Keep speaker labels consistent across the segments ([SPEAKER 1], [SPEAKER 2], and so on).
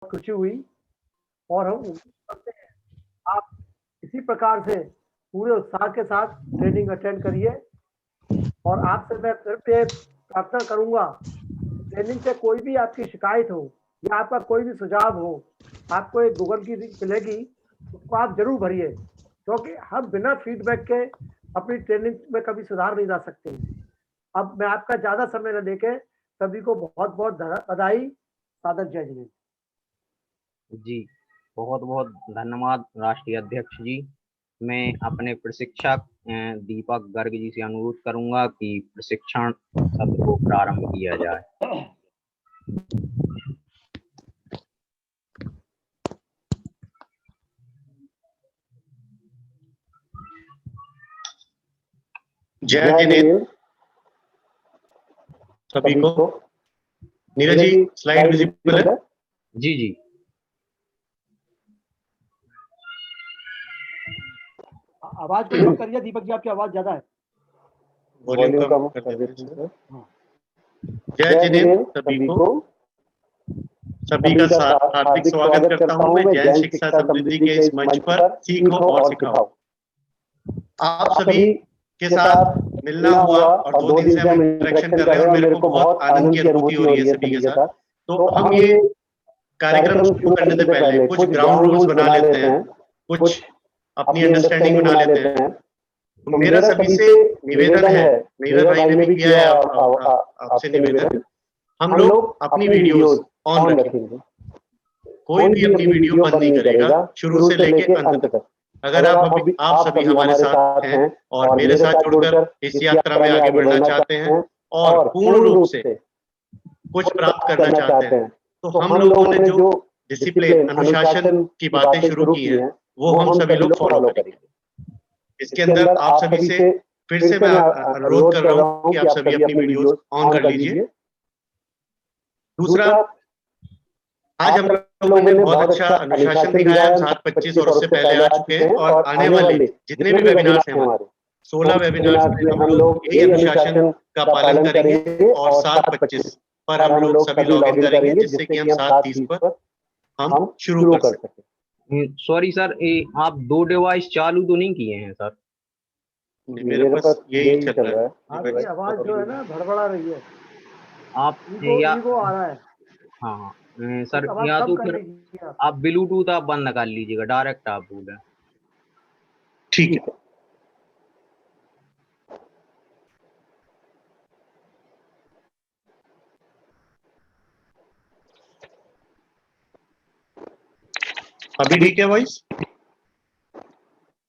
[SPEAKER 1] खुशी हुई और हम उम्मीद करते हैं आप इसी प्रकार से पूरे उत्साह के साथ ट्रेनिंग अटेंड करिए। और आपसे मैं सिर्फ ये प्रार्थना करूंगा, ट्रेनिंग से कोई भी आपकी शिकायत हो या आपका कोई भी सुझाव हो, आपको एक गूगल की लिंक मिलेगी, उसको आप जरूर भरिए, क्योंकि हम बिना फीडबैक के अपनी ट्रेनिंग में कभी सुधार नहीं ला सकते हैं। अब मैं आपका ज़्यादा समय न लेके सभी को बहुत बहुत बधाई, सादर जय जिनेंद्र।
[SPEAKER 2] जी, बहुत-बहुत धन्यवाद राष्ट्रीय अध्यक्ष जी। मैं अपने प्रशिक्षक दीपक गर्ग जी से अनुरोध करूँगा कि प्रशिक्षण सत्र को प्रारंभ किया जाए।
[SPEAKER 3] जय जिनेंद्र सभी को। नीरज जी, स्लाइड विजिबल है?
[SPEAKER 2] जी, जी।
[SPEAKER 1] आवाज को कम करिए दीपक जी, आपकी आवाज ज्यादा है।
[SPEAKER 3] वॉल्यूम कम कर देते हैं सर। जय जिनेंद्र सभी को। सभी का हार्दिक स्वागत करता हूं मैं जैन शिक्षा समृद्धि के इस मंच पर सीखो और सिखाओ। आप सभी के साथ मिलना हुआ और 2 दिन से हम इंटरेक्शन कर रहे हैं और मेरे को बहुत आनंद की अनुभूति हो रही है सभी के साथ। तो हम ये कार्यक्रम शुरू करने से पहले कुछ ग्राउंड रूल्स बना लेते हैं, कुछ अपनी अंडरस्टैंडिंग बना लेते हैं। तो मेरा सभी से निवेदन है, मेरा भाई ने भी किया है आपसे निवेदन, हम लोग अपनी वीडियोस ऑन रखेंगे। कोई भी अपनी वीडियो बंद नहीं करेगा शुरू से लेके अंत तक। अगर आप सभी हमारे साथ हैं और मेरे साथ जुड़कर इस यात्रा में आगे बढ़ना चाहते हैं और पूर्ण रूप से कुछ प्राप्त करना चाहते हैं, तो हम लोगों ने जो डिसिप्लिन अनुशासन की बातें शुरू की हैं वो हम सभी लोग फॉलो करेंगे। इसके अंदर आप सभी से फिर से मैं अनुरोध कर रहा हूँ कि आप सभी अपनी वीडियोस ऑन कर लीजिए। दूसरा, आज हम लोगों ने बहुत अच्छा अनुशासन दिखाया। हम 7:25 और उससे पहले आ चुके हैं और आने वाले जितने भी वेबिनार्स हैं हमारे 16 वेबिनार्स में हम लोग यही अनुशासन का पालन करेंगे और 7:25 पर हम लोग सभी लॉगिन करेंगे जिससे कि हम 7:30 पर हम शुरू कर सकें।
[SPEAKER 2] सॉरी सर, आप 2 डिवाइस चालू तो नहीं किए हैं सर?
[SPEAKER 3] मेरे पास यही चल रहा है।
[SPEAKER 1] आपकी आवाज जो है ना भड़बड़ा रही है।
[SPEAKER 2] आप
[SPEAKER 1] ईगो आ रहा है।
[SPEAKER 2] हाँ, सर
[SPEAKER 1] आवाज
[SPEAKER 2] या
[SPEAKER 1] कम
[SPEAKER 2] तो
[SPEAKER 1] कर
[SPEAKER 2] फिर
[SPEAKER 1] लीजिए
[SPEAKER 2] आप ब्लूटूथ आप बंद कर लीजिएगा, डायरेक्ट आप बोलें।
[SPEAKER 3] ठीक है। अभी ठीक है वॉइस?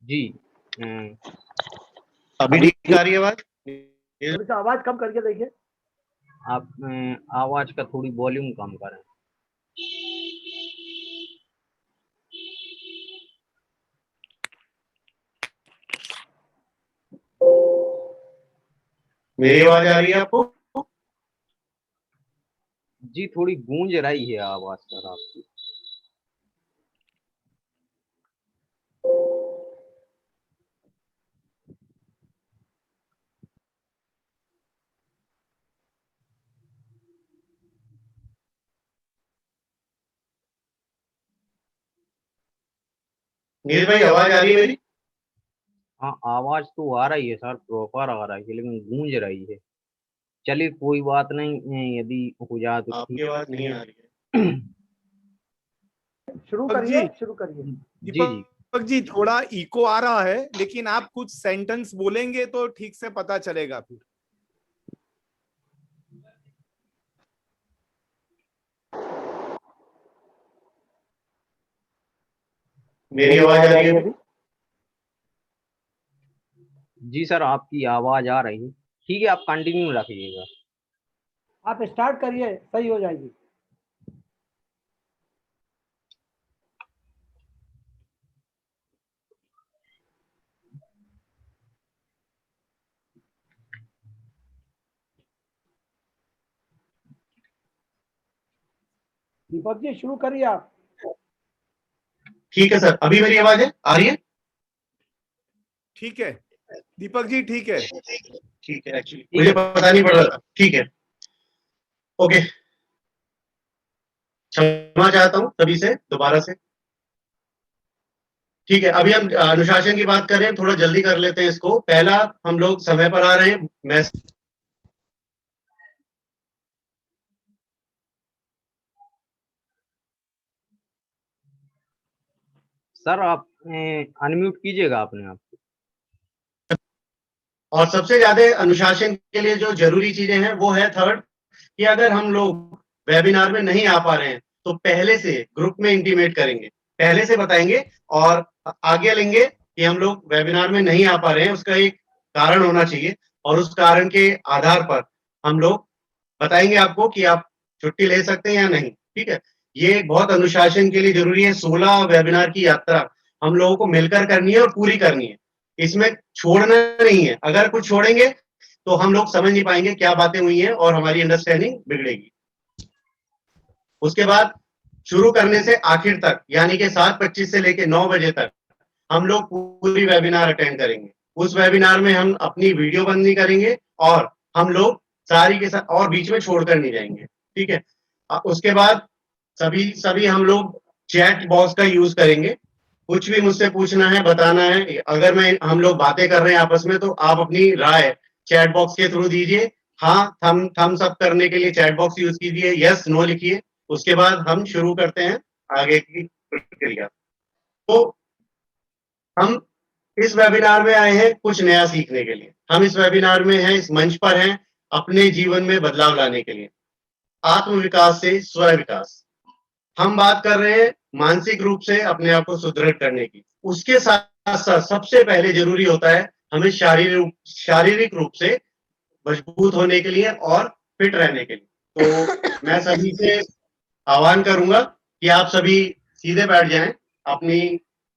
[SPEAKER 2] जी।
[SPEAKER 3] अभी ठीक आ रही है आवाज?
[SPEAKER 1] थोड़ी सी आवाज कम करके देखिए।
[SPEAKER 2] आप आवाज का थोड़ी वॉल्यूम कम करें।
[SPEAKER 3] मेरी आवाज आ रही है आपको?
[SPEAKER 2] जी, थोड़ी गूंज रही है आवाज सर आपकी।
[SPEAKER 3] नीरज भाई आवाज आ रही है मेरी?
[SPEAKER 2] हाँ, आवाज तो आ रही है सर, प्रॉपर आ रही है, लेकिन गूंज रही है। चलिए कोई बात नहीं, यदि हो जाए तो
[SPEAKER 3] आपकी आवाज नहीं आ रही है।
[SPEAKER 1] शुरू करिए, शुरू करिए।
[SPEAKER 2] जी जी।
[SPEAKER 4] दीपक जी, थोड़ा इको आ रहा है, लेकिन आप कुछ सेंटेंस बोलेंगे तो ठीक से पता चलेगा फिर।
[SPEAKER 3] मेरी आवाज आ रही है अभी?
[SPEAKER 2] जी सर, आपकी आवाज आ रही है। ठीक है, आप कंटिन्यू रखिएगा।
[SPEAKER 1] आप स्टार्ट करिए, सही हो जाएगी। दीपक जी शुरू करिए आप।
[SPEAKER 3] ठीक है सर, अभी मेरी आवाज आ रही है?
[SPEAKER 4] ठीक है दीपक जी, ठीक है।
[SPEAKER 3] ठीक है, एक्चुअली मुझे पता नहीं पड़ रहा था। ठीक है, ओके, क्षमा चाहता हूं सभी से दोबारा से। ठीक है, अभी हम अनुशासन की बात कर रहे हैं, थोड़ा जल्दी कर लेते हैं इसको। पहला, हम लोग समय पर आ रहे हैं। मैं
[SPEAKER 2] सर आप अनम्यूट कीजिएगा अपने आप।
[SPEAKER 3] और सबसे ज्यादा अनुशासन के लिए जो जरूरी चीजें हैं वो है थर्ड, कि अगर हम लोग वेबिनार में नहीं आ पा रहे हैं तो पहले से ग्रुप में इंटीमेट करेंगे, पहले से बताएंगे और आगे लेंगे कि हम लोग वेबिनार में नहीं आ पा रहे हैं, उसका एक कारण होना चाहिए और उस कारण के आधार पर हम लोग बताएंगे आपको कि आप छुट्टी ले सकते हैं या नहीं। ठीक है, ये बहुत अनुशासन के लिए जरूरी है। 16 वेबिनार की यात्रा हम लोगों को मिलकर करनी है और पूरी करनी है, इसमें छोड़ना नहीं है। अगर कुछ छोड़ेंगे तो हम लोग समझ नहीं पाएंगे क्या बातें हुई हैं और हमारी अंडरस्टैंडिंग बिगड़ेगी। उसके बाद शुरू करने से आखिर तक, यानी कि 7:25 से लेकर 9 बजे तक हम लोग पूरी वेबिनार अटेंड करेंगे। उस वेबिनार में हम अपनी वीडियो बंद नहीं करेंगे और हम लोग सारी के साथ और बीच में छोड़कर नहीं जाएंगे। ठीक है, उसके बाद सभी सभी हम लोग चैट बॉक्स का यूज करेंगे। कुछ भी मुझसे पूछना है, बताना है, अगर हम लोग बातें कर रहे हैं आपस में तो आप अपनी राय चैट बॉक्स के थ्रू दीजिए। हाँ, थम्स अप करने के लिए चैट बॉक्स यूज कीजिए, यस नो लिखिए। उसके बाद हम शुरू करते हैं आगे की प्रक्रिया। तो हम इस वेबिनार में आए हैं कुछ नया सीखने के लिए। हम इस वेबिनार में हैं, इस मंच पर हैं अपने जीवन में बदलाव लाने के लिए, आत्मविकास से स्व विकास। हम बात कर रहे हैं मानसिक रूप से अपने आप को सुदृढ़ करने की। उसके साथ साथ सबसे पहले जरूरी होता है हमें शारीरिक रूप से मजबूत होने के लिए और फिट रहने के लिए। तो मैं सभी से आह्वान करूंगा कि आप सभी सीधे बैठ जाएं, अपनी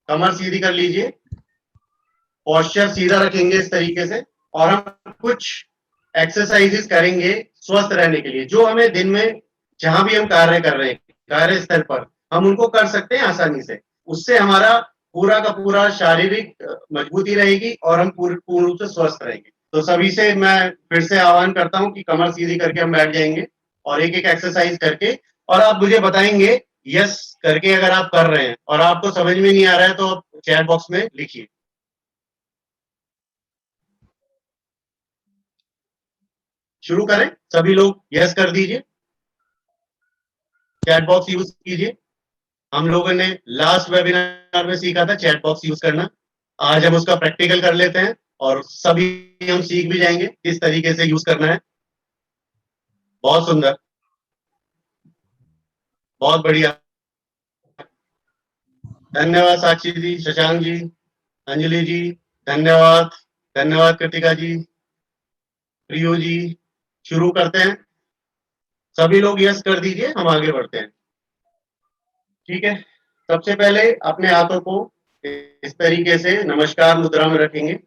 [SPEAKER 3] कमर सीधी कर लीजिए, पोस्चर सीधा रखेंगे इस तरीके से, और हम कुछ एक्सरसाइजेस करेंगे स्वस्थ रहने के लिए, जो हमें दिन में जहां भी हम कार्य कर रहे हैं कार्यस्थल पर हम उनको कर सकते हैं आसानी से। उससे हमारा पूरा का पूरा शारीरिक मजबूती रहेगी और हम पूर्ण रूप से स्वस्थ रहेंगे। तो सभी से मैं फिर से आह्वान करता हूं कि कमर सीधी करके हम बैठ जाएंगे और एक एक एक्सरसाइज करके, और आप मुझे बताएंगे यस करके अगर आप कर रहे हैं, और आपको समझ में नहीं आ रहा है तो आप चैट बॉक्स में लिखिए। शुरू करें, सभी लोग यस कर दीजिए, चैट बॉक्स यूज कीजिए। हम लोगों ने लास्ट वेबिनार में सीखा था चैट बॉक्स यूज करना, आज हम उसका प्रैक्टिकल कर लेते हैं और सभी हम सीख भी जाएंगे किस तरीके से यूज करना है। बहुत सुंदर, बहुत बढ़िया, धन्यवाद साक्षी जी, शशांक जी, अंजलि जी, धन्यवाद, धन्यवाद कृतिका जी, प्रियो जी। शुरू करते हैं, सभी लोग यस कर दीजिए, हम आगे बढ़ते हैं। ठीक है, सबसे पहले अपने हाथों को इस तरीके से नमस्कार मुद्रा में रखेंगे।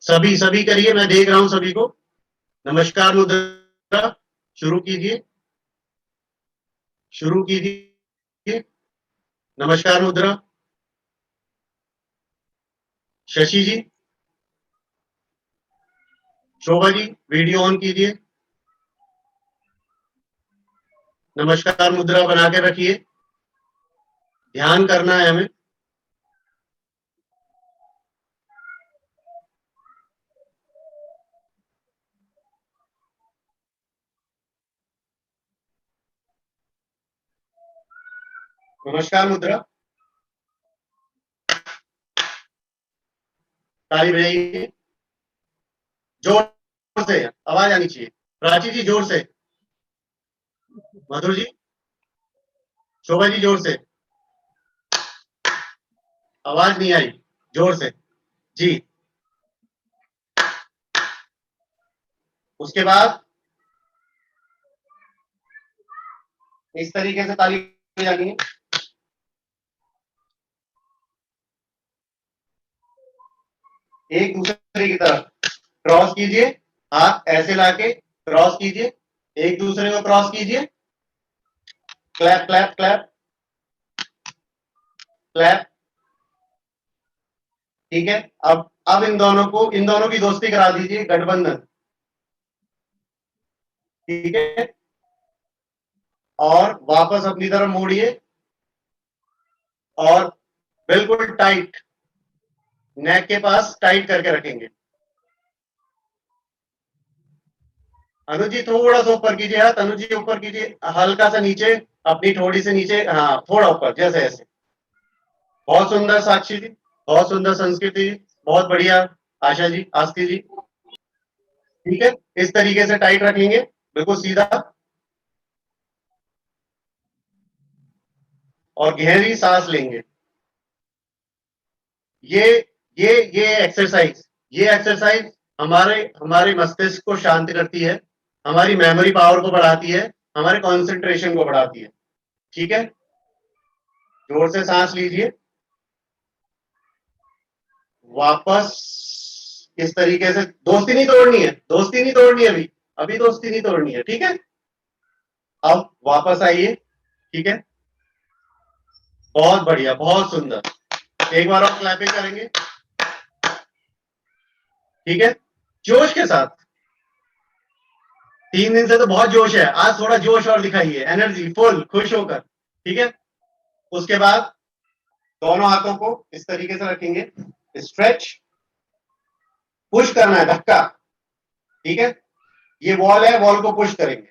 [SPEAKER 3] सभी सभी करिए, मैं देख रहा हूं सभी को। नमस्कार मुद्रा शुरू कीजिए, शुरू कीजिए, नमस्कार मुद्रा। शशि जी, शोभा जी, वीडियो ऑन कीजिए, नमस्कार मुद्रा बना के रखिए, ध्यान करना है हमें। नमस्कार मुद्रा, ताली बजाइए, जोर से आवाज आनी चाहिए। प्राची जी जोर से, मधुर जी, शोभा जी जोर से, आवाज नहीं आई, जोर से जी। उसके बाद इस तरीके से ताली बजानी है। एक दूसरे की तरफ क्रॉस कीजिए, हाथ ऐसे लाके क्रॉस कीजिए, एक दूसरे को क्रॉस कीजिए, क्लैप क्लैप क्लैप क्लैप। ठीक है, अब इन दोनों की दोस्ती करा दीजिए, गठबंधन। ठीक है, और वापस अपनी तरफ मोड़िए और बिल्कुल टाइट, नेक के पास टाइट करके रखेंगे। अनुज जी थोड़ा सा ऊपर कीजिए हाथ, अनुज जी ऊपर कीजिए, हल्का सा नीचे, अपनी थोड़ी से नीचे, हाँ थोड़ा ऊपर, जैसे ऐसे। बहुत सुंदर साक्षी जी, बहुत सुंदर संस्कृति जी, बहुत बढ़िया आशा जी, आस्ती जी। ठीक है, इस तरीके से टाइट रखेंगे, बिल्कुल सीधा, और गहरी सांस लेंगे। ये ये एक्सरसाइज हमारे हमारे मस्तिष्क को शांत करती है, हमारी मेमोरी पावर को बढ़ाती है, हमारे कंसंट्रेशन को बढ़ाती है। ठीक है, जोर से सांस लीजिए, वापस इस तरीके से। दोस्ती नहीं तोड़नी है, दोस्ती नहीं तोड़नी है, अभी अभी दोस्ती नहीं तोड़नी है। ठीक है, अब वापस आइए। ठीक है, बहुत बढ़िया, बहुत सुंदर। एक बार और क्लैपिंग करेंगे। ठीक है, जोश के साथ। 3 दिन से तो बहुत जोश है, आज थोड़ा जोश और दिखाइए, एनर्जी फुल, खुश होकर। ठीक है, उसके बाद दोनों हाथों को इस तरीके से रखेंगे, स्ट्रेच, पुश करना है, धक्का। ठीक है, ये वॉल है, वॉल को पुश करेंगे।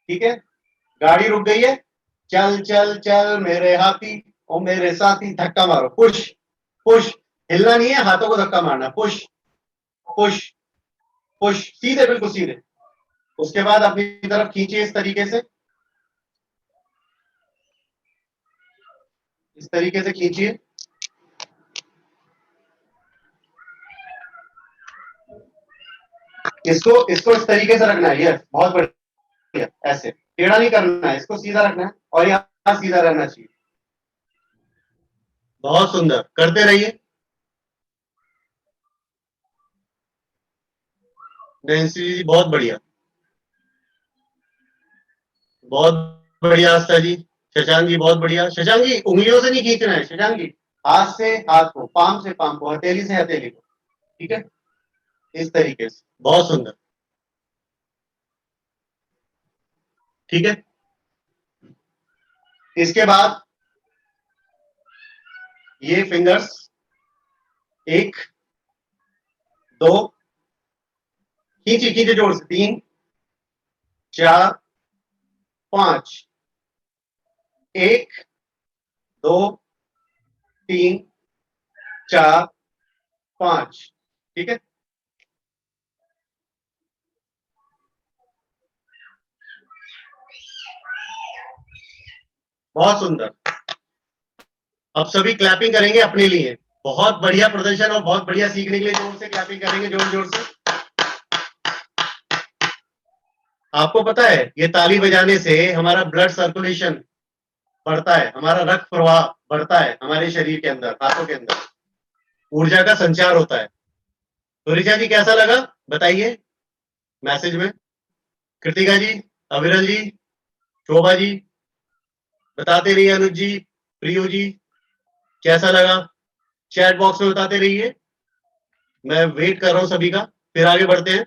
[SPEAKER 3] ठीक है, गाड़ी रुक गई है, चल चल चल मेरे हाथी ओ मेरे साथी, धक्का मारो, पुश पुश, हिलना नहीं है, हाथों को धक्का मारना, पुश पुश पुश, सीधे, बिल्कुल सीधे। उसके बाद अपनी तरफ खींचिए इस तरीके से खींचिए। इसको इसको इस तरीके से रखना है, ये बहुत बढ़िया, ऐसे टेढ़ा नहीं करना है, इसको सीधा रखना है, और यहाँ सीधा रहना चाहिए। बहुत सुंदर, करते रहिए। नैन्सी जी बहुत बढ़िया, बहुत बढ़िया आस्था जी। शशांक जी बहुत बढ़िया। शशांक जी उंगलियों से नहीं खींचना है, शशांक जी हाथ से हाथ को, पाम से पाम को, हथेली से हथेली को। ठीक है, इस तरीके से, बहुत सुंदर। ठीक है, इसके बाद ये फिंगर्स, 1 2, खींचिए खींचिए जोर से, 3 4 5, 1 2 3 4 5। ठीक है, बहुत सुंदर। अब सभी क्लैपिंग करेंगे अपने लिए। बहुत बढ़िया प्रदर्शन और बहुत बढ़िया सीखने के लिए जोर से क्लैपिंग करेंगे, जोर जोर से। आपको पता है ये ताली बजाने से हमारा ब्लड सर्कुलेशन बढ़ता है, हमारा रक्त प्रवाह बढ़ता है, हमारे शरीर के अंदर, हाथों के अंदर ऊर्जा का संचार होता है। तो ऋचा जी कैसा लगा बताइए मैसेज में। कृतिका जी, अविरल जी, शोभा जी, बताते रहिए। अनुज जी, प्रियो जी, कैसा लगा चैट बॉक्स में बताते रहिए, मैं वेट कर रहा हूं सभी का। फिर आगे बढ़ते हैं।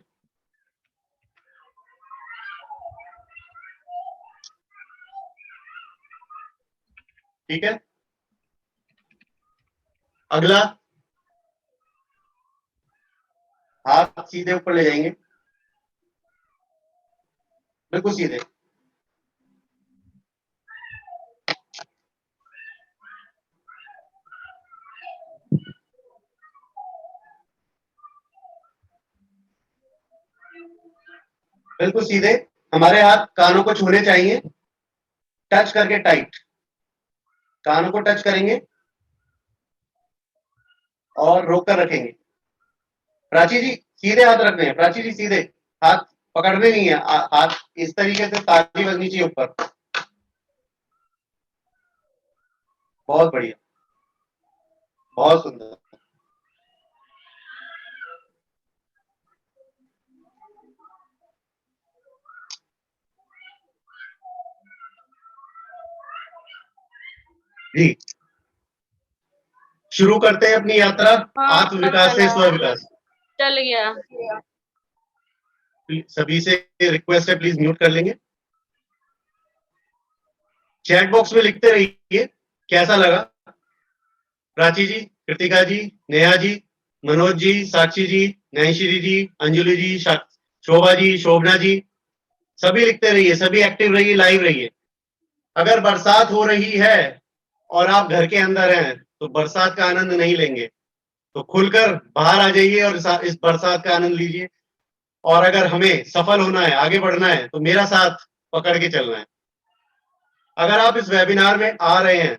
[SPEAKER 3] ठीक है, अगला हाथ सीधे ऊपर ले जाएंगे, बिल्कुल सीधे। बिल्कुल सीधे, हमारे हाथ कानों को छूने चाहिए, टच करके टाइट, कानों को टच करेंगे और रोक कर रखेंगे। प्राची जी सीधे हाथ रखने हैं, प्राची जी सीधे हाथ पकड़ने नहीं है, हाथ इस तरीके से ताली बजनी चाहिए ऊपर। बहुत बढ़िया, बहुत सुंदर। जी, शुरू करते हैं अपनी यात्रा आत्म विकास से स्व विकास।
[SPEAKER 5] चल गया।
[SPEAKER 3] सभी से रिक्वेस्ट है, प्लीज म्यूट कर लेंगे। चैट बॉक्स में लिखते रहिए कैसा लगा। प्राची जी, कृतिका जी, नेहा जी, मनोज जी, साक्षी जी, नैनश्री जी, अंजलि जी, शोभा जी, शोभना जी, सभी लिखते रहिए, सभी एक्टिव रहिए, लाइव रहिए। अगर बरसात हो रही है और आप घर के अंदर हैं तो बरसात का आनंद नहीं लेंगे, तो खुलकर बाहर आ जाइए और इस बरसात का आनंद लीजिए। और अगर हमें सफल होना है, आगे बढ़ना है, तो मेरा साथ पकड़ के चलना है। अगर आप इस वेबिनार में आ रहे हैं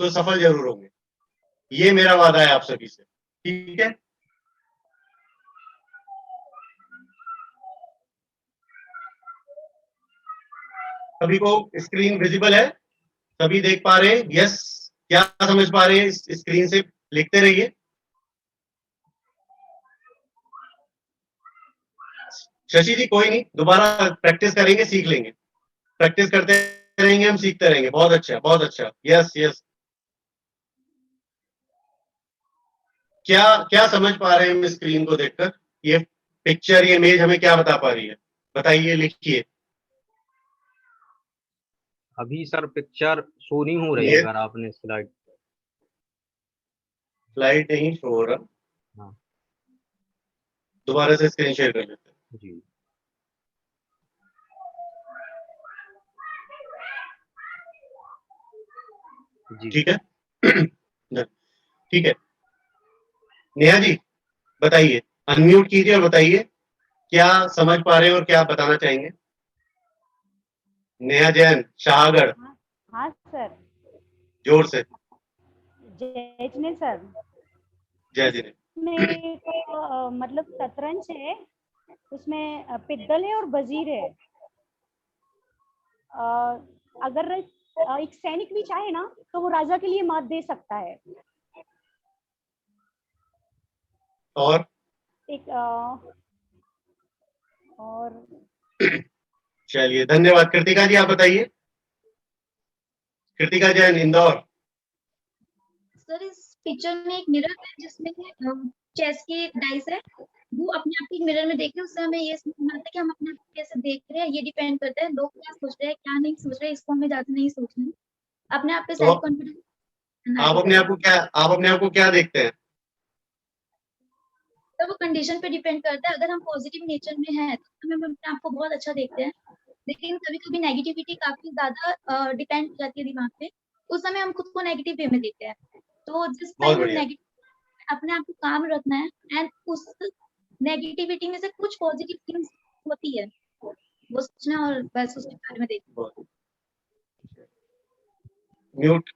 [SPEAKER 3] तो सफल जरूर होंगे, ये मेरा वादा है आप सभी से, ठीक है। सभी को स्क्रीन विजिबल है, सभी देख पा रहे हैं? यस, क्या समझ पा रहे हैं इस स्क्रीन से? लिखते रहिए। शशि जी कोई नहीं, दोबारा प्रैक्टिस करेंगे, सीख लेंगे। प्रैक्टिस करते रहेंगे, हम सीखते रहेंगे। बहुत अच्छा, बहुत अच्छा। Yes yes. क्या क्या समझ पा रहे हैं हम स्क्रीन को देखकर? ये पिक्चर, ये इमेज हमें क्या बता पा रही है? बताइए, लिखिए।
[SPEAKER 2] अभी सर पिक्चर शो नहीं हो रही,
[SPEAKER 3] ये
[SPEAKER 2] अगर आपने स्लाइड।
[SPEAKER 3] स्लाइड नहीं शो हो रहा।
[SPEAKER 2] हाँ
[SPEAKER 3] दोबारा से स्क्रीन शेयर कर लेते हैं।
[SPEAKER 2] जी। जी
[SPEAKER 3] ठीक है। ठीक है, नेहा जी बताइए, अनम्यूट कीजिए और बताइए क्या समझ पा रहे हैं और क्या बताना चाहेंगे। नेहा जैन, शाहगढ़,
[SPEAKER 5] हाँ सर।
[SPEAKER 3] जोर से।
[SPEAKER 5] जय जिने सर।
[SPEAKER 3] जय जिने।
[SPEAKER 5] में मतलब शतरंज है, उसमें पिद्दल है और वजीर है। अगर एक सैनिक भी चाहे ना तो वो राजा के लिए मात दे सकता है।
[SPEAKER 3] और
[SPEAKER 5] एक और
[SPEAKER 3] चलिए, धन्यवाद। कृतिका जी आप बताइए। कृतिका जैन, इंदौर।
[SPEAKER 6] सर इस पिक्चर में एक मिरर है जिसमें चेस के डाइस है, वो अपने आप को मिरर में देख रहे हैं। उससे हमें ये समझ में आता है कि हम अपने आप को कैसे देख रहे हैं। ये डिपेंड करता है लोग क्या सोच रहे हैं, क्या नहीं सोच रहे हैं, इसको हमें ज्यादा नहीं सोचना है। अपने आप पे
[SPEAKER 3] तो
[SPEAKER 6] सेल्फ कॉन्फिडेंस
[SPEAKER 3] आप अपने आप को क्या देखते हैं?
[SPEAKER 6] तो वो कंडीशन पे डिपेंड करता है। अगर हम पॉजिटिव नेचर में हैं तो हम अपने आप को बहुत अच्छा देखते हैं, लेकिन कभी कभी नेगेटिविटी काफी ज्यादा डिपेंड हो जाती है दिमाग पे, उस समय हम खुद को नेगेटिव वे में देखते हैं। तो जिस
[SPEAKER 3] बहुत
[SPEAKER 6] टाइम हम
[SPEAKER 3] बढ़िया।
[SPEAKER 6] नेगेटिव, अपने आप को काम रखना है एंड उस नेगेटिविटी में से कुछ पॉजिटिव थिंग्स होती है, वो सोचना और बस उसके बारे में देखना।
[SPEAKER 3] म्यूट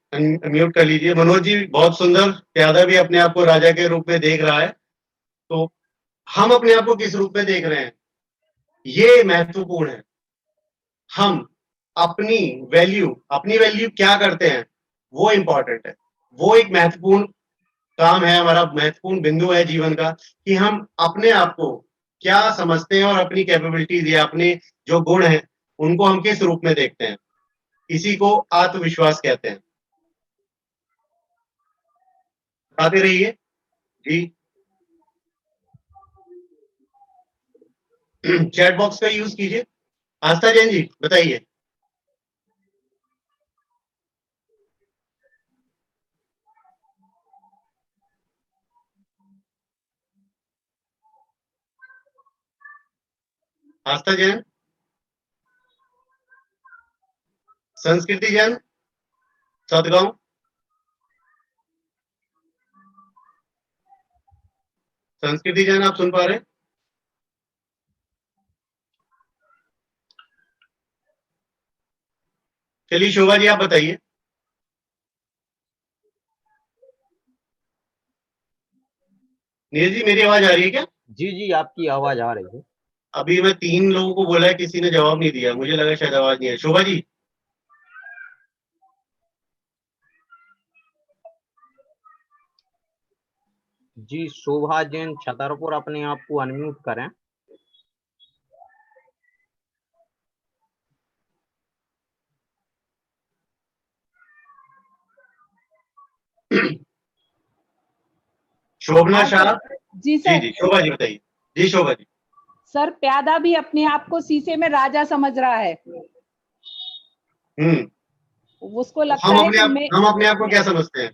[SPEAKER 3] म्यूट कर लीजिए। मनोज जी बहुत सुंदर, प्यादा भी अपने आप को राजा के रूप में देख रहा है। तो हम अपने आप को किस रूप में देख रहे हैं, ये महत्वपूर्ण है। हम अपनी वैल्यू क्या करते हैं, वो इंपॉर्टेंट है। वो एक महत्वपूर्ण काम है हमारा, महत्वपूर्ण बिंदु है जीवन का, कि हम अपने आप को क्या समझते हैं और अपनी कैपेबिलिटीज या अपने जो गुण हैं उनको हम किस रूप में देखते हैं। इसी को आत्मविश्वास कहते हैं। बताते रहिए जी। चैट बॉक्स का यूज कीजिए। आस्था जैन जी बताइए। आस्था जैन, संस्कृति जैन, सदगांव, संस्कृति जैन आप सुन पा रहे हैं? चलिए शोभा जी आप बताइए। नीरज जी मेरी आवाज आ रही है क्या?
[SPEAKER 2] जी जी, आपकी आवाज आ रही है।
[SPEAKER 3] अभी मैं 3 लोगों को बोला है, किसी ने जवाब नहीं दिया, मुझे लगा शायद आवाज नहीं है। शोभा जी
[SPEAKER 2] जी, शोभा जैन छतरपुर, अपने आप को अनम्यूट करें।
[SPEAKER 3] शोभना शाह।
[SPEAKER 7] जी
[SPEAKER 3] जी
[SPEAKER 7] सर।
[SPEAKER 3] जी शोभा जी बताइए। जी शोभा जी।
[SPEAKER 7] सर प्यादा भी अपने आप को शीशे में राजा समझ रहा है। उसको लगता है कि
[SPEAKER 3] हम अपने आप को क्या समझते हैं?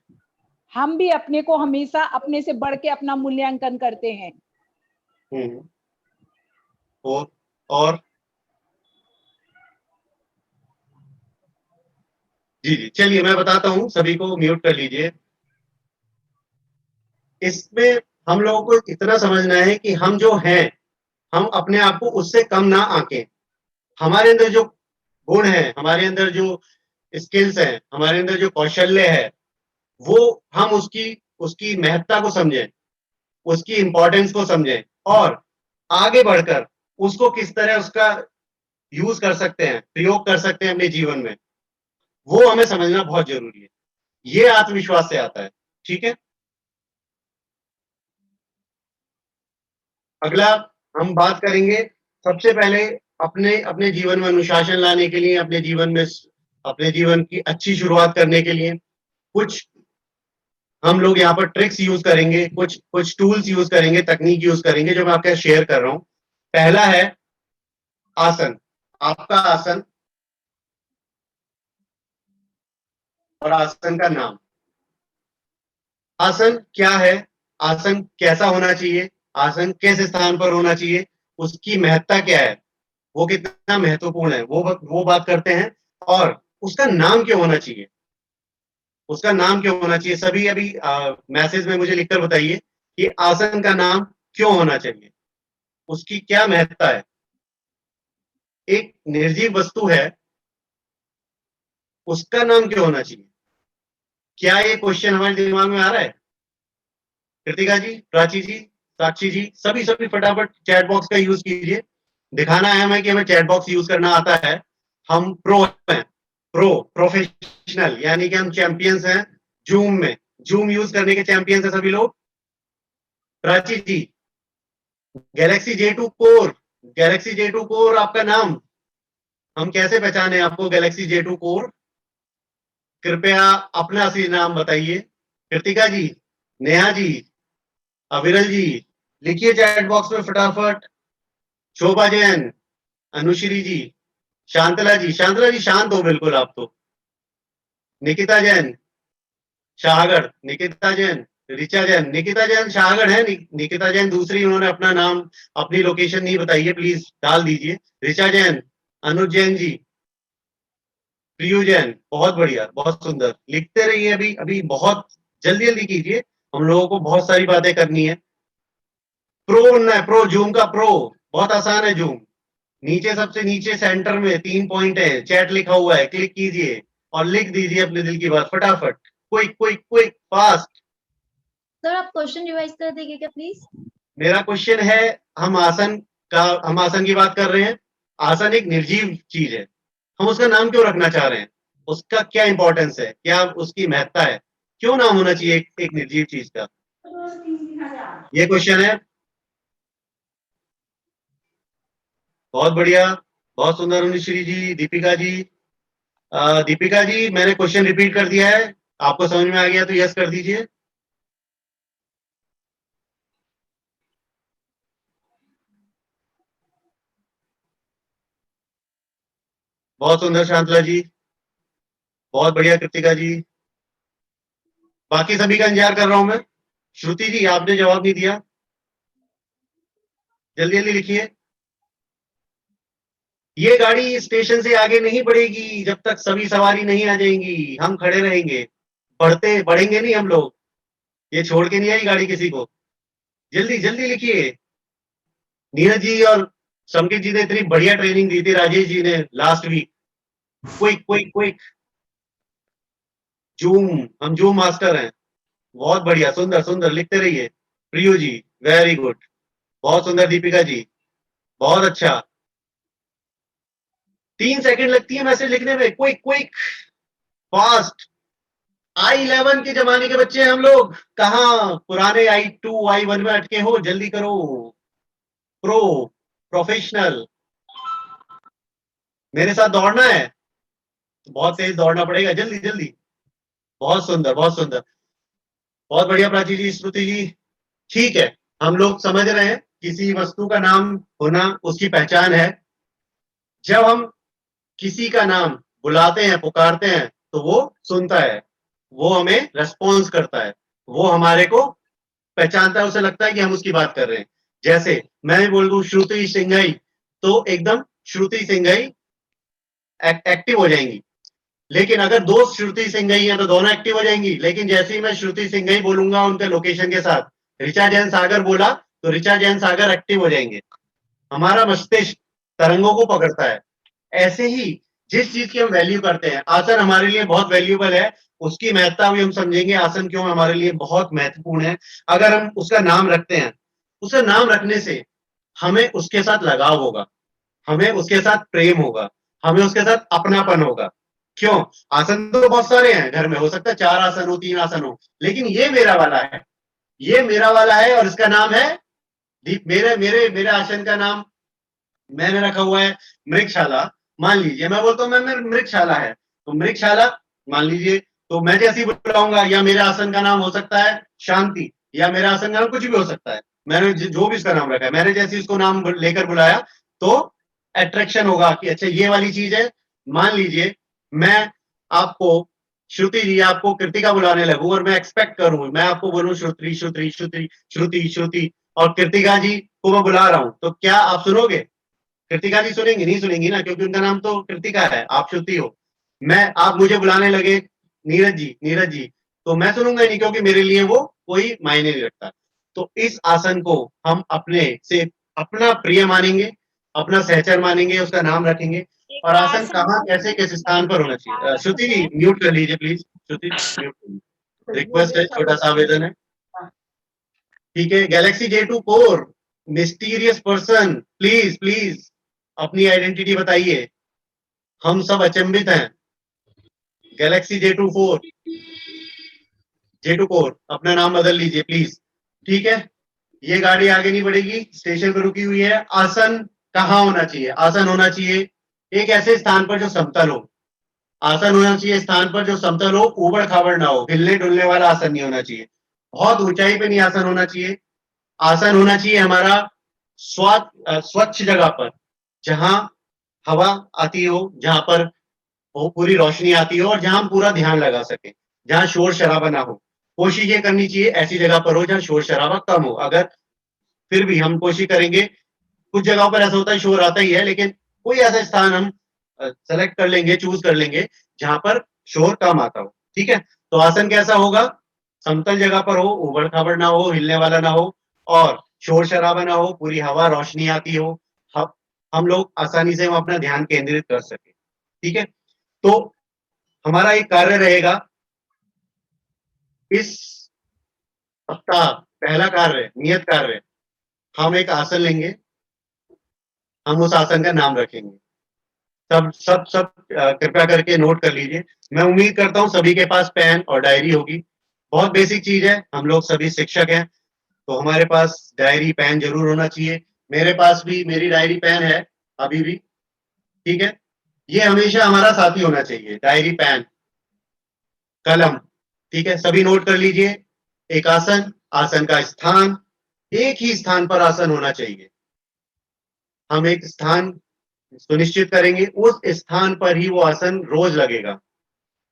[SPEAKER 7] हम भी अपने को हमेशा अपने से बढ़ के अपना मूल्यांकन करते हैं।
[SPEAKER 3] और जी चलिए मैं बताता हूं, सभी को म्यूट कर लीजिए। इसमें हम लोगों को इतना समझना है कि हम जो हैं, हम अपने आप को उससे कम ना आंकें। हमारे अंदर जो गुण है, हमारे अंदर जो स्किल्स हैं, हमारे अंदर जो कौशल्य है, वो हम उसकी महत्ता को समझें, उसकी इंपॉर्टेंस को समझें और आगे बढ़कर उसको किस तरह उसका यूज कर सकते हैं, प्रयोग कर सकते हैं अपने जीवन में, वो हमें समझना बहुत जरूरी है। ये आत्मविश्वास से आता है। ठीक है, अगला हम बात करेंगे सबसे पहले अपने अपने जीवन में अनुशासन लाने के लिए, अपने जीवन की अच्छी शुरुआत करने के लिए कुछ हम लोग यहाँ पर ट्रिक्स यूज करेंगे, कुछ टूल्स यूज करेंगे, तकनीक यूज करेंगे जो मैं आपके साथ शेयर कर रहा हूं। पहला है आसन। आपका आसन और आसन का नाम। आसन क्या है, आसन कैसा होना चाहिए, आसन किस स्थान पर होना चाहिए, उसकी महत्ता क्या है, वो कितना महत्वपूर्ण है, वो बात करते हैं। और उसका नाम क्यों होना चाहिए, उसका नाम क्यों होना चाहिए। सभी अभी मैसेज में मुझे लिखकर बताइए कि आसन का नाम क्यों होना चाहिए, उसकी क्या महत्ता है। एक निर्जीव वस्तु है, उसका नाम क्यों होना चाहिए। क्या ये क्वेश्चन हमारे दिमाग में आ रहा है? कृतिका जी, प्राची जी, साक्षी जी, सभी फटाफट चैट बॉक्स का यूज कीजिए। दिखाना है हमें कि हमें चैट बॉक्स यूज करना आता है। हम प्रो हैं, प्रोफेशनल, यानी कि हम चैंपियंस हैं जूम में, जूम यूज करने के चैंपियंस हैं सभी लोग। Prachi ji, galaxy J2 core, galaxy J2 core आपका नाम, हम कैसे पहचाने आपको गैलेक्सी J2 कोर? कृपया अपना असली नाम बताइए। कृतिका जी, नेहा जी, अविरल जी, लिखिए चैट बॉक्स में फटाफट। शोभा जैन, अनुश्री जी, शांतला जी, शांतला जी शांत हो बिल्कुल आप तो। निकिता जैन, शाहगढ़, निकिता जैन, ऋचा जैन, निकिता जैन शाहगढ़ है, निकिता जैन दूसरी, उन्होंने अपना नाम अपनी लोकेशन नहीं बताई है, प्लीज डाल दीजिए। ऋचा जैन, अनुज जैन जी, प्रियू जैन, बहुत बढ़िया, बहुत सुंदर, लिखते रहिए। अभी अभी बहुत जल्दी जल्दी कीजिए, हम लोगों को बहुत सारी बातें करनी है। प्रो बनना है, प्रो, जूम का प्रो, बहुत आसान है जूम। नीचे सबसे नीचे सेंटर में 3 पॉइंट है, चैट लिखा हुआ है, क्लिक कीजिए और लिख दीजिए अपने दिल की बात फटाफट, quick quick quick fast.
[SPEAKER 6] Sir आप क्वेश्चन रिवाइज कर देंगे क्या प्लीज?
[SPEAKER 3] मेरा क्वेश्चन है, हम आसन की बात कर रहे हैं। आसन एक निर्जीव चीज है, हम उसका नाम क्यों रखना चाह रहे हैं, उसका क्या इंपॉर्टेंस है, क्या उसकी महत्ता है, क्यों नाम होना चाहिए एक निर्जीव चीज का, ये क्वेश्चन है। बहुत बढ़िया, बहुत सुंदर अनुश्री जी, दीपिका जी। दीपिका जी, मैंने क्वेश्चन रिपीट कर दिया है, आपको समझ में आ गया तो यस कर दीजिए। बहुत सुंदर शांतला जी, बहुत बढ़िया कृतिका जी, बाकी सभी का इंतजार कर रहा हूं मैं। श्रुति जी, आपने जवाब नहीं दिया, जल्दी जल्दी लिखिए। ये गाड़ी स्टेशन से आगे नहीं बढ़ेगी जब तक सभी सवारी नहीं आ जाएंगी, हम खड़े रहेंगे, बढ़ेंगे नहीं हम लोग, ये छोड़ के नहीं आई गाड़ी किसी को। जल्दी जल्दी लिखिए। नीरज जी और संकेत जी ने इतनी बढ़िया ट्रेनिंग दी थी, राजेश जी ने last week. Quick quick quick, zoom, हम जूम मास्टर हैं। बहुत बढ़िया, सुंदर सुंदर, लिखते रहिए। प्रियो जी, वेरी गुड, बहुत सुंदर। दीपिका जी, बहुत अच्छा। 3 सेकंड लगती है मैसेज लिखने में, क्विक क्विक फास्ट। I11 के जमाने के बच्चे हैं हम लोग, कहाँ पुराने I2 I1 में अटके हो, जल्दी करो। प्रो, प्रोफेशनल, मेरे साथ दौड़ना है, बहुत तेज दौड़ना पड़ेगा, जल्दी जल्दी। बहुत सुंदर, बहुत सुंदर, बहुत बढ़िया प्राची जी, श्रुति जी। ठीक है, हम लोग समझ रहे हैं किसी वस्तु का नाम होना उसकी पहचान है। जब हम किसी का नाम बुलाते हैं, पुकारते हैं, तो वो सुनता है, वो हमें रेस्पॉन्स करता है, वो हमारे को पहचानता है, उसे लगता है कि हम उसकी बात कर रहे हैं। जैसे मैं बोल दूं श्रुति सिंघई, तो एकदम श्रुति सिंघई एक्टिव हो जाएंगी। लेकिन अगर दो श्रुति सिंघई है तो दोनों एक्टिव हो जाएंगी। लेकिन जैसे ही मैं श्रुति सिंघई बोलूंगा उनके लोकेशन के साथ, ऋचा जैन सागर बोला तो ऋचा जैन सागर एक्टिव हो जाएंगे। हमारा मस्तिष्क तरंगों को पकड़ता है। ऐसे ही जिस चीज की हम वैल्यू करते हैं, आसन हमारे लिए बहुत वैल्यूबल है, उसकी महत्ता भी हम समझेंगे, आसन क्यों हमारे लिए बहुत महत्वपूर्ण है। अगर हम उसका नाम रखते हैं, उसका नाम रखने से हमें उसके साथ लगाव होगा, हमें उसके साथ प्रेम होगा, हमें उसके साथ अपनापन होगा। क्यों? आसन तो बहुत सारे हैं घर में, हो सकता है 4 आसन हो, 3 आसन हो, लेकिन ये मेरा वाला है, ये मेरा वाला है और इसका नाम है दीप। मेरे मेरे मेरे आसन का नाम मैंने रखा हुआ है मृगशाला। मान लीजिए मैं बोलता हूँ मैं मृगशाला है, तो मृगशाला मान लीजिए, तो मैं जैसे ही बुलाऊंगा, या मेरे आसन का नाम हो सकता है शांति, या मेरा आसन का नाम कुछ भी हो सकता है, मैंने जो भी इसका नाम रखा है, मैंने जैसे इसको नाम लेकर बुलाया तो अट्रैक्शन होगा कि अच्छा ये वाली चीज है। मान लीजिए मैं आपको श्रुति जी, आपको कृतिका बुलाने लगूं और मैं एक्सपेक्ट करूं, मैं आपको बोलूं श्रुति श्रुति श्रुति श्रुति श्रुति, और कृतिका जी को मैं बुला रहा हूं, तो क्या आप सुनोगे? कृतिका जी सुनेंगी? नहीं सुनेंगी ना, क्योंकि उनका नाम तो कृतिका है, आप श्रुति हो। आप मुझे बुलाने लगे नीरज जी, नीरज जी, तो मैं सुनूंगा नहीं, क्योंकि मेरे लिए वो कोई मायने नहीं रखता। तो इस आसन को हम अपने से अपना प्रिय मानेंगे, अपना सहचर मानेंगे, उसका नाम रखेंगे। और आसन कहाँ, कैसे, किस स्थान पर होना चाहिए? श्रुति जी म्यूट कर लीजिए प्लीज, श्रुति म्यूट कर लीजिए, रिक्वेस्ट है, छोटा सा आवेदन है। ठीक है, Galaxy J2 core, mysterious person, please please अपनी आइडेंटिटी बताइए, हम सब अचंभित हैं। गैलेक्सी J2 कोर, अपना नाम बदल लीजिए प्लीज। ठीक है, ये गाड़ी आगे नहीं बढ़ेगी, स्टेशन पर रुकी हुई है। आसन कहाँ होना चाहिए? आसन होना चाहिए एक ऐसे स्थान पर जो समतल हो। आसन होना चाहिए स्थान पर जो समतल हो, ऊबड़ खाबड़ ना हो, हिलने डुलने वाला आसन नहीं होना चाहिए, बहुत ऊंचाई पे नहीं आसन होना चाहिए। आसन होना चाहिए हमारा स्वच्छ जगह पर, जहां हवा आती हो, जहां पर पूरी रोशनी आती हो, और जहां हम पूरा ध्यान लगा सके, जहां शोर शराबा ना हो। कोशिश ये करनी चाहिए ऐसी जगह पर हो जहां शोर शराबा कम हो। अगर फिर भी हम कोशिश करेंगे, कुछ जगहों पर ऐसा होता है शोर आता ही है, लेकिन कोई ऐसा स्थान हम सेलेक्ट कर लेंगे, चूज कर लेंगे जहां पर शोर कम आता हो। ठीक है, तो आसन कैसा होगा? समतल जगह पर हो, उबड़ खाबड़ ना हो, हिलने वाला ना हो, और शोर शराबा ना हो, पूरी हवा रोशनी आती हो, हम लोग आसानी से हम अपना ध्यान केंद्रित कर सके। ठीक है, तो हमारा एक कार्य रहेगा इस सप्ताह, पहला कार्य, नियत कार्य, हम एक आसन लेंगे, हम उस आसन का नाम रखेंगे। सब सब सब कृपया करके नोट कर लीजिए। मैं उम्मीद करता हूं सभी के पास पेन और डायरी होगी। बहुत बेसिक चीज है, हम लोग सभी शिक्षक हैं, तो हमारे पास डायरी पेन जरूर होना चाहिए। मेरे पास भी मेरी डायरी पेन है अभी भी। ठीक है, ये हमेशा हमारा साथी होना चाहिए, डायरी पेन कलम। ठीक है, सभी नोट कर लीजिए। एक आसन, आसन का स्थान, एक ही स्थान पर आसन होना चाहिए। हम एक स्थान सुनिश्चित करेंगे, उस स्थान पर ही वो आसन रोज लगेगा,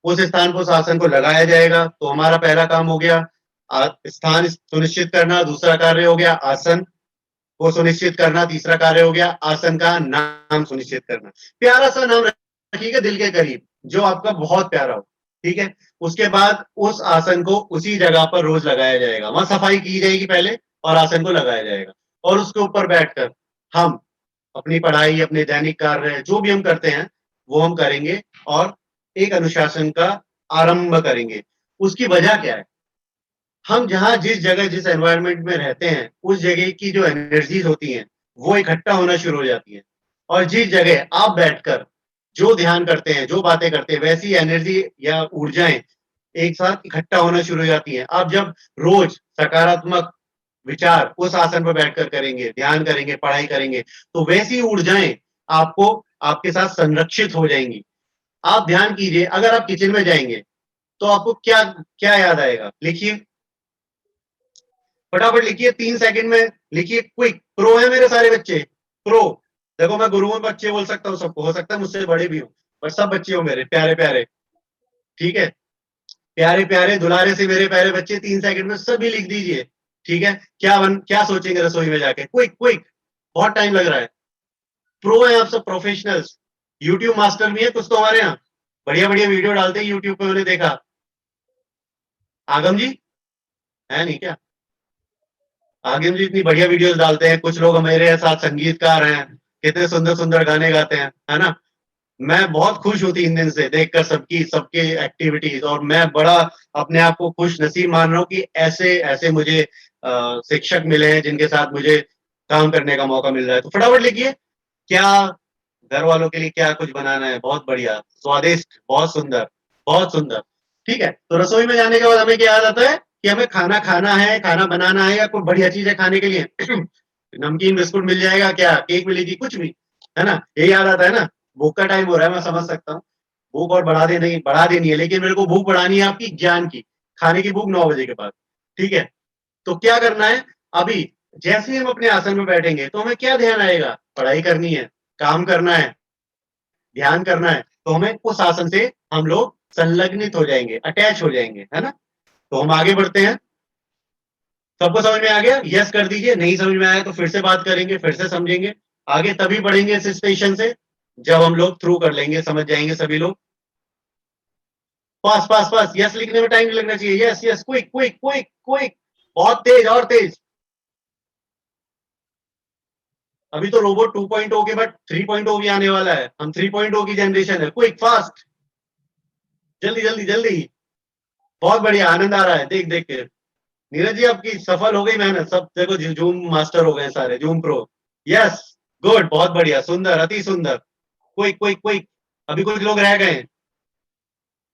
[SPEAKER 3] उस स्थान पर उस आसन को लगाया जाएगा। तो हमारा पहला काम हो गया स्थान सुनिश्चित करना, दूसरा कार्य हो गया आसन को सुनिश्चित करना, तीसरा कार्य हो गया आसन का नाम सुनिश्चित करना। प्यारा सा नाम रखिएगा दिल के करीब, जो आपका बहुत प्यारा हो। ठीक है, उसके बाद उस आसन को उसी जगह पर रोज लगाया जाएगा, वहां सफाई की जाएगी पहले और आसन को लगाया जाएगा, और उसके ऊपर बैठकर हम अपनी पढ़ाई, अपने दैनिक कार्य, जो भी हम करते हैं वो हम करेंगे, और एक अनुशासन का आरंभ करेंगे। उसकी वजह क्या है? हम जहां जिस जगह जिस एनवायरनमेंट में रहते हैं, उस जगह की जो एनर्जीज होती हैं वो इकट्ठा होना शुरू हो जाती है, और जिस जगह आप बैठकर जो ध्यान करते हैं, जो बातें करते हैं, वैसी एनर्जी या ऊर्जाएं एक साथ इकट्ठा होना शुरू हो जाती हैं। आप जब रोज सकारात्मक विचार उस आसन पर बैठकर करेंगे, ध्यान करेंगे, पढ़ाई करेंगे, तो वैसी ऊर्जाएं आपको आपके साथ संरक्षित हो जाएंगी। आप ध्यान कीजिए, अगर आप किचन में जाएंगे तो आपको क्या क्या याद आएगा? लिखिए, फटाफट लिखिए, 3 सेकंड में लिखिए, क्विक। प्रो है मेरे सारे बच्चे, प्रो। देखो मैं गुरुओं में बच्चे बोल सकता हूँ सबको, हो सकता है मुझसे बड़े भी हो, पर सब बच्चे हो मेरे प्यारे प्यारे, ठीक है। प्यारे प्यारे दुलारे से मेरे प्यारे बच्चे, 3 सेकंड में सभी लिख दीजिए, ठीक है। क्या सोचेंगे रसोई में जाके, क्विक क्विक, बहुत टाइम लग रहा है। प्रो है आप सब, प्रोफेशनल्स। यूट्यूब मास्टर भी है कुछ तो हमारे यहाँ, बढ़िया बढ़िया वीडियो डालते हैं यूट्यूब पे, मैंने देखा। आगम जी है नहीं क्या? आगम जी इतनी बढ़िया वीडियोस डालते हैं, कुछ लोग हमारे साथ संगीतकार हैं, कितने सुंदर सुंदर गाने गाते हैं, है ना। मैं बहुत खुश हूँ 3 दिन से देखकर सबकी सबके एक्टिविटीज, और मैं बड़ा अपने आप को खुश नसीब मान रहा हूँ कि ऐसे ऐसे मुझे शिक्षक मिले हैं जिनके साथ मुझे काम करने का मौका मिल रहा है। तो फटाफट लिखिए, क्या घर वालों के लिए क्या कुछ बनाना है, बहुत बढ़िया, स्वादिष्ट, बहुत सुंदर, बहुत सुंदर, ठीक है। तो रसोई में जाने के बाद हमें क्या याद आता है कि हमें खाना खाना है, खाना बनाना है, या कोई बढ़िया चीज है खाने के लिए नमकीन बिस्कुट मिल जाएगा क्या, केक मिलेगी, कुछ भी, है ना, ये याद आता है ना। भूख का टाइम हो रहा है, मैं समझ सकता हूँ, भूख और बढ़ा देनी है, लेकिन मेरे को भूख बढ़ानी है आपकी ज्ञान की, खाने की भूख 9 बजे के बाद, ठीक है। तो क्या करना है अभी, जैसे ही हम अपने आसन में बैठेंगे तो हमें क्या ध्यान आएगा, पढ़ाई करनी है, काम करना है, ध्यान करना है, तो हमें उस आसन से हम लोग संलग्नित हो जाएंगे, अटैच हो जाएंगे, है ना। तो हम आगे बढ़ते हैं। सबको समझ में आ गया? यस कर दीजिए, नहीं समझ में आया तो फिर से बात करेंगे, फिर से समझेंगे, आगे तभी बढ़ेंगे इस स्टेशन से जब हम लोग थ्रू कर लेंगे, समझ जाएंगे सभी लोग। पास पास पास, यस लिखने में टाइम लगना चाहिए, yes yes, quick quick quick quick, बहुत तेज और तेज। अभी तो रोबोट 2.0 के बाद 3.0 भी आने वाला है, हम 3.0 की जनरेशन है, क्विक फास्ट, जल्दी जल्दी जल्दी, बहुत बढ़िया, आनंद आ रहा है देख देख के। नीरज जी आपकी सफल हो गई मेहनत, सब देखो जूम मास्टर हो गए सारे, जूम प्रो, यस, गुड, बहुत बढ़िया, सुंदर, अति सुंदर, क्विक क्विक क्विक। अभी कुछ लोग रह गए हैं,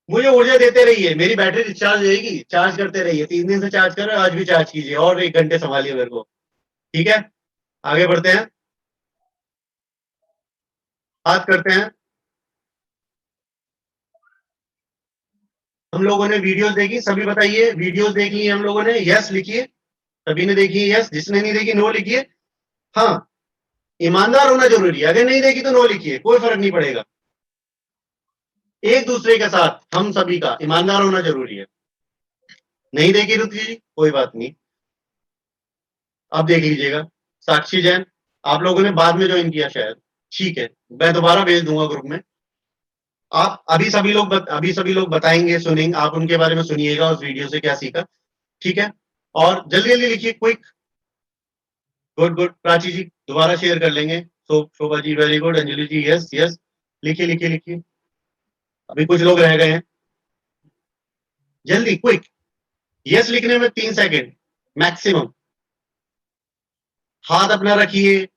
[SPEAKER 3] मुझे ऊर्जा देते रहिए, मेरी बैटरी डिस्चार्ज रहेगी, चार्ज करते रहिए, 3 दिन से चार्ज कर रहे हो, आज भी चार्ज कीजिए, और 1 घंटे संभालिए मेरे को, ठीक है। आगे बढ़ते हैं, बात करते हैं। हम लोगों ने वीडियोस देखी, सभी बताइए, वीडियोस देख ली हम लोगों ने, यस लिखिए, सभी ने देखी है, यस, जिसने नहीं देखी नो लिखिए। हाँ, ईमानदार होना जरूरी है, अगर नहीं देखी तो नो लिखिए, कोई फर्क नहीं पड़ेगा, एक दूसरे के साथ हम सभी का ईमानदार होना जरूरी है। नहीं देखी रुचि जी, कोई बात नहीं, अब देख लीजिएगा। साक्षी जैन, आप लोगों ने बाद में ज्वाइन किया शायद, ठीक है, मैं दोबारा भेज दूंगा ग्रुप में। आप अभी सभी लोग बताएंगे, सुनेंगे, आप उनके बारे में सुनिएगा, उस वीडियो से क्या सीखा, ठीक है। और जल्दी जल्दी लिखिए, क्विक, गुड गुड। प्राची जी दोबारा शेयर कर लेंगे, शोभा जी वेरी गुड, अंजलि जी यस यस, लिखिए लिखिए लिखिए, अभी कुछ लोग रह गए हैं, जल्दी क्विक, यस लिखने में 3 सेकंड मैक्सिमम। हाथ अपना रखिए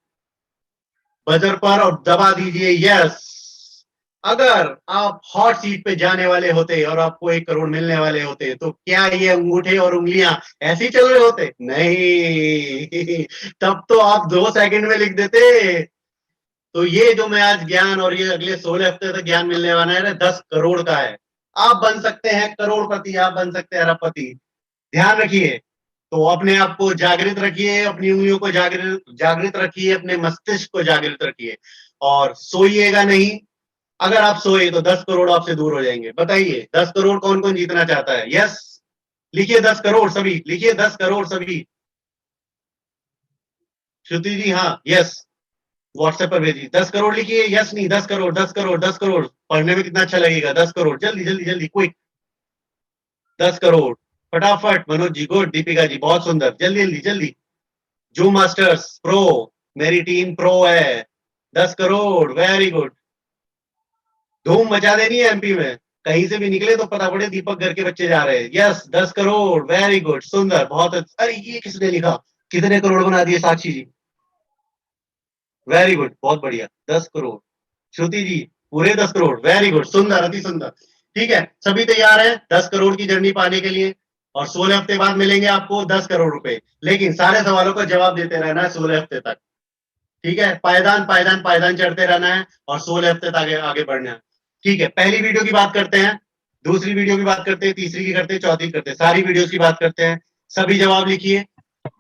[SPEAKER 3] बजर पर और दबा दीजिए यस। अगर आप हॉट सीट पे जाने वाले होते और आपको 1 करोड़ मिलने वाले होते तो क्या ये अंगूठे और उंगलियां ऐसे ही चल रहे होते? नहीं तब तो आप 2 सेकंड में लिख देते। तो ये जो मैं आज ज्ञान, और ये अगले 16 हफ्ते तक ज्ञान मिलने वाला है ना, 10 करोड़ का है। आप बन सकते हैं करोड़पति, आप बन सकते हैं अरबपति, ध्यान रखिए। तो अपने आप को जागृत रखिए, अपनी उंगलियों को जागृत रखिए, अपने मस्तिष्क को जागृत रखिए, और सोइएगा नहीं। अगर आप सोए तो 10 करोड़ आपसे दूर हो जाएंगे। बताइए 10 करोड़ कौन कौन जीतना चाहता है? यस लिखिए, 10 करोड़ सभी लिखिए, 10 करोड़ सभी। श्रुति जी हाँ यस, व्हाट्सएप पर भेजिए, 10 करोड़ लिखिए, यस नहीं, 10 करोड़ 10 करोड़ 10 करोड़, पढ़ने में कितना अच्छा लगेगा, 10 करोड़, जल्दी जल्दी जल्दी क्विक, 10 करोड़ फटाफट। मनोज जी गुड, दीपिका जी बहुत सुंदर, जल्दी जल्दी जल्दी। जूम मास्टर्स प्रो, मेरी टीम प्रो है, 10 करोड़ वेरी गुड। धूम मचा देनी है एमपी में, कहीं से भी निकले तो पता पड़े दीपक घर के बच्चे जा रहे हैं। यस 10 करोड़ वेरी गुड, सुंदर, बहुत अच्छा। अरे ये किसने लिखा, कितने करोड़ बना दिए साक्षी जी, वेरी गुड, बहुत बढ़िया, 10 करोड़। श्रुति जी पूरे 10 करोड़, वेरी गुड, सुंदर, अति सुंदर, ठीक है। सभी तैयार है 10 करोड़ की जर्नी पाने के लिए, और 16 हफ्ते बाद मिलेंगे आपको 10 करोड़ रुपए, लेकिन सारे सवालों का जवाब देते रहना है 16 हफ्ते तक, ठीक है। पायदान पायदान पायदान चढ़ते रहना है, और 16 हफ्ते तक आगे आगे बढ़ना है, ठीक है। पहली वीडियो की बात करते हैं, दूसरी वीडियो की बात करते हैं, तीसरी की करते हैं, चौथी करते हैं, सारी वीडियोस की बात करते हैं। सभी जवाब लिखिए,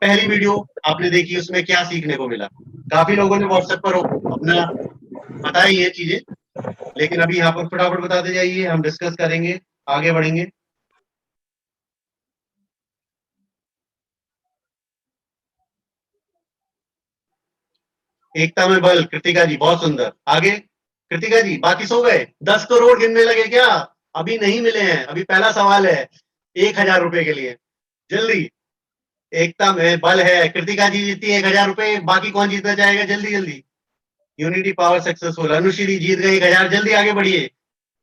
[SPEAKER 3] पहली वीडियो आपने देखी, उसमें क्या सीखने को मिला? काफी लोगों ने व्हाट्सएप पर अपना बताया ये चीजें, लेकिन अभी यहाँ पर फटाफट बताते जाइए, हम डिस्कस करेंगे, आगे बढ़ेंगे। एकता में बल, कृतिका जी बहुत सुंदर। आगे कृतिका जी, बाकी सो गए? 10 करोड़ गिनने लगे क्या? अभी नहीं मिले हैं, अभी पहला सवाल है 1000 रुपए के लिए, जल्दी। एकता में बल है, कृतिका जी जीती 1000 रुपए, बाकी कौन जीतना चाहेगा? जल्दी जल्दी। यूनिटी पावर सक्सेसफुल, अनुश्री जीत गई 1000, जल्दी आगे बढ़िए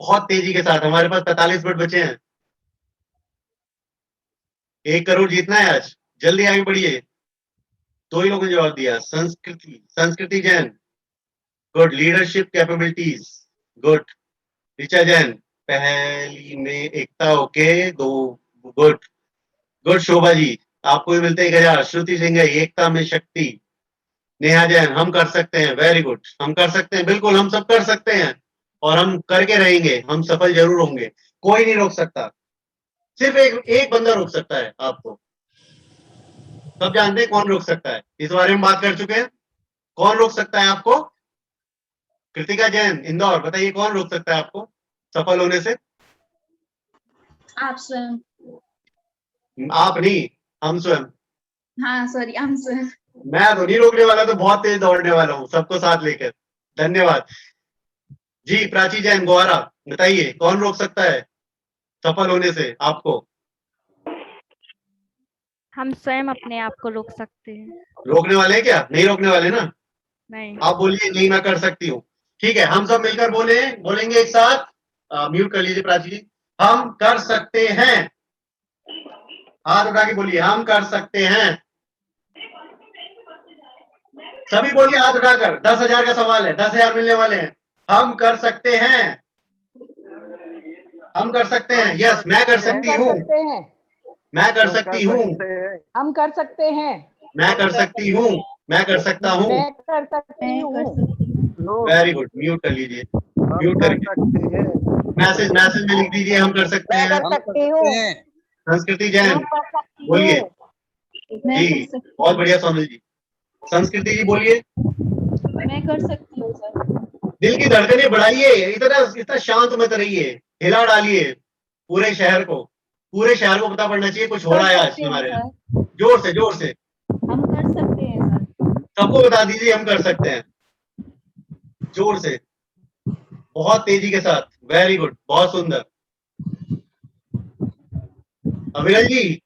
[SPEAKER 3] बहुत तेजी के साथ, हमारे पास 45 मिनट बचे हैं। 1 करोड़ जीतना है आज, जल्दी आगे बढ़िए। 2 ही लोगों ने जवाब दिया। संस्कृति Jain, good. Leadership capabilities, good. Richa Jain, पहली में एकता, okay, 2, good good. Shobha ji, आपको भी मिलते 1000। श्रुति सिंह, एकता में शक्ति। नेहा जैन, हम कर सकते हैं, वेरी गुड, हम कर सकते हैं, बिल्कुल हम सब कर सकते हैं और हम करके रहेंगे, हम सफल जरूर होंगे, कोई नहीं रोक सकता, सिर्फ एक बंदा रोक सकता है आपको। सब जानते हैं कौन रोक सकता है, इस बारे में बात कर चुके हैं। कौन रोक सकता है आपको? कृतिका जैन, इंदौर, बताइए कौन रोक सकता है आपको सफल होने से?
[SPEAKER 6] आप स्वयं।
[SPEAKER 3] आप नहीं, हम स्वयं।
[SPEAKER 6] हाँ सॉरी, हम स्वयं।
[SPEAKER 3] मैं तो नहीं रोकने वाला, तो बहुत तेज दौड़ने वाला हूँ सबको साथ लेकर। धन्यवाद जी। प्राची जैन, गोवारा, बताइए कौन रोक सकता है सफल होने से आपको?
[SPEAKER 8] हम स्वयं अपने आप को रोक सकते हैं।
[SPEAKER 3] रोकने वाले हैं क्या? नहीं रोकने वाले ना?
[SPEAKER 8] नहीं।
[SPEAKER 3] आप बोलिए नहीं, मैं कर सकती हूँ। ठीक है, हम सब मिलकर बोलेंगे एक साथ। म्यूट कर लीजिए प्राची जी। हम कर सकते हैं, हाथ उठा के बोलिए, हम कर सकते हैं। सभी बोलिए हाथ उठाकर। 10,000 का सवाल है, 10,000 मिलने वाले हैं। हम कर सकते हैं, हम कर सकते हैं। यस, मैं कर सकती हूँ, मैं कर सकती हूँ,
[SPEAKER 7] हम कर सकते हैं,
[SPEAKER 3] मैं कर सकती हूँ, मैं कर सकता हूँ।
[SPEAKER 7] मैं कर सकती हूँ।
[SPEAKER 3] वेरी गुड, म्यूट कर लीजिए, म्यूट करके मैसेज में लिख दीजिए, हम कर सकते
[SPEAKER 7] मैं
[SPEAKER 3] हैं।
[SPEAKER 7] कर सकती हूँ,
[SPEAKER 3] संस्कृति जैन,
[SPEAKER 7] मैं कर सकती
[SPEAKER 3] बोलिए
[SPEAKER 7] हूँ।
[SPEAKER 6] मैं
[SPEAKER 3] जी,
[SPEAKER 6] कर सकती
[SPEAKER 3] बहुत बढ़िया सोनल जी। संस्कृति जी बोलिए।
[SPEAKER 6] मैं कर सकती हूँ सर।
[SPEAKER 3] दिल की धड़कनें बढ़ाइए, इतना शांत मत रहिए, हिला डालिए पूरे शहर को, पूरे शहर को पता पड़ना चाहिए कुछ हो रहा है आज हमारे यहाँ। जोर से, जोर से
[SPEAKER 6] हम कर सकते हैं सर।
[SPEAKER 3] सबको बता दीजिए हम कर सकते हैं, जोर से, बहुत तेजी के साथ। वेरी गुड, बहुत सुंदर। अविरल जी,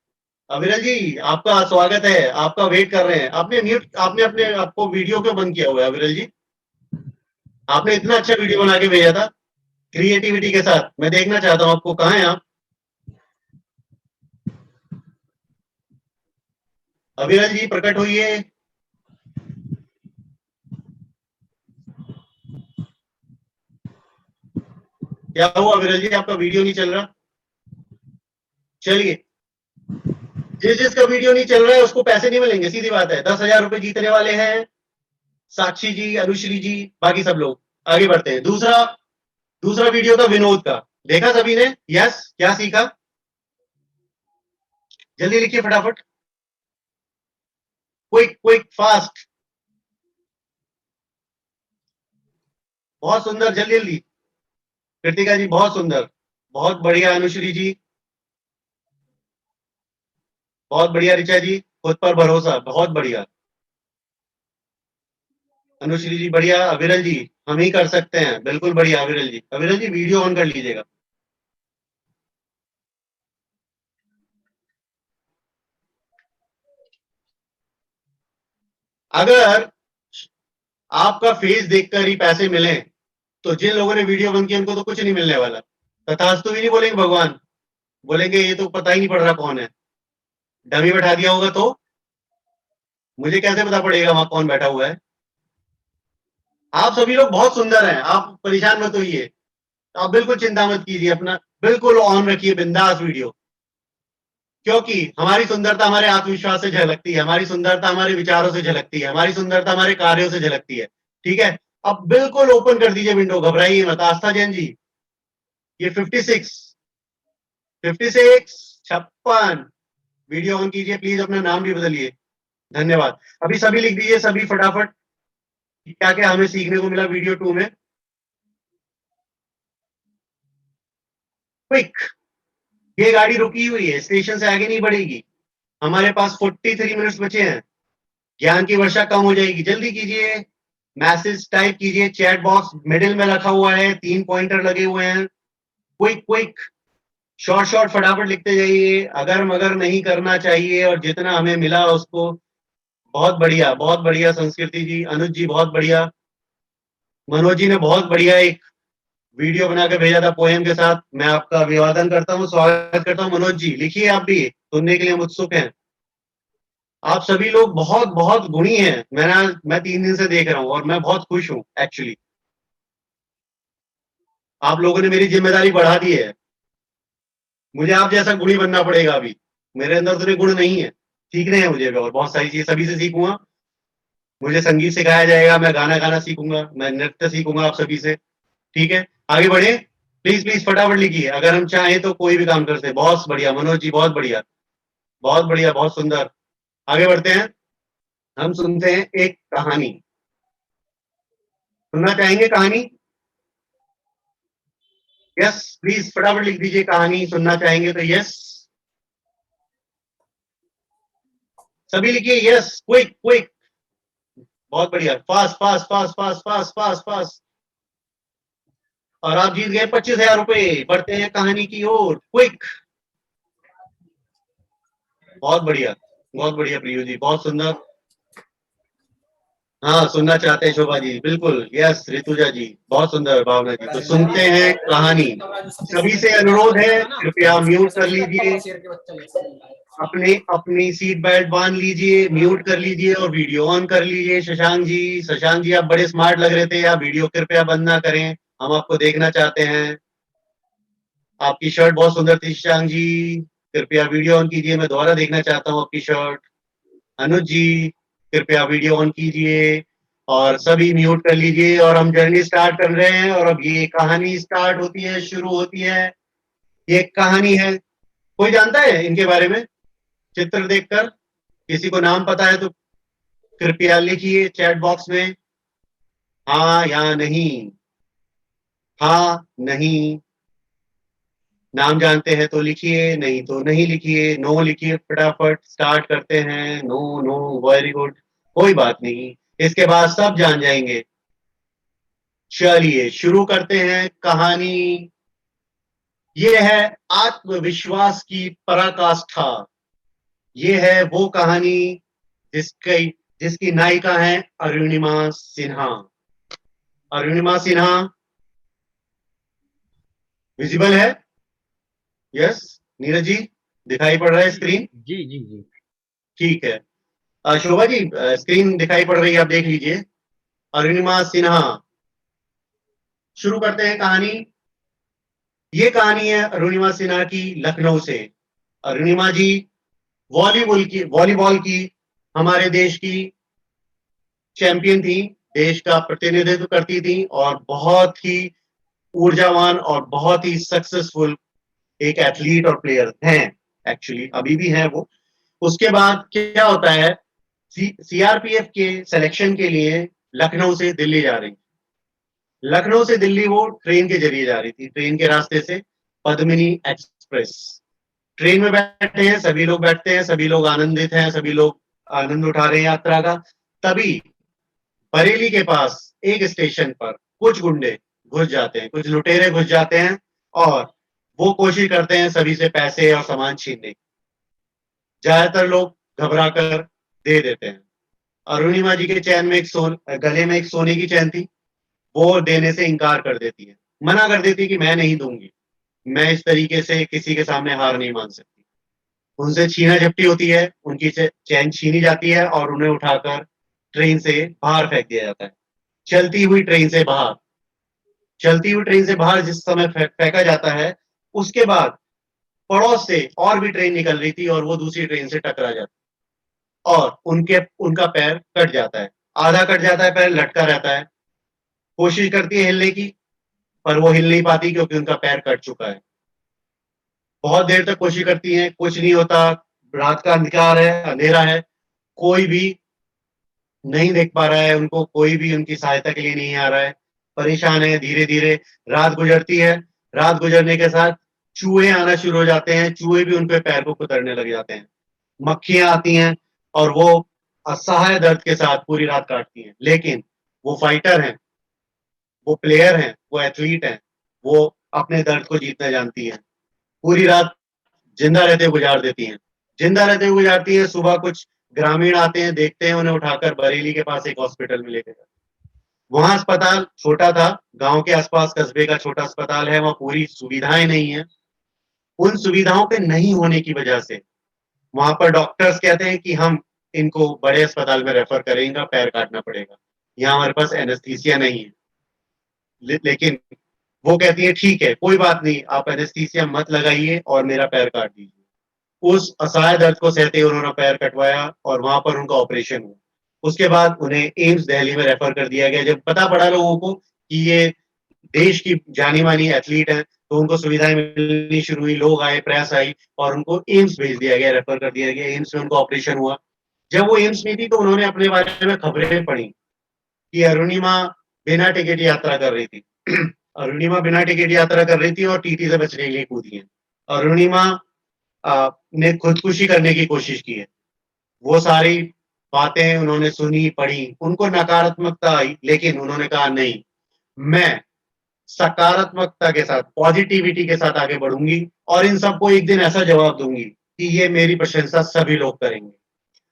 [SPEAKER 3] अविरल जी, आपका स्वागत है, आपका वेट कर रहे हैं। आपने अपने आपको वीडियो क्यों बंद किया हुआ है अविरल जी? आपने इतना अच्छा वीडियो बना के भेजा था क्रिएटिविटी के साथ, मैं देखना चाहता हूं आपको। कहाँ हैं आप? अविरल जी प्रकट होइए। क्या हुआ अविरल जी, आपका वीडियो नहीं चल रहा? चलिए, जिसका वीडियो नहीं चल रहा है उसको पैसे नहीं मिलेंगे, सीधी बात है। 10,000 रुपए जीतने वाले हैं साक्षी जी, अनुश्री जी, बाकी सब लोग। आगे बढ़ते हैं। दूसरा वीडियो था विनोद का, देखा सभी ने? यस, क्या सीखा? जल्दी लिखिए फटाफट, क्विक क्विक फास्ट। बहुत सुंदर, जल्दी जल्दी। कृतिका जी बहुत सुंदर, बहुत बढ़िया। अनुश्री जी बहुत बढ़िया। ऋचा जी, खुद पर भरोसा, बहुत बढ़िया। अनुश्री जी बढ़िया। अविरल जी, हम ही कर सकते हैं, बिल्कुल बढ़िया। अविरल जी, अविरल जी वीडियो ऑन कर लीजिएगा। अगर आपका फेस देखकर ही पैसे मिले तो जिन लोगों ने वीडियो बंद किया उनको तो कुछ नहीं मिलने वाला। तथास्तु भी नहीं बोलेंगे भगवान, बोलेंगे ये तो पता ही नहीं पड़ रहा कौन है, डमी बैठा दिया होगा तो मुझे कैसे पता पड़ेगा वहां कौन बैठा हुआ है? आप सभी लोग बहुत सुंदर हैं, आप परेशान मत होइए, आप बिल्कुल चिंता मत कीजिए, अपना बिल्कुल ऑन रखिए बिंदास वीडियो, क्योंकि हमारी सुंदरता हमारे आत्मविश्वास से झलकती है, हमारी सुंदरता हमारे विचारों से झलकती है, हमारी सुंदरता हमारे कार्यों से झलकती है। ठीक है, अब बिल्कुल ओपन कर दीजिए विंडो, घबराइए मत। आस्था जैन जी, ये 56 56 56 वीडियो ऑन कीजिए प्लीज, अपना नाम भी बदलिए। धन्यवाद। अभी सभी लिख दीजिए, सभी फटाफट, क्या क्या हमें सीखने को मिला वीडियो 2 में। क्विक, ये गाड़ी रुकी हुई है, स्टेशन से आगे नहीं बढ़ेगी। हमारे पास 43 मिनट्स बचे हैं, ज्ञान की वर्षा कम हो जाएगी। जल्दी कीजिए, मैसेज टाइप कीजिए, चैट बॉक्स मिडिल में रखा हुआ है, 3 पॉइंटर लगे हुए हैं। क्विक क्विक, शॉर्ट शॉर्ट फटाफट लिखते जाइए। अगर मगर नहीं करना चाहिए, और जितना हमें मिला उसको। बहुत बढ़िया संस्कृति जी, अनुज जी बहुत बढ़िया, मनोज जी ने बहुत बढ़िया एक वीडियो बनाकर भेजा था पोएम के साथ। मैं आपका अभिवादन करता हूँ, स्वागत करता हूँ। मनोज जी लिखिए, आप भी सुनने के लिए हम उत्सुक हैं। आप सभी लोग बहुत बहुत गुणी हैं। मैं 3 दिन से देख रहा हूँ और मैं बहुत खुश हूँ एक्चुअली। आप लोगों ने मेरी जिम्मेदारी बढ़ा दी है। मुझे आप जैसा गुणी बनना पड़ेगा अभी। मेरे अंदर उतने गुण नहीं है, सीखने हैं मुझे भी, और बहुत सारी चीजें सभी से सीखूंगा। मुझे संगीत सिखाया जाएगा, मैं गाना गाना सीखूंगा, मैं नृत्य सीखूंगा आप सभी से। ठीक है, आगे बढ़े। प्लीज प्लीज फटाफट लिखिए, अगर हम चाहें तो कोई भी काम कर सकते हैं। बहुत बढ़िया मनोज जी, बहुत बढ़िया, बहुत बढ़िया, बहुत सुंदर। आगे बढ़ते हैं, हम सुनते हैं एक कहानी। सुनना चाहेंगे कहानी? यस, प्लीज फटाफट लिख दीजिए, कहानी सुनना चाहेंगे तो यस। सभी लिखिए यस, क्विक क्विक, बहुत बढ़िया, fast fast fast fast fast fast fast. और आप जीत गए 25,000 रुपए। बढ़ते हैं कहानी की ओर, क्विक। बहुत बढ़िया प्रियो जी, बहुत सुंदर। हाँ, सुनना चाहते हैं शोभा जी, बिल्कुल यस। ऋतुजा जी बहुत सुंदर, भावना जी। तो सुनते हैं कहानी। सभी से अनुरोध है, कृपया म्यूट कर लीजिए, अपने अपनी सीट बेल्ट बांध लीजिए, म्यूट कर लीजिए और वीडियो ऑन कर लीजिए। शशांक जी आप बड़े स्मार्ट लग रहे थे, आप वीडियो कृपया बंद ना करें, हम आपको देखना चाहते हैं। आपकी शर्ट बहुत सुंदर थी शशांक जी, कृपया वीडियो ऑन कीजिए, मैं दोबारा देखना चाहता हूँ आपकी शर्ट। अनुज जी कृपया वीडियो ऑन कीजिए और सभी म्यूट कर लीजिए, और हम जर्नी स्टार्ट कर रहे हैं। और अब ये कहानी स्टार्ट होती है, शुरू होती है। ये कहानी है, कोई जानता है इनके बारे में? चित्र देखकर किसी को नाम पता है तो कृपया लिखिए चैट बॉक्स में, हाँ या नहीं, हाँ नहीं। नाम जानते हैं तो लिखिए, नहीं तो नहीं लिखिए, नो लिखिए फटाफट। स्टार्ट करते हैं, नो नो, वेरी गुड, कोई बात नहीं, इसके बाद सब जान जाएंगे। चलिए शुरू करते हैं कहानी। ये है आत्मविश्वास की पराकाष्ठा। ये है वो कहानी जिसकी जिसकी नायिका है अरुणिमा सिन्हा। अरुणिमा सिन्हा विजिबल है? यस, नीरज जी दिखाई पड़ रहा है स्क्रीन?
[SPEAKER 2] जी जी जी।
[SPEAKER 3] ठीक है, शोभा जी स्क्रीन दिखाई पड़ रही है, आप देख लीजिए। अरुणिमा सिन्हा, शुरू करते हैं कहानी। ये कहानी है अरुणिमा सिन्हा की लखनऊ से। अरुणिमा जी वॉलीबॉल की हमारे देश की चैंपियन थी, देश का प्रतिनिधित्व करती थी, और बहुत ही ऊर्जावान और बहुत ही सक्सेसफुल एक एथलीट और प्लेयर हैं। एक्चुअली अभी भी हैं वो। उसके बाद क्या होता है, सीआरपीएफ के सिलेक्शन के लिए लखनऊ से दिल्ली जा रही, लखनऊ से दिल्ली वो ट्रेन के जरिए जा रही थी, ट्रेन के रास्ते से, पद्मिनी एक्सप्रेस। ट्रेन में बैठे हैं, सभी लोग बैठते हैं, सभी लोग आनंदित हैं, सभी लोग आनंद उठा रहे हैं यात्रा का। तभी बरेली के पास एक स्टेशन पर कुछ गुंडे घुस जाते हैं, कुछ लुटेरे घुस जाते हैं, और वो कोशिश करते हैं सभी से पैसे और सामान छीनने की। ज्यादातर लोग घबरा कर दे देते हैं। अरुणिमा जी के चैन में गले में एक सोने की चैन थी, वो देने से इनकार कर देती है, मना कर देती है कि मैं नहीं दूंगी, मैं इस तरीके से किसी के सामने हार नहीं मान सकती। उनसे छीना झपटी होती है, उनकी चैन छीनी जाती है और उन्हें उठाकर ट्रेन से बाहर फेंक दिया जाता है। चलती हुई ट्रेन से बाहर, चलती हुई ट्रेन से बाहर जिस समय फेंका जाता है, उसके बाद पड़ोस से और भी ट्रेन निकल रही थी और वो दूसरी ट्रेन से टकरा जाती है, और उनका पैर कट जाता है, आधा कट जाता है, पैर लटका रहता है। कोशिश करती है हिलने की, पर वो हिल नहीं पाती क्योंकि उनका पैर कट चुका है। बहुत देर तक कोशिश करती हैं, कुछ नहीं होता। रात का अंधकार है, अंधेरा है, कोई भी नहीं देख पा रहा है उनको, कोई भी उनकी सहायता के लिए नहीं आ रहा है, परेशान है। धीरे धीरे रात गुजरती है, रात गुजरने के साथ चूहे आना शुरू हो जाते हैं, चूहे भी उनके पैर को कुतरने लग जाते हैं, मक्खियां आती हैं और वो असहाय दर्द के साथ पूरी रात काटती हैं। लेकिन वो फाइटर हैं, वो प्लेयर हैं, वो एथलीट हैं, वो अपने दर्द को जीतना जानती हैं। पूरी रात जिंदा रहते हुए गुजार देती हैं, जिंदा रहते हुए गुजारती हैं। सुबह कुछ ग्रामीण आते हैं, देखते हैं, उन्हें उठाकर बरेली के पास एक हॉस्पिटल में लेके जाते हैं। वहां अस्पताल छोटा था, गांव के आसपास कस्बे का छोटा अस्पताल है, वहां पूरी सुविधाएं नहीं है। उन सुविधाओं के नहीं होने की वजह से वहां पर डॉक्टर्स कहते हैं कि हम इनको बड़े अस्पताल में रेफर करेंगे, पैर काटना पड़ेगा, यहाँ हमारे पास एनेस्थीसिया नहीं है। लेकिन वो कहती है ठीक है, कोई बात नहीं, आप एनेस्थीसिया मत लगाइए और मेरा पैर काट दीजिए। उस असहाय दर्द को सहते हुए उन्होंने पैर कटवाया और वहां पर उनका ऑपरेशन हुआ। उसके बाद उन्हें एम्स दिल्ली में रेफर कर दिया गया। जब पता पड़ा लोगों को कि ये देश की जानी मानी एथलीट है, तो उनको सुविधाएं मिलनी शुरू हुई, लोग आए, प्रेस आई और उनको एम्स भेज दिया गया, रेफर कर दिया गया। एम्स में उनका ऑपरेशन हुआ। जब वो एम्स में थी तो उन्होंने अपने बारे में खबरें पढ़ी कि अरुणिमा बिना टिकट यात्रा कर रही थी। अरुणिमा बिना टिकट यात्रा कर रही थी और टीटी से बचने के लिए कूदी है। अरुणिमा ने खुदकुशी करने की कोशिश की है। वो सारी बातें उन्होंने सुनी, पढ़ी, उनको नकारात्मकता आई, लेकिन उन्होंने कहा नहीं, मैं सकारात्मकता के साथ, पॉजिटिविटी के साथ आगे बढ़ूंगी और इन सबको एक दिन ऐसा जवाब दूंगी कि ये मेरी प्रशंसा सभी लोग करेंगे।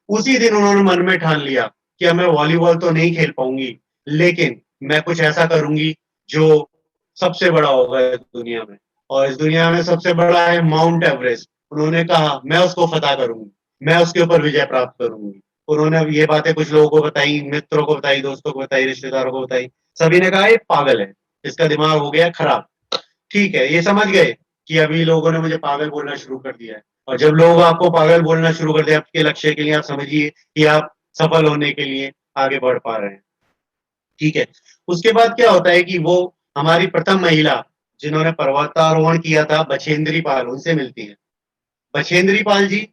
[SPEAKER 3] उसी दिन उन्होंने मन में ठान लिया कि अब मैं वॉलीबॉल तो नहीं खेल पाऊंगी, लेकिन मैं कुछ ऐसा करूंगी जो सबसे बड़ा होगा इस दुनिया में, और इस दुनिया में सबसे बड़ा है माउंट एवरेस्ट। उन्होंने कहा मैं उसको फतह करूंगी, मैं उसके ऊपर विजय प्राप्त करूंगी। उन्होंने ये बातें कुछ लोगों को बताई, मित्रों को बताई, दोस्तों को बताई, रिश्तेदारों को बताई। सभी ने कहा ये पागल है, इसका दिमाग हो गया खराब। ठीक है, ये समझ गए कि अभी लोगों ने मुझे पागल बोलना शुरू कर दिया है, और जब लोग आपको पागल बोलना शुरू कर दे आपके लक्ष्य के लिए, आप समझिए कि आप सफल होने के लिए आगे बढ़ पा रहे हैं। ठीक है, उसके बाद क्या होता है कि वो हमारी प्रथम महिला जिन्होंने पर्वतारोहण किया था, बछेंद्री पाल, उनसे मिलती हैं। बछेंद्री पाल जी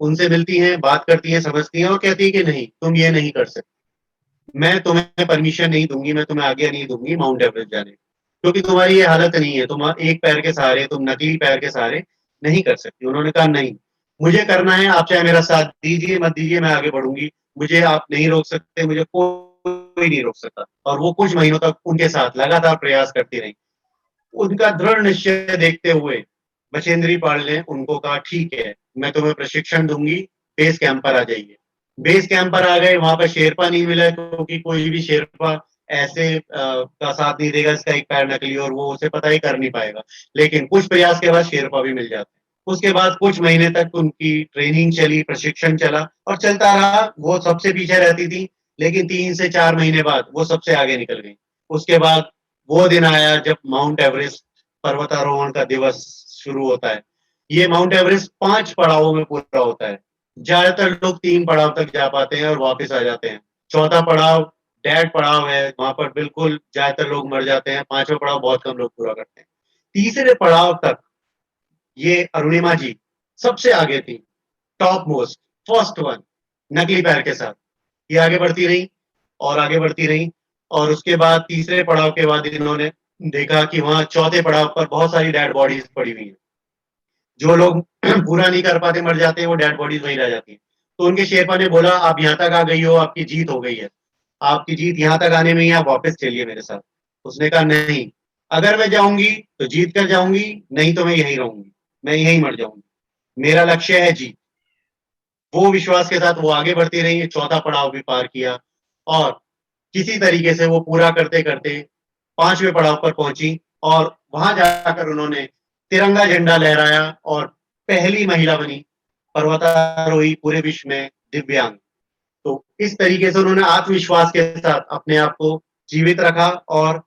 [SPEAKER 3] उनसे मिलती हैं, बात करती हैं, समझती हैं और कहती है कि नहीं, तुम ये नहीं कर सकते, मैं तुम्हें परमिशन नहीं दूंगी, मैं तुम्हें आज्ञा नहीं दूंगी माउंट एवरेस्ट जाने, क्योंकि तुम्हारी ये हालत नहीं है, तुम एक पैर के सहारे, तुम नकली पैर के सहारे नहीं कर सकती। उन्होंने कहा नहीं, मुझे करना है, आप चाहे मेरा साथ दीजिए मत दीजिए, मैं आगे बढ़ूंगी, मुझे आप नहीं रोक सकते, मुझे कोई नहीं रोक सकता। और वो कुछ महीनों तक उनके साथ लगातार प्रयास करती रही। उनका दृढ़ निश्चय देखते हुए बछेंद्री पाल ने उनको कहा ठीक है, मैं तुम्हें प्रशिक्षण दूंगी, बेस कैंप पर आ जाइए। बेस कैंप पर आ गए, वहां पर शेरपा नहीं मिला, क्योंकि कोई भी शेरपा ऐसे का साथ नहीं देगा इसका एक पैर नकली, और वो उसे पता ही कर नहीं पाएगा। लेकिन कुछ प्रयास के बाद शेरपा भी मिल जाते हैं। उसके बाद कुछ महीने तक उनकी ट्रेनिंग चली, प्रशिक्षण चला और चलता रहा। वो सबसे पीछे रहती थी, लेकिन 3 से 4 महीने बाद वो सबसे आगे निकल गई। उसके बाद वो दिन आया जब माउंट एवरेस्ट पर्वतारोहण का दिवस शुरू होता है। ये माउंट एवरेस्ट 5 पड़ावों में पूरा होता है। ज्यादातर लोग 3 पड़ाव तक जा पाते हैं और वापस आ जाते हैं। चौथा पड़ाव डेड पड़ाव है, वहां पर बिल्कुल ज्यादातर लोग मर जाते हैं। 5वां पड़ाव बहुत कम लोग पूरा करते हैं। तीसरे पड़ाव तक ये अरुणिमा जी सबसे आगे थी, टॉप मोस्ट, फर्स्ट वन, नकली पैर के साथ। ये आगे बढ़ती रही और आगे बढ़ती रही, और उसके बाद तीसरे पड़ाव के बाद इन्होंने देखा कि वहां चौथे पड़ाव पर बहुत सारी डेड बॉडीज पड़ी हुई हैं। जो लोग पूरा नहीं कर पाते, मर जाते हैं, वो डेड बॉडीज वहीं रह जाती हैं। तो उनके शेरपा ने बोला आप यहाँ तक आ गई हो, आपकी जीत हो गई है, आपकी जीत यहाँ तक आने में ही, आप वापस चलिए मेरे साथ। उसने कहा नहीं, अगर मैं जाऊंगी तो जीत कर जाऊंगी, नहीं तो मैं यहीं रहूंगी, मैं यहीं मर जाऊंगी, मेरा लक्ष्य है जीत। वो विश्वास के साथ वो आगे बढ़ती रही, चौथा पड़ाव भी पार किया और किसी तरीके से वो पूरा करते करते 5वें पड़ाव पर पहुंची, और वहां जाकर उन्होंने तिरंगा झंडा लहराया और पहली महिला बनी पर्वतारोही पूरे विश्व में दिव्यांग। तो इस तरीके से उन्होंने आत्मविश्वास के साथ अपने आप को जीवित रखा और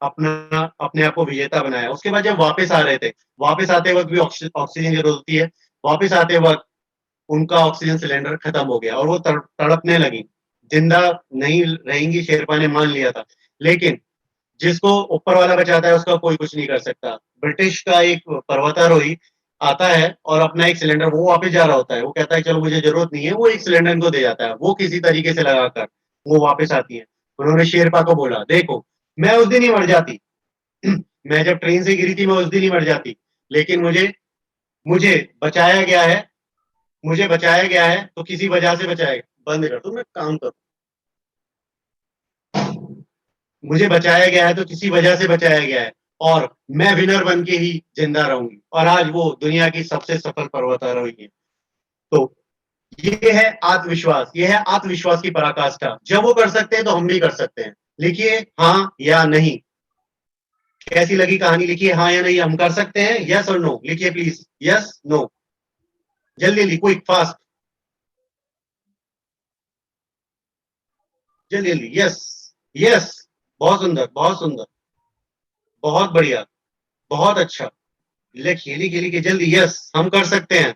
[SPEAKER 3] अपने आप को विजेता बनाया। उसके बाद जब वापस आ रहे थे, वापस आते वक्त भी ऑक्सीजन की जरूरत होती है, वापस आते वक्त उनका ऑक्सीजन सिलेंडर खत्म हो गया और वो तड़पने लगी। जिंदा नहीं रहेंगी, शेरपा ने मान लिया था, लेकिन जिसको ऊपर वाला बचाता है उसका कोई कुछ नहीं कर सकता। ब्रिटिश का एक पर्वतारोही आता है और अपना एक सिलेंडर वो वापस जा रहा होता है, वो कहता है चलो मुझे जरूरत नहीं है, वो एक सिलेंडर इनको दे जाता है, वो किसी तरीके से लगाकर वो वापस आती है। उन्होंने शेरपा को बोला देखो मैं उस दिन ही मर जाती मैं जब ट्रेन से गिरी थी मैं उस दिन ही मर जाती, लेकिन मुझे मुझे बचाया गया है, मुझे बचाया गया है तो किसी वजह से बचाया गया। बंद कर दो, मैं काम करूं। मुझे बचाया गया है तो किसी वजह से बचाया गया है और मैं विनर बन के ही जिंदा रहूंगी। और आज वो दुनिया की सबसे सफल पर्वतारोही है। तो ये है आत्मविश्वास, ये है आत्मविश्वास की पराकाष्ठा। जब वो कर सकते हैं तो हम भी कर सकते हैं। लिखिए हाँ या नहीं, कैसी लगी कहानी? लिखिए हाँ या नहीं, हम कर सकते हैं। यस और नो लिखिए प्लीज, यस नो, जल्दी जल्दी, क्विक फास्ट, जल्दी जल्दी, यस यस, बहुत सुंदर बहुत सुंदर, बहुत बढ़िया, बहुत अच्छा। लिखिए लिखिए लिखिए जल्दी, यस हम कर सकते हैं।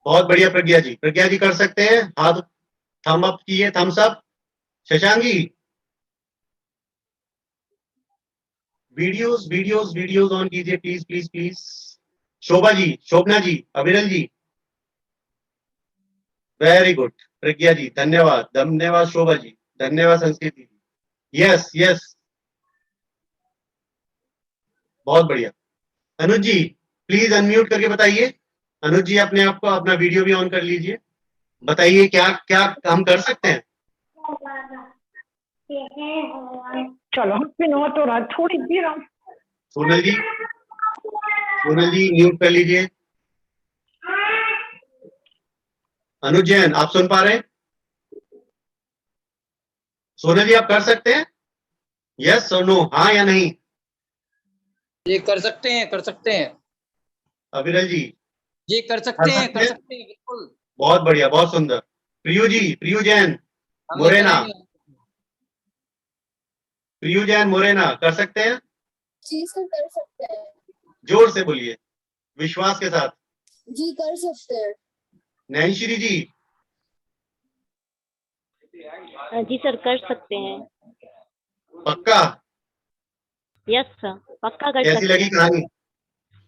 [SPEAKER 3] बहुत बढ़िया प्रज्ञा जी, प्रज्ञा जी कर सकते हैं, हाथ थम अप किए, thumbs up. Shashank ji videos videos videos on कीजिए please please please. Shobha ji, Shobhana ji, Aviral ji, very good. प्रज्ञा जी धन्यवाद, धन्यवाद। शोभा जी धन्यवाद। संस्कृति जी यस यस, बहुत बढ़िया। अनुज जी प्लीज अनम्यूट करके बताइए। अनुज जी अपने आप को, अपना वीडियो भी ऑन कर लीजिए, बताइए क्या क्या हम कर सकते हैं।
[SPEAKER 7] चलो विनोद तो रहा थोड़ी देर
[SPEAKER 3] सोनल जी, सोनल जी म्यूट कर लीजिए। अनुज जैन आप सुन पा रहे हैं? सोनल जी आप कर सकते हैं, यस और नो, हाँ या नहीं?
[SPEAKER 9] ये कर सकते हैं, कर सकते हैं।
[SPEAKER 3] अविरल जी
[SPEAKER 9] ये कर सकते हैं, कर सकते हैं, बिल्कुल।
[SPEAKER 3] बहुत बढ़िया, बहुत सुंदर। प्रियु जी, प्रियु जैन
[SPEAKER 9] हम ये
[SPEAKER 3] मोरेना,
[SPEAKER 9] करेंगे।
[SPEAKER 3] प्रियु जैन मोरेना कर सकते हैं?
[SPEAKER 10] जी सर कर सकते हैं।
[SPEAKER 3] जोर से बोलिए, विश्वास के साथ।
[SPEAKER 10] जी कर सकते हैं।
[SPEAKER 3] नैनश्री जी,
[SPEAKER 11] जी सर कर सकते हैं।
[SPEAKER 3] पक्का?
[SPEAKER 11] यस सर पक्का कर
[SPEAKER 3] कैसी
[SPEAKER 11] सकते
[SPEAKER 3] लगी
[SPEAKER 11] हैं।
[SPEAKER 3] कहानी?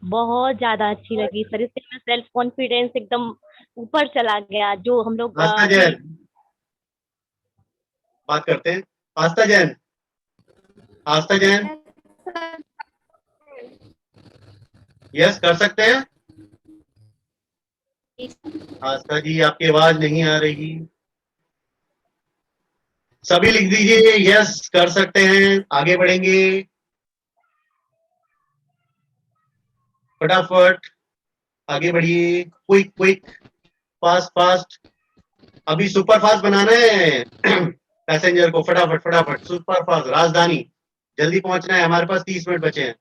[SPEAKER 11] बहुत ज्यादा अच्छी लगी सर, इससे मेरा सेल्फ कॉन्फिडेंस एकदम ऊपर चला गया। जो हम लोग
[SPEAKER 3] आस्था जैन बात करते हैं। आस्था जैन, आस्था जैन यस कर सकते हैं। आस्था जी आपकी आवाज नहीं आ रही। सभी लिख दीजिए यस कर सकते हैं। आगे बढ़ेंगे फटाफट, आगे बढ़िए, क्विक क्विक, फास्ट फास्ट। अभी सुपर फास्ट बनाना है पैसेंजर को, फटाफट फटाफट सुपर फास्ट। राजधानी जल्दी पहुंचना है, हमारे पास 30 मिनट बचे हैं,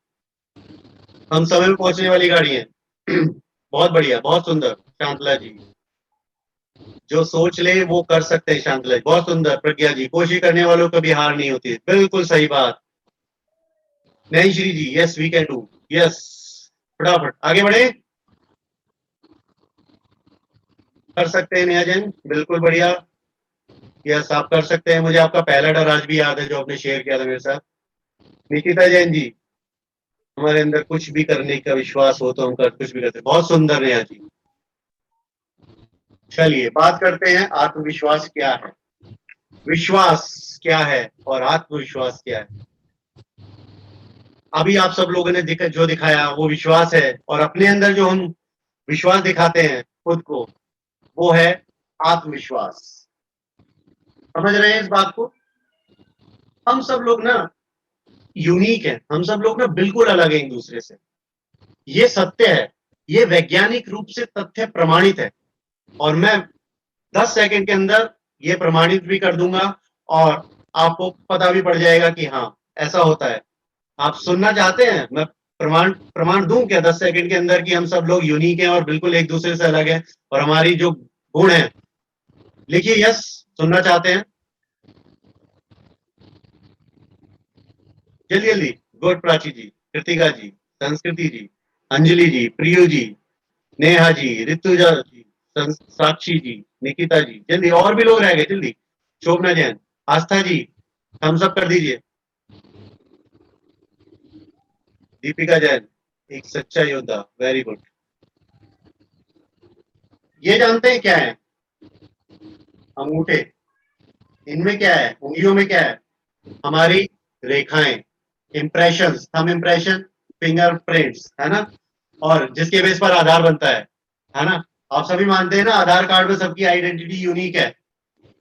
[SPEAKER 3] हम समय में पहुंचने वाली गाड़ी है बहुत बढ़िया, बहुत सुंदर। शांतला जी जो सोच ले वो कर सकते हैं। शांतला जी बहुत सुंदर। प्रज्ञा जी कोशिश करने वालों कभी हार नहीं होती, बिल्कुल सही बात। Nainshree ji yes we can do, yes फटाफट आगे बढ़े, कर सकते हैं। नेहा जैन बिल्कुल बढ़िया, यस आप कर सकते हैं। मुझे आपका पहला डर आज भी याद है जो आपने शेयर किया था मेरे साथ। निकिता जैन जी, हमारे अंदर कुछ भी करने का विश्वास हो तो हम कर कुछ भी करते हैं, बहुत सुंदर। नेहा जी चलिए बात करते हैं आत्मविश्वास क्या है, विश्वास क्या है और आत्मविश्वास क्या है। अभी आप सब लोगों ने जो दिखाया वो विश्वास है, और अपने अंदर जो हम विश्वास दिखाते हैं खुद को, वो है आत्मविश्वास। समझ रहे हैं इस बात को? हम सब लोग ना यूनिक है, हम सब लोग ना बिल्कुल अलग है एक दूसरे से, ये सत्य है, ये वैज्ञानिक रूप से तथ्य प्रमाणित है। और मैं 10 सेकंड के अंदर ये प्रमाणित भी कर दूंगा और आपको पता भी पड़ जाएगा कि हाँ ऐसा होता है। आप सुनना चाहते हैं? मैं प्रमाण दूं क्या 10 सेकंड के अंदर कि हम सब लोग यूनिक हैं और बिल्कुल एक दूसरे से अलग है, और हमारी जो गुण है। लिखिए यस, सुनना चाहते हैं? जल्दी जल्दी। गुड प्राची जी, कृतिका जी, संस्कृति जी, अंजलि जी, प्रियु जी, नेहा जी, ऋतुजा जी, साक्षी जी, निकिता जी, जल्दी। और भी लोग रह गए, जल्दी। शोभना जैन, आस्था जी, थम्स अप कर दीजिए। दीपिका जैन, एक सच्चा योद्धा, वेरी गुड। ये जानते हैं क्या है? अंगूठे, इनमें क्या है? उंगलियों में क्या है? हमारी रेखाएं, इम्प्रेशंस, थंब इम्प्रेशन, फिंगरप्रिंट्स, है ना? और जिसके बेस पर आधार बनता है ना? आप सभी मानते हैं ना आधार कार्ड में सबकी आइडेंटिटी यूनिक है।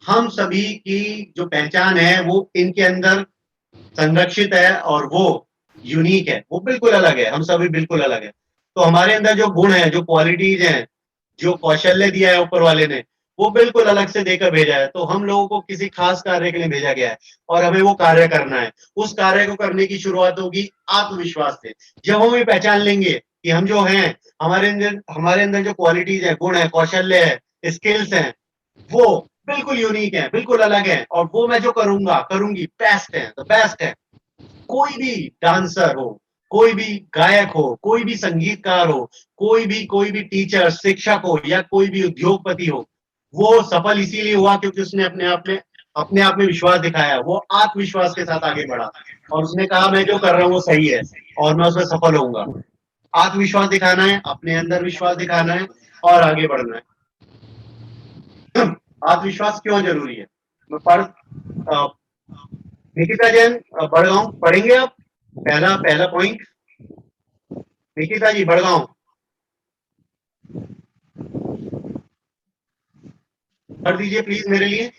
[SPEAKER 3] हम सभी की जो पहचान है वो इनके अंदर संरक्षित है और वो यूनिक है, वो बिल्कुल अलग है, हम सभी बिल्कुल अलग है। तो हमारे अंदर जो गुण है, जो क्वालिटीज हैं, जो कौशल्य दिया है ऊपर वाले ने, वो बिल्कुल अलग से देकर भेजा है। तो हम लोगों को किसी खास कार्य के लिए भेजा गया है और हमें वो कार्य करना है। उस कार्य को करने की शुरुआत होगी आत्मविश्वास से। जब हम ये पहचान लेंगे कि हम जो हैं, हमारे अंदर जो क्वालिटीज है, गुण है, कौशल्य है, स्किल्स हैं, वो बिल्कुल यूनिक है, बिल्कुल अलग है, और वो मैं जो करूंगा, करूंगी, बेस्ट है, द बेस्ट है। कोई भी डांसर हो, कोई भी गायक हो, कोई भी संगीतकार हो, कोई भी टीचर, शिक्षक हो, या कोई भी उद्योगपति हो, वो सफल इसीलिए हुआ क्योंकि उसने अपने आप में विश्वास दिखाया। वो आत्मविश्वास के साथ आगे बढ़ा और उसने कहा मैं जो कर रहा हूँ वो सही है और मैं उसमें सफल होऊंगा। आत्मविश्वास दिखाना है, अपने अंदर विश्वास दिखाना है और आगे बढ़ना है। आत्मविश्वास क्यों जरूरी है? मैं निकिता जैन, बड़गांव पढ़ेंगे आप? पहला पॉइंट, निकिता जी बड़गांव, पढ़ दीजिए प्लीज मेरे लिए।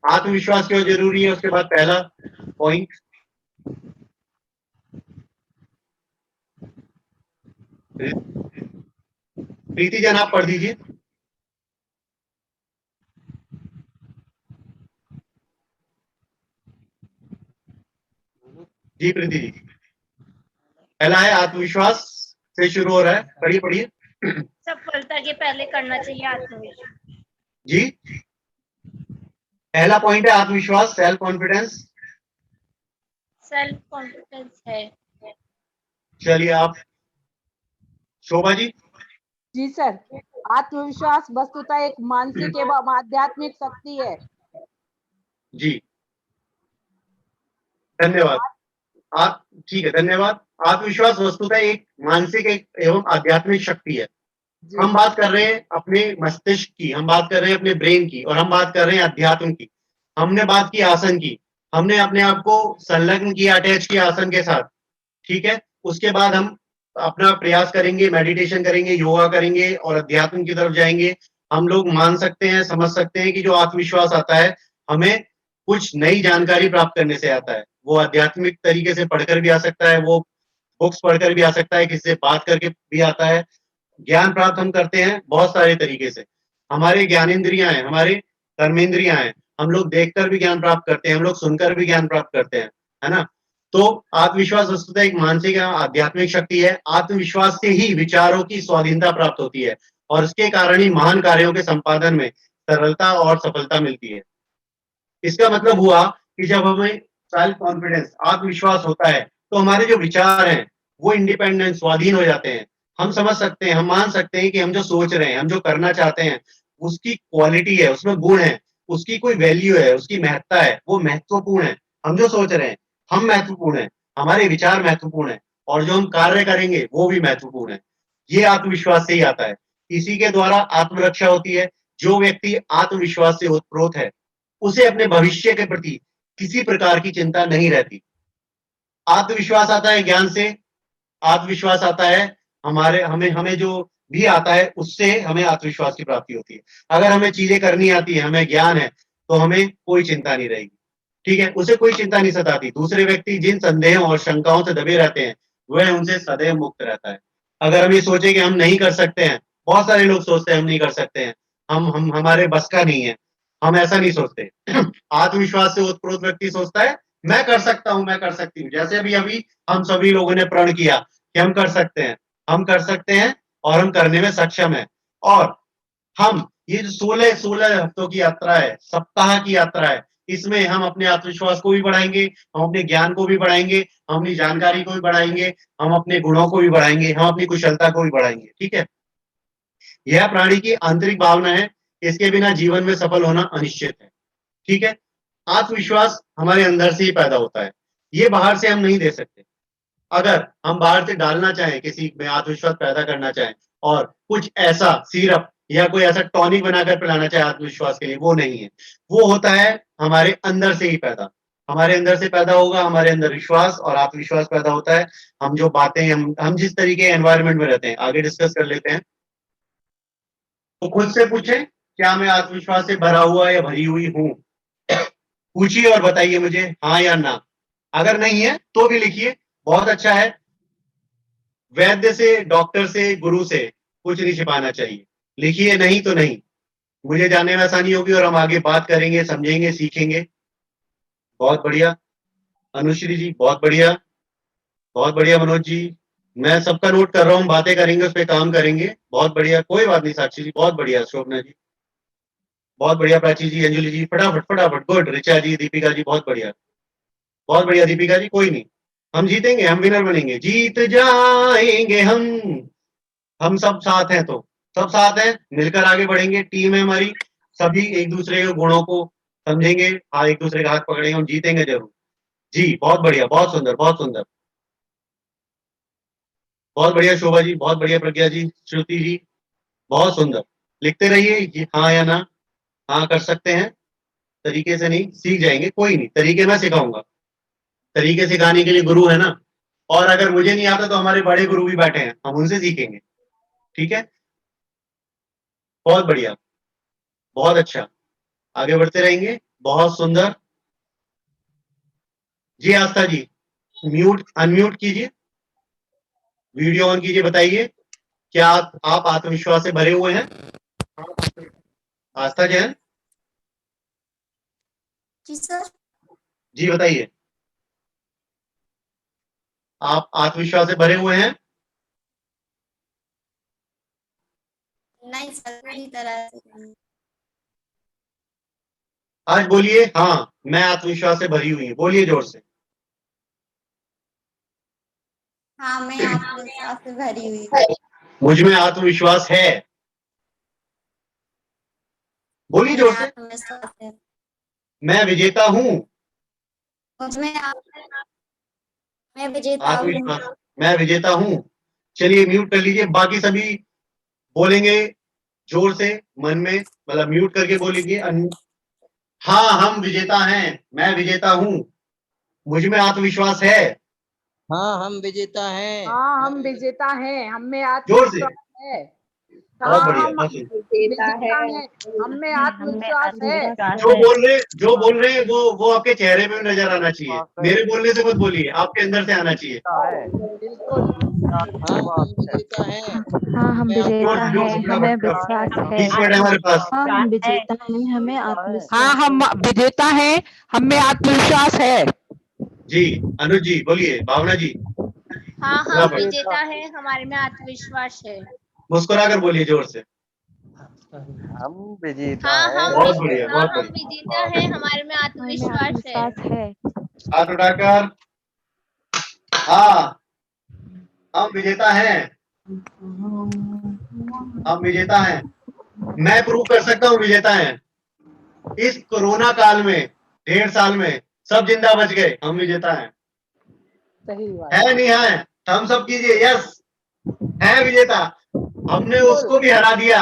[SPEAKER 3] आत्मविश्वास क्यों जरूरी है, उसके बाद पहला पॉइंट। प्रीति जैन आप पढ़ दीजिए। जी प्रीति जी, पहला है आत्मविश्वास से शुरू हो रहा है, पढ़िए पढ़िए।
[SPEAKER 6] सफलता के पहले करना चाहिए आत्मविश्वास।
[SPEAKER 3] जी, पहला पॉइंट है आत्मविश्वास, सेल्फ कॉन्फिडेंस।
[SPEAKER 6] सेल्फ कॉन्फिडेंस है।
[SPEAKER 3] चलिए आप, शोभा जी।
[SPEAKER 7] जी सर, आत्मविश्वास वस्तुतः एक मानसिक एवं आध्यात्मिक शक्ति है।
[SPEAKER 3] जी, धन्यवाद। आप ठीक है, धन्यवाद। आत्मविश्वास वस्तुतः एक मानसिक एवं आध्यात्मिक शक्ति है। हम बात कर रहे हैं अपने मस्तिष्क की, हम बात कर रहे हैं अपने ब्रेन की, और हम बात कर रहे हैं अध्यात्म की। हमने बात की आसन की, हमने अपने आप को संलग्न किया, अटैच किया आसन के साथ, ठीक है। उसके बाद हम अपना प्रयास करेंगे, मेडिटेशन करेंगे, योगा करेंगे और अध्यात्म की तरफ जाएंगे। हम लोग मान सकते हैं, समझ सकते हैं कि जो आत्मविश्वास आता है हमें कुछ नई जानकारी प्राप्त करने से आता है। वो आध्यात्मिक तरीके से पढ़कर भी आ सकता है, वो बुक्स पढ़कर भी आ सकता है, किसी से बात करके भी आता है। ज्ञान प्राप्त हम करते हैं बहुत सारे तरीके से। हमारे ज्ञानेंद्रियां हैं, हमारे कर्मेंद्रियां हैं, हम लोग देखकर भी ज्ञान प्राप्त करते हैं, हम लोग सुनकर भी ज्ञान प्राप्त करते हैं, है ना। तो आत्मविश्वास वस्तुतः एक मानसिक या आध्यात्मिक शक्ति है। आत्मविश्वास से ही विचारों की स्वाधीनता प्राप्त होती है और इसके कारण ही महान कार्यों के संपादन में सरलता और सफलता मिलती है। इसका मतलब हुआ कि जब हमें सेल्फ कॉन्फिडेंस, आत्मविश्वास होता है, तो हमारे जो विचार हैं वो इंडिपेंडेंट, स्वाधीन हो जाते हैं। हम समझ सकते हैं, हम मान सकते हैं कि हम जो सोच रहे हैं, हम जो करना चाहते हैं, उसकी क्वालिटी है, उसमें गुण है, उसकी कोई वैल्यू है, उसकी महत्ता है, वो महत्वपूर्ण है। हम जो सोच रहे हैं, हम महत्वपूर्ण है, हमारे विचार महत्वपूर्ण है, और जो हम कार्य करेंगे वो भी महत्वपूर्ण है। ये आत्मविश्वास से ही आता है। इसी के द्वारा आत्मरक्षा होती है। जो व्यक्ति आत्मविश्वास से ओतप्रोत है, उसे अपने भविष्य के प्रति किसी प्रकार की चिंता नहीं रहती। आत्मविश्वास आता है ज्ञान से, आत्मविश्वास आता है हमें जो भी आता है उससे हमें आत्मविश्वास की प्राप्ति होती है। अगर हमें चीजें करनी आती है, हमें ज्ञान है, तो हमें कोई चिंता नहीं रहेगी, ठीक है, उसे कोई चिंता नहीं सताती। दूसरे व्यक्ति जिन संदेहों और शंकाओं से दबे रहते हैं, वह उनसे सदैव मुक्त रहता है। अगर हम ये सोचे कि हम नहीं कर सकते हैं, बहुत सारे लोग सोचते हैं हम नहीं कर सकते हैं, हम हमारे बस का नहीं है, हम ऐसा नहीं सोचते। आत्मविश्वास से ओतप्रोत व्यक्ति सोचता है मैं कर सकता हूं, मैं कर सकती हूँ। जैसे अभी हम सभी लोगों ने प्रण किया कि हम कर सकते हैं, हम कर सकते हैं और हम करने में सक्षम है। और हम ये जो 16 हफ्तों की यात्रा है, सप्ताह की यात्रा है, इसमें हम अपने आत्मविश्वास को भी बढ़ाएंगे, हम अपने ज्ञान को भी बढ़ाएंगे, हम अपनी जानकारी को भी बढ़ाएंगे, हम अपने गुणों को भी बढ़ाएंगे, हम अपनी कुशलता को भी बढ़ाएंगे, ठीक है। यह प्राणी की आंतरिक भावना है, इसके बिना जीवन में सफल होना अनिश्चित है, ठीक है। आत्मविश्वास हमारे अंदर से ही पैदा होता है, ये बाहर से हम नहीं दे सकते। अगर हम बाहर से डालना चाहें, किसी में आत्मविश्वास पैदा करना चाहें और कुछ ऐसा सिरप या कोई ऐसा टॉनिक बनाकर पिलाना चाहे आत्मविश्वास के लिए, वो नहीं है। वो होता है हमारे अंदर से ही पैदा। हमारे अंदर से पैदा होगा, हमारे अंदर विश्वास और आत्मविश्वास पैदा होता है। हम जो बातें हम जिस तरीके के एनवायरनमेंट में रहते हैं, आगे डिस्कस कर लेते हैं। तो खुद से पूछें, क्या मैं आत्मविश्वास से भरा हुआ या भरी हुई हूं? पूछिए और बताइए मुझे, हाँ या ना। अगर नहीं है तो भी लिखिए, बहुत अच्छा है। वैद्य से, डॉक्टर से, गुरु से कुछ नहीं छिपाना चाहिए। लिखिए नहीं तो नहीं, मुझे जानने में आसानी होगी और हम आगे बात करेंगे, समझेंगे, सीखेंगे। बहुत बढ़िया अनुश्री जी, बहुत बढ़िया, बहुत बढ़िया मनोज जी। मैं सबका नोट कर रहा हूँ, बातें करेंगे, उस पर काम करेंगे। बहुत बढ़िया, कोई बात नहीं साक्षी जी, बहुत बढ़िया। शोभना जी बहुत बढ़िया, प्राची जी, अंजलि जी, फटाफट फटाफट, गुड। ऋचा जी, दीपिका जी, बहुत बढ़िया, बहुत बढ़िया। दीपिका जी, कोई नहीं, हम जीतेंगे, हम विनर बनेंगे, जीत जाएंगे हम सब साथ हैं तो, सब साथ हैं, मिलकर आगे बढ़ेंगे। टीम है हमारी, सभी एक दूसरे के गुणों को समझेंगे, हाँ, एक दूसरे का हाथ पकड़ेंगे, हम जीतेंगे जरूर। जी बहुत बढ़िया, बहुत सुंदर, बहुत सुंदर, बहुत बढ़िया शोभा जी, बहुत बढ़िया प्रज्ञा जी, श्रुति जी, बहुत सुंदर। लिखते रहिए ये हाँ या ना। हाँ कर सकते हैं, तरीके से नहीं, सीख जाएंगे, कोई नहीं, तरीके मैं सिखाऊंगा। तरीके सिखाने के लिए गुरु है ना। और अगर मुझे नहीं आता तो हमारे बड़े गुरु भी बैठे हैं, हम उनसे सीखेंगे। ठीक है, बहुत बढ़िया, बहुत अच्छा, आगे बढ़ते रहेंगे, बहुत सुंदर। जी आस्था जी, म्यूट अनम्यूट कीजिए, वीडियो ऑन कीजिए, बताइए क्या आप आत्मविश्वास से भरे हुए हैं? आस्था जैन
[SPEAKER 10] जी सर।
[SPEAKER 3] जी बताइए, आप आत्मविश्वास से भरे हुए हैं?
[SPEAKER 10] नहीं सर, पूरी तरह से नहीं।
[SPEAKER 3] आज बोलिए हाँ, मैं आत्मविश्वास से भरी हुई हूँ, बोलिए जोर से।
[SPEAKER 10] हाँ, मैं आत्मविश्वास से भरी हुई हूँ।
[SPEAKER 3] मुझ में आत्मविश्वास है, बोलिए जोर से।
[SPEAKER 10] आत्मविश्वास है।
[SPEAKER 3] मैं विजेता हूँ,
[SPEAKER 10] मुझमें मैं विजेता हूँ।
[SPEAKER 3] आत्मविश्वास, मैं विजेता हूँ। चलिए म्यूट कर लीजिए, बाकी सभी बोलेंगे जोर से, मन में, मतलब म्यूट करके बोलेंगे। हाँ हम विजेता हैं, मैं विजेता हूँ, मुझ में आत्मविश्वास है।
[SPEAKER 9] हाँ हम विजेता हैं।
[SPEAKER 7] हाँ हम विजेता हैं, हम में
[SPEAKER 3] जोर से,
[SPEAKER 7] आत्मविश्वास है।
[SPEAKER 3] बहुत
[SPEAKER 7] हाँ
[SPEAKER 3] बढ़िया,
[SPEAKER 7] हम
[SPEAKER 3] बहुत सुंदर।
[SPEAKER 7] विजेता हैं, हम में आत्मविश्वास है।
[SPEAKER 3] जो बोल रहे हैं वो आपके चेहरे में भी नजर आना चाहिए, मेरे बोलने से मत बोलिए, आपके अंदर से आना चाहिए।
[SPEAKER 7] बिल्कुल।
[SPEAKER 9] हाँ हम विजेता हैं।
[SPEAKER 8] हाँ हम विजेता
[SPEAKER 3] जोर से,
[SPEAKER 8] हैं, हमें विश्वास है।
[SPEAKER 3] 20 मिनट है हमारे पास।
[SPEAKER 8] हाँ हम विजेता हैं, हमें आत्मविश्वास
[SPEAKER 7] हाँ हम विजेता हैं, हम में आत्मविश्वास है।
[SPEAKER 3] जी अनुज जी बोलिए, भावना जी
[SPEAKER 5] हाँ हम
[SPEAKER 3] फटाफट।
[SPEAKER 5] विजेता है, हमारे में आत्मविश्वास है।
[SPEAKER 3] मुस्कुरा कर बोलिए जोर से।
[SPEAKER 12] हम विजेता
[SPEAKER 5] हाँ
[SPEAKER 12] हैं।
[SPEAKER 3] बहुत बढ़िया, बहुत
[SPEAKER 5] हम
[SPEAKER 3] बढ़िया।
[SPEAKER 5] विजेता है, हमारे में
[SPEAKER 8] हमें
[SPEAKER 5] आत्मविश्वास है।
[SPEAKER 8] आत्मविश्वास है।
[SPEAKER 3] हाथ उठाकर, हाँ हम विजेता हैं, हम विजेता हैं, मैं प्रूव कर सकता हूँ विजेता हैं। इस कोरोना काल में 1.5 साल में सब जिंदा बच गए, हम विजेता हैं।
[SPEAKER 7] सही बात
[SPEAKER 3] है नहीं है, हम सब कीजिए, यस है विजेता। हमने उसको भी हरा दिया,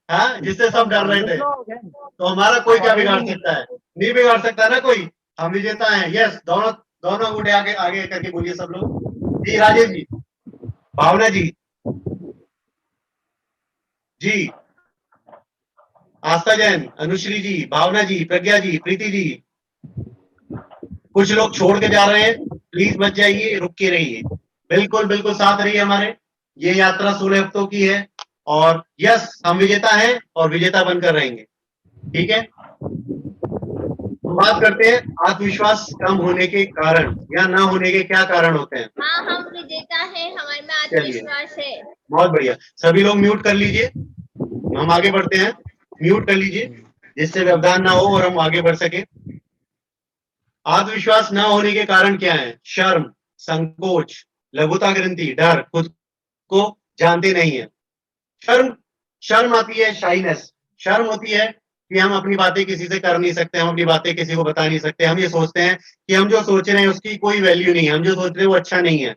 [SPEAKER 3] हाँ, जिससे सब डर रहे थे। तो हमारा कोई क्या बिगाड़ सकता है? नहीं बिगाड़ सकता ना कोई, हम विजेता हैं, यस। दोनों दोनों उठे, आगे आगे करके बोलिए सब लोग। जी राजेश जी, भावना जी, जी आस्था जैन, अनुश्री जी, भावना जी, प्रज्ञा जी, प्रीति जी। कुछ लोग छोड़ के जा रहे हैं, प्लीज मत जाइए, रुक के रहिए, बिल्कुल बिल्कुल साथ रहिए हमारे। ये यात्रा 16 हफ्तों की है और यस हम विजेता हैं और विजेता बनकर रहेंगे। ठीक है, तो बात करते हैं आत्मविश्वास कम होने के कारण या ना होने के क्या कारण होते हैं।
[SPEAKER 5] हाँ हम विजेता है, हमारे में
[SPEAKER 3] चलिए
[SPEAKER 5] आत्मविश्वास है।
[SPEAKER 3] बहुत बढ़िया, सभी लोग म्यूट कर लीजिए, हम आगे बढ़ते हैं। म्यूट कर लीजिए जिससे व्यवधान ना हो और हम आगे बढ़ सके। आत्मविश्वास न होने के कारण क्या है? शर्म, संकोच, लघुता ग्रंथि, डर, खुद को जानते नहीं है। शर्म, शर्म आती है, शाइनेस, शर्म होती है कि हम अपनी बातें किसी से कर नहीं सकते, हम अपनी बातें किसी को बता नहीं सकते। हम ये सोचते हैं कि हम जो सोच रहे हैं उसकी कोई वैल्यू नहीं है, हम जो सोच रहे हैं वो अच्छा नहीं है।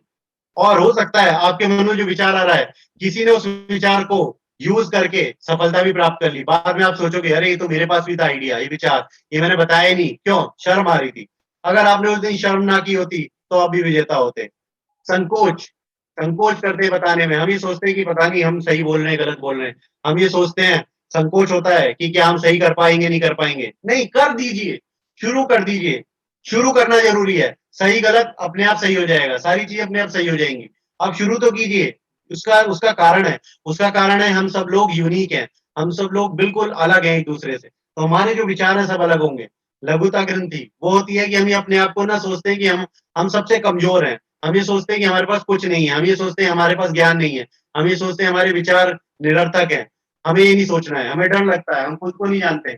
[SPEAKER 3] और हो सकता है आपके मन में जो विचार आ रहा है, किसी ने उस विचार को यूज करके सफलता भी प्राप्त कर ली। बाद में आप सोचोगे अरे ये तो मेरे पास भी था आइडिया, ये विचार, ये मैंने बताया ही नहीं, क्यों? शर्म आ रही थी। अगर आपने उस दिन शर्म ना की होती तो आप भी विजेता होते। संकोच, संकोच करते हैं बताने में। हम ये सोचते हैं कि पता नहीं हम सही बोल रहे हैं गलत बोल रहे हैं। हम ये सोचते हैं, संकोच होता है कि क्या हम सही कर पाएंगे नहीं कर पाएंगे। नहीं, कर दीजिए, शुरू कर दीजिए। शुरू करना जरूरी है। सही गलत अपने आप सही हो जाएगा, सारी चीजें अपने आप सही हो जाएंगी। आप शुरू तो कीजिए। उसका उसका कारण है, उसका कारण है हम सब लोग यूनिक हैं, हम सब लोग बिल्कुल अलग हैं एक दूसरे से, तो हमारे जो विचार हैं सब अलग होंगे। लघुता ग्रंथि वो होती है कि हम ये अपने आप को ना सोचते हैं कि हम सबसे कमजोर हैं। हम ये सोचते हैं कि हमारे पास कुछ नहीं है, हम ये सोचते हैं हमारे पास ज्ञान नहीं है, हम ये सोचते हैं हमारे विचार निरर्थक हैं। हमें ये नहीं सोचना है, हमें डर लगता है, हम खुद को नहीं जानते।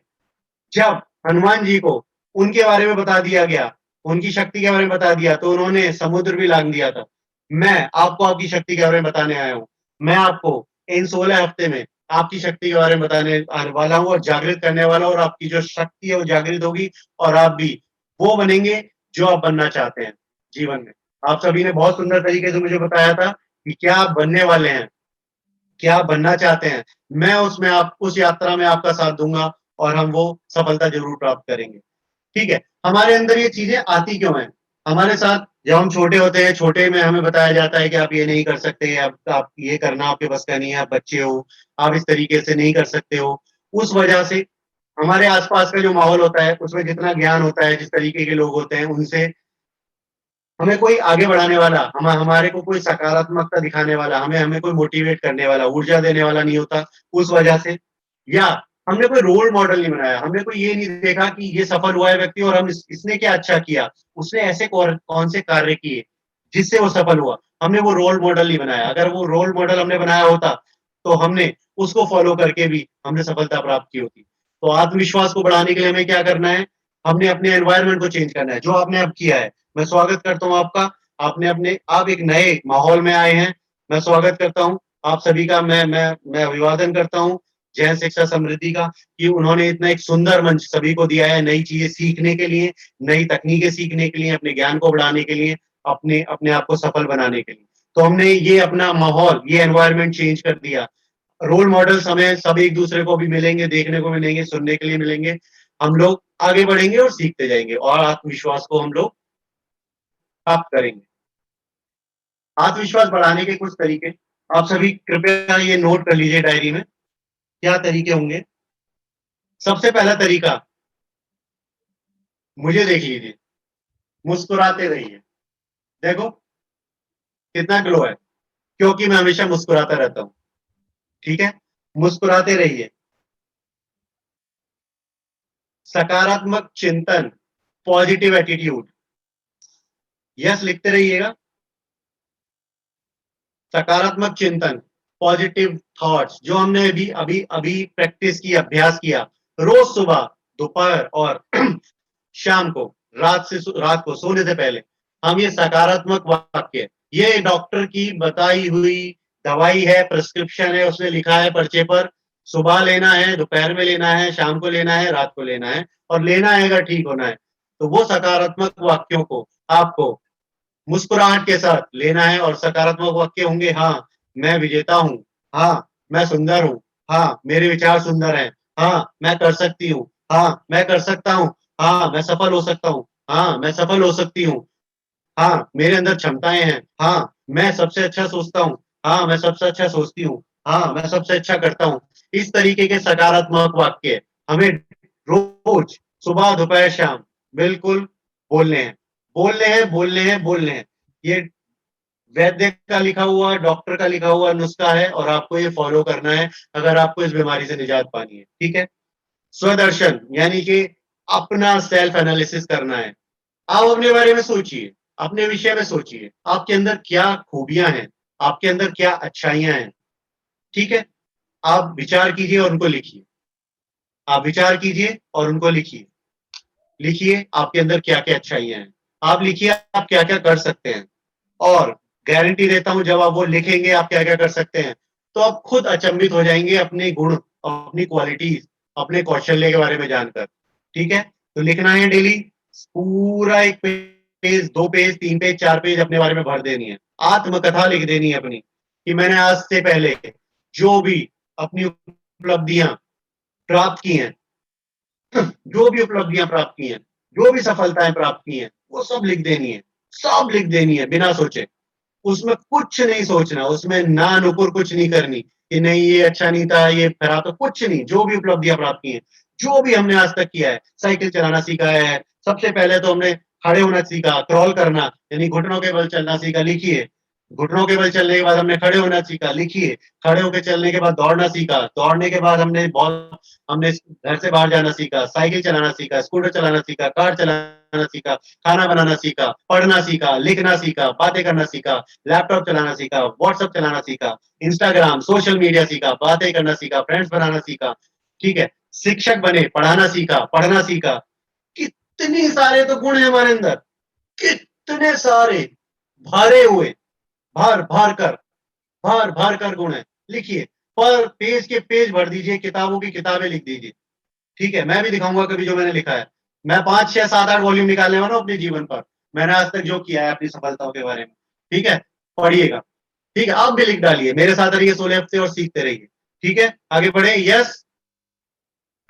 [SPEAKER 3] जब हनुमान जी को उनके बारे में बता दिया गया, उनकी शक्ति के बारे में बता दिया, तो उन्होंने समुद्र भी लांग दिया था। मैं आपको आपकी शक्ति के बारे में बताने आया हूँ। मैं आपको इन 16 हफ्ते में आपकी शक्ति के बारे में बताने आने वाला हूँ और जागृत करने वाला हूँ, और आपकी जो शक्ति है वो जागृत होगी और आप भी वो बनेंगे जो आप बनना चाहते हैं जीवन में। आप सभी ने बहुत सुंदर तरीके से मुझे बताया था कि क्या आप बनने वाले हैं, क्या आप बनना चाहते हैं। मैं उसमें आप उस यात्रा में आपका साथ दूंगा और हम वो सफलता जरूर प्राप्त करेंगे। ठीक है, हमारे अंदर ये चीजें आती क्यों हैं? हमारे साथ जब हम छोटे होते हैं, छोटे में हमें बताया जाता है कि आप ये नहीं कर सकते, आप ये करना आपके बस का नहीं है, आप बच्चे हो, आप इस तरीके से नहीं कर सकते हो। उस वजह से हमारे आसपास का जो माहौल होता है उसमें जितना ज्ञान होता है, जिस तरीके के लोग होते हैं, उनसे हमें कोई आगे बढ़ाने वाला, हमारे को कोई सकारात्मकता दिखाने वाला, हमें हमें कोई मोटिवेट करने वाला, ऊर्जा देने वाला नहीं होता। उस वजह से, या हमने कोई रोल मॉडल नहीं बनाया, हमने कोई ये नहीं देखा कि ये सफल हुआ है व्यक्ति और इसने क्या अच्छा किया, उसने ऐसे कौन से कार्य किए जिससे वो सफल हुआ। हमने वो रोल मॉडल नहीं बनाया। अगर वो रोल मॉडल हमने बनाया होता तो हमने उसको फॉलो करके भी हमने सफलता प्राप्त की होती। तो आत्मविश्वास को बढ़ाने के लिए हमें क्या करना है? हमने अपने एनवायरनमेंट को चेंज करना है, जो आपने अब किया है। मैं स्वागत करता हूँ आपका। आप एक नए माहौल में आए हैं। मैं स्वागत करता हूँ आप सभी का। मैं अभिवादन करता हूँ जैन शिक्षा समृद्धि का, कि उन्होंने इतना एक सुंदर मंच सभी को दिया है, नई चीजें सीखने के लिए, नई तकनीकें सीखने के लिए, अपने ज्ञान को बढ़ाने के लिए, अपने अपने आप को सफल बनाने के लिए। तो हमने ये अपना माहौल, ये एनवायरनमेंट चेंज कर दिया। रोल मॉडल्स हमें सब एक दूसरे को भी मिलेंगे, देखने को मिलेंगे, सुनने के लिए मिलेंगे। हम लोग आगे बढ़ेंगे और सीखते जाएंगे और आत्मविश्वास को हम लोग प्राप्त करेंगे। आत्मविश्वास बढ़ाने के कुछ तरीके आप सभी कृपया ये नोट कर लीजिए डायरी में। क्या तरीके होंगे? सबसे पहला तरीका, मुझे देख लीजिए, मुस्कुराते रहिए। देखो कितना ग्लो है, क्योंकि मैं हमेशा मुस्कुराता रहता हूं। ठीक है, मुस्कुराते रहिए। सकारात्मक चिंतन, पॉजिटिव एटीट्यूड, यस लिखते रहिएगा। सकारात्मक चिंतन, पॉजिटिव थॉट्स, जो हमने अभी अभी अभी प्रैक्टिस की, अभ्यास किया, रोज सुबह, दोपहर और शाम को, रात को सोने से पहले हम ये सकारात्मक वाक्य, ये डॉक्टर की बताई हुई दवाई है, प्रिस्क्रिप्शन है, उसने लिखा है पर्चे पर, सुबह लेना है, दोपहर में लेना है, शाम को लेना है, रात को लेना है, और लेना है अगर ठीक होना है। तो वो सकारात्मक वाक्यों को आपको मुस्कुराहट के साथ लेना है, और सकारात्मक वाक्य होंगे, हाँ मैं विजेता हूँ, हाँ मैं सुंदर हूँ, हाँ मेरे विचार सुंदर हैं, हाँ मैं कर सकती हूँ, हाँ मैं कर सकता हूँ, हाँ मैं सफल हो सकता हूँ, हाँ मैं सफल हो सकती हूँ, हाँ मेरे अंदर क्षमताएं हैं, हाँ मैं सबसे अच्छा सोचता हूँ, हाँ मैं सबसे अच्छा सोचती हूँ, हाँ मैं सबसे अच्छा करता हूँ। इस तरीके के सकारात्मक वाक्य हमें रोज सुबह, दोपहर, शाम बिल्कुल बोलने हैं, बोलने हैं, बोलने हैं, बोलने हैं। ये वैद्य का लिखा हुआ, डॉक्टर का लिखा हुआ नुस्खा है, और आपको ये फॉलो करना है अगर आपको इस बीमारी से निजात पानी है। ठीक है, स्वदर्शन यानी कि अपना सेल्फ एनालिसिस करना है। आप अपने बारे में सोचिए, अपने विषय में सोचिए, आपके अंदर क्या खूबियां हैं, आपके अंदर क्या अच्छाइयां हैं। ठीक है, आप विचार कीजिए और उनको लिखिए। आप विचार कीजिए और उनको लिखिए। लिखिए आपके अंदर क्या क्या अच्छाइयां हैं, आप लिखिए आप क्या क्या कर सकते हैं, और गारंटी देता हूं जब आप वो लिखेंगे आप क्या क्या कर सकते हैं, तो आप खुद अचंभित हो जाएंगे अपने गुण, अपनी क्वालिटीज, अपने कौशल्य के बारे में जानकर। ठीक है, तो लिखना है डेली, पूरा एक पेज, 2 पेज, 3 पेज, 4 पेज अपने बारे में भर देनी है। आत्मकथा लिख देनी है अपनी कि मैंने आज से पहले जो भी अपनी उपलब्धियां प्राप्त की हैं, जो भी उपलब्धियां प्राप्त की हैं, जो भी सफलताएं प्राप्त की हैं, वो सब लिख देनी है, सब लिख देनी है बिना सोचे। उसमें कुछ नहीं सोचना, उसमें ना नुकुर कुछ नहीं करनी कि नहीं ये अच्छा नहीं था, ये खराब था, कुछ नहीं। जो भी उपलब्धियां प्राप्त की हैं, जो भी हमने आज तक किया है, साइकिल चलाना सीखा है, सबसे पहले तो हमने खड़े होना सीखा, क्रॉल करना यानी घुटनों के बल चलना सीखा, लिखिए। घुटनों के बल चलने के बाद हमने खड़े होना सीखा, लिखिए। खड़े होकर चलने के बाद दौड़ना सीखा, दौड़ने के बाद हमने घर से बाहर जाना सीखा, साइकिल चलाना सीखा, स्कूटर चलाना सीखा, कार चलाना सीखा, खाना बनाना सीखा, पढ़ना सीखा, लिखना सीखा, बातें करना सीखा, लैपटॉप चलाना सीखा, व्हाट्सएप चलाना सीखा, इंस्टाग्राम, सोशल मीडिया सीखा, बातें करना सीखा, फ्रेंड्स बनाना सीखा। ठीक है, शिक्षक बने, पढ़ाना सीखा, पढ़ना सीखा। कितने सारे तो गुण है हमारे अंदर, कितने सारे भरे हुए, भार भार कर गुण है। लिखिए, पर पेज के पेज भर दीजिए, किताबों की किताबें लिख दीजिए। ठीक है, मैं भी दिखाऊंगा कभी जो मैंने लिखा है। मैं 5, 6, 7, 8 वॉल्यूम निकालने वाला हूं अपने जीवन पर, मैंने आज तक जो किया है अपनी सफलताओं के बारे में। ठीक है, पढ़िएगा। ठीक है, आप भी लिख डालिए, मेरे साथ रहिए 16 हफ्ते और सीखते रहिए। ठीक है, आगे बढ़े। यस,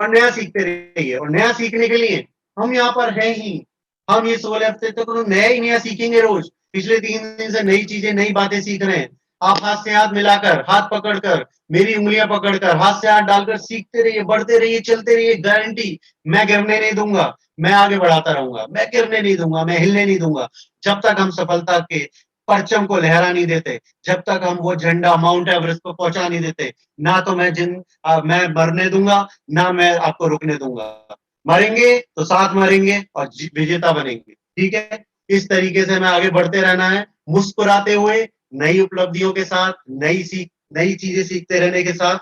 [SPEAKER 3] और नया सीखते रहिए। और नया सीखने के लिए हम यहाँ पर हैं ही। हम ये 16 हफ्ते तक तो नया ही नया सीखेंगे रोज। पिछले 3 दिन से नई चीजें, नई बातें सीख रहे हैं। आप हाथ से हाथ मिलाकर, हाथ पकड़कर, मेरी उंगलियां पकड़कर, हाथ से हाथ डालकर सीखते रहिए, बढ़ते रहिए, चलते रहिए। गारंटी, मैं गिरने नहीं दूंगा, मैं आगे बढ़ाता रहूंगा। मैं गिरने नहीं दूंगा, मैं हिलने नहीं दूंगा, जब तक हम सफलता के परचम को लहरा नहीं देते, जब तक हम वो झंडा माउंट एवरेस्ट पर पहुंचा नहीं देते। ना तो मैं मरने दूंगा, ना मैं आपको रुकने दूंगा। मरेंगे तो साथ मरेंगे और विजेता बनेंगे। ठीक है, इस तरीके से हमें आगे बढ़ते रहना है, मुस्कुराते हुए, नई उपलब्धियों के साथ, नई चीजें सीखते रहने के साथ,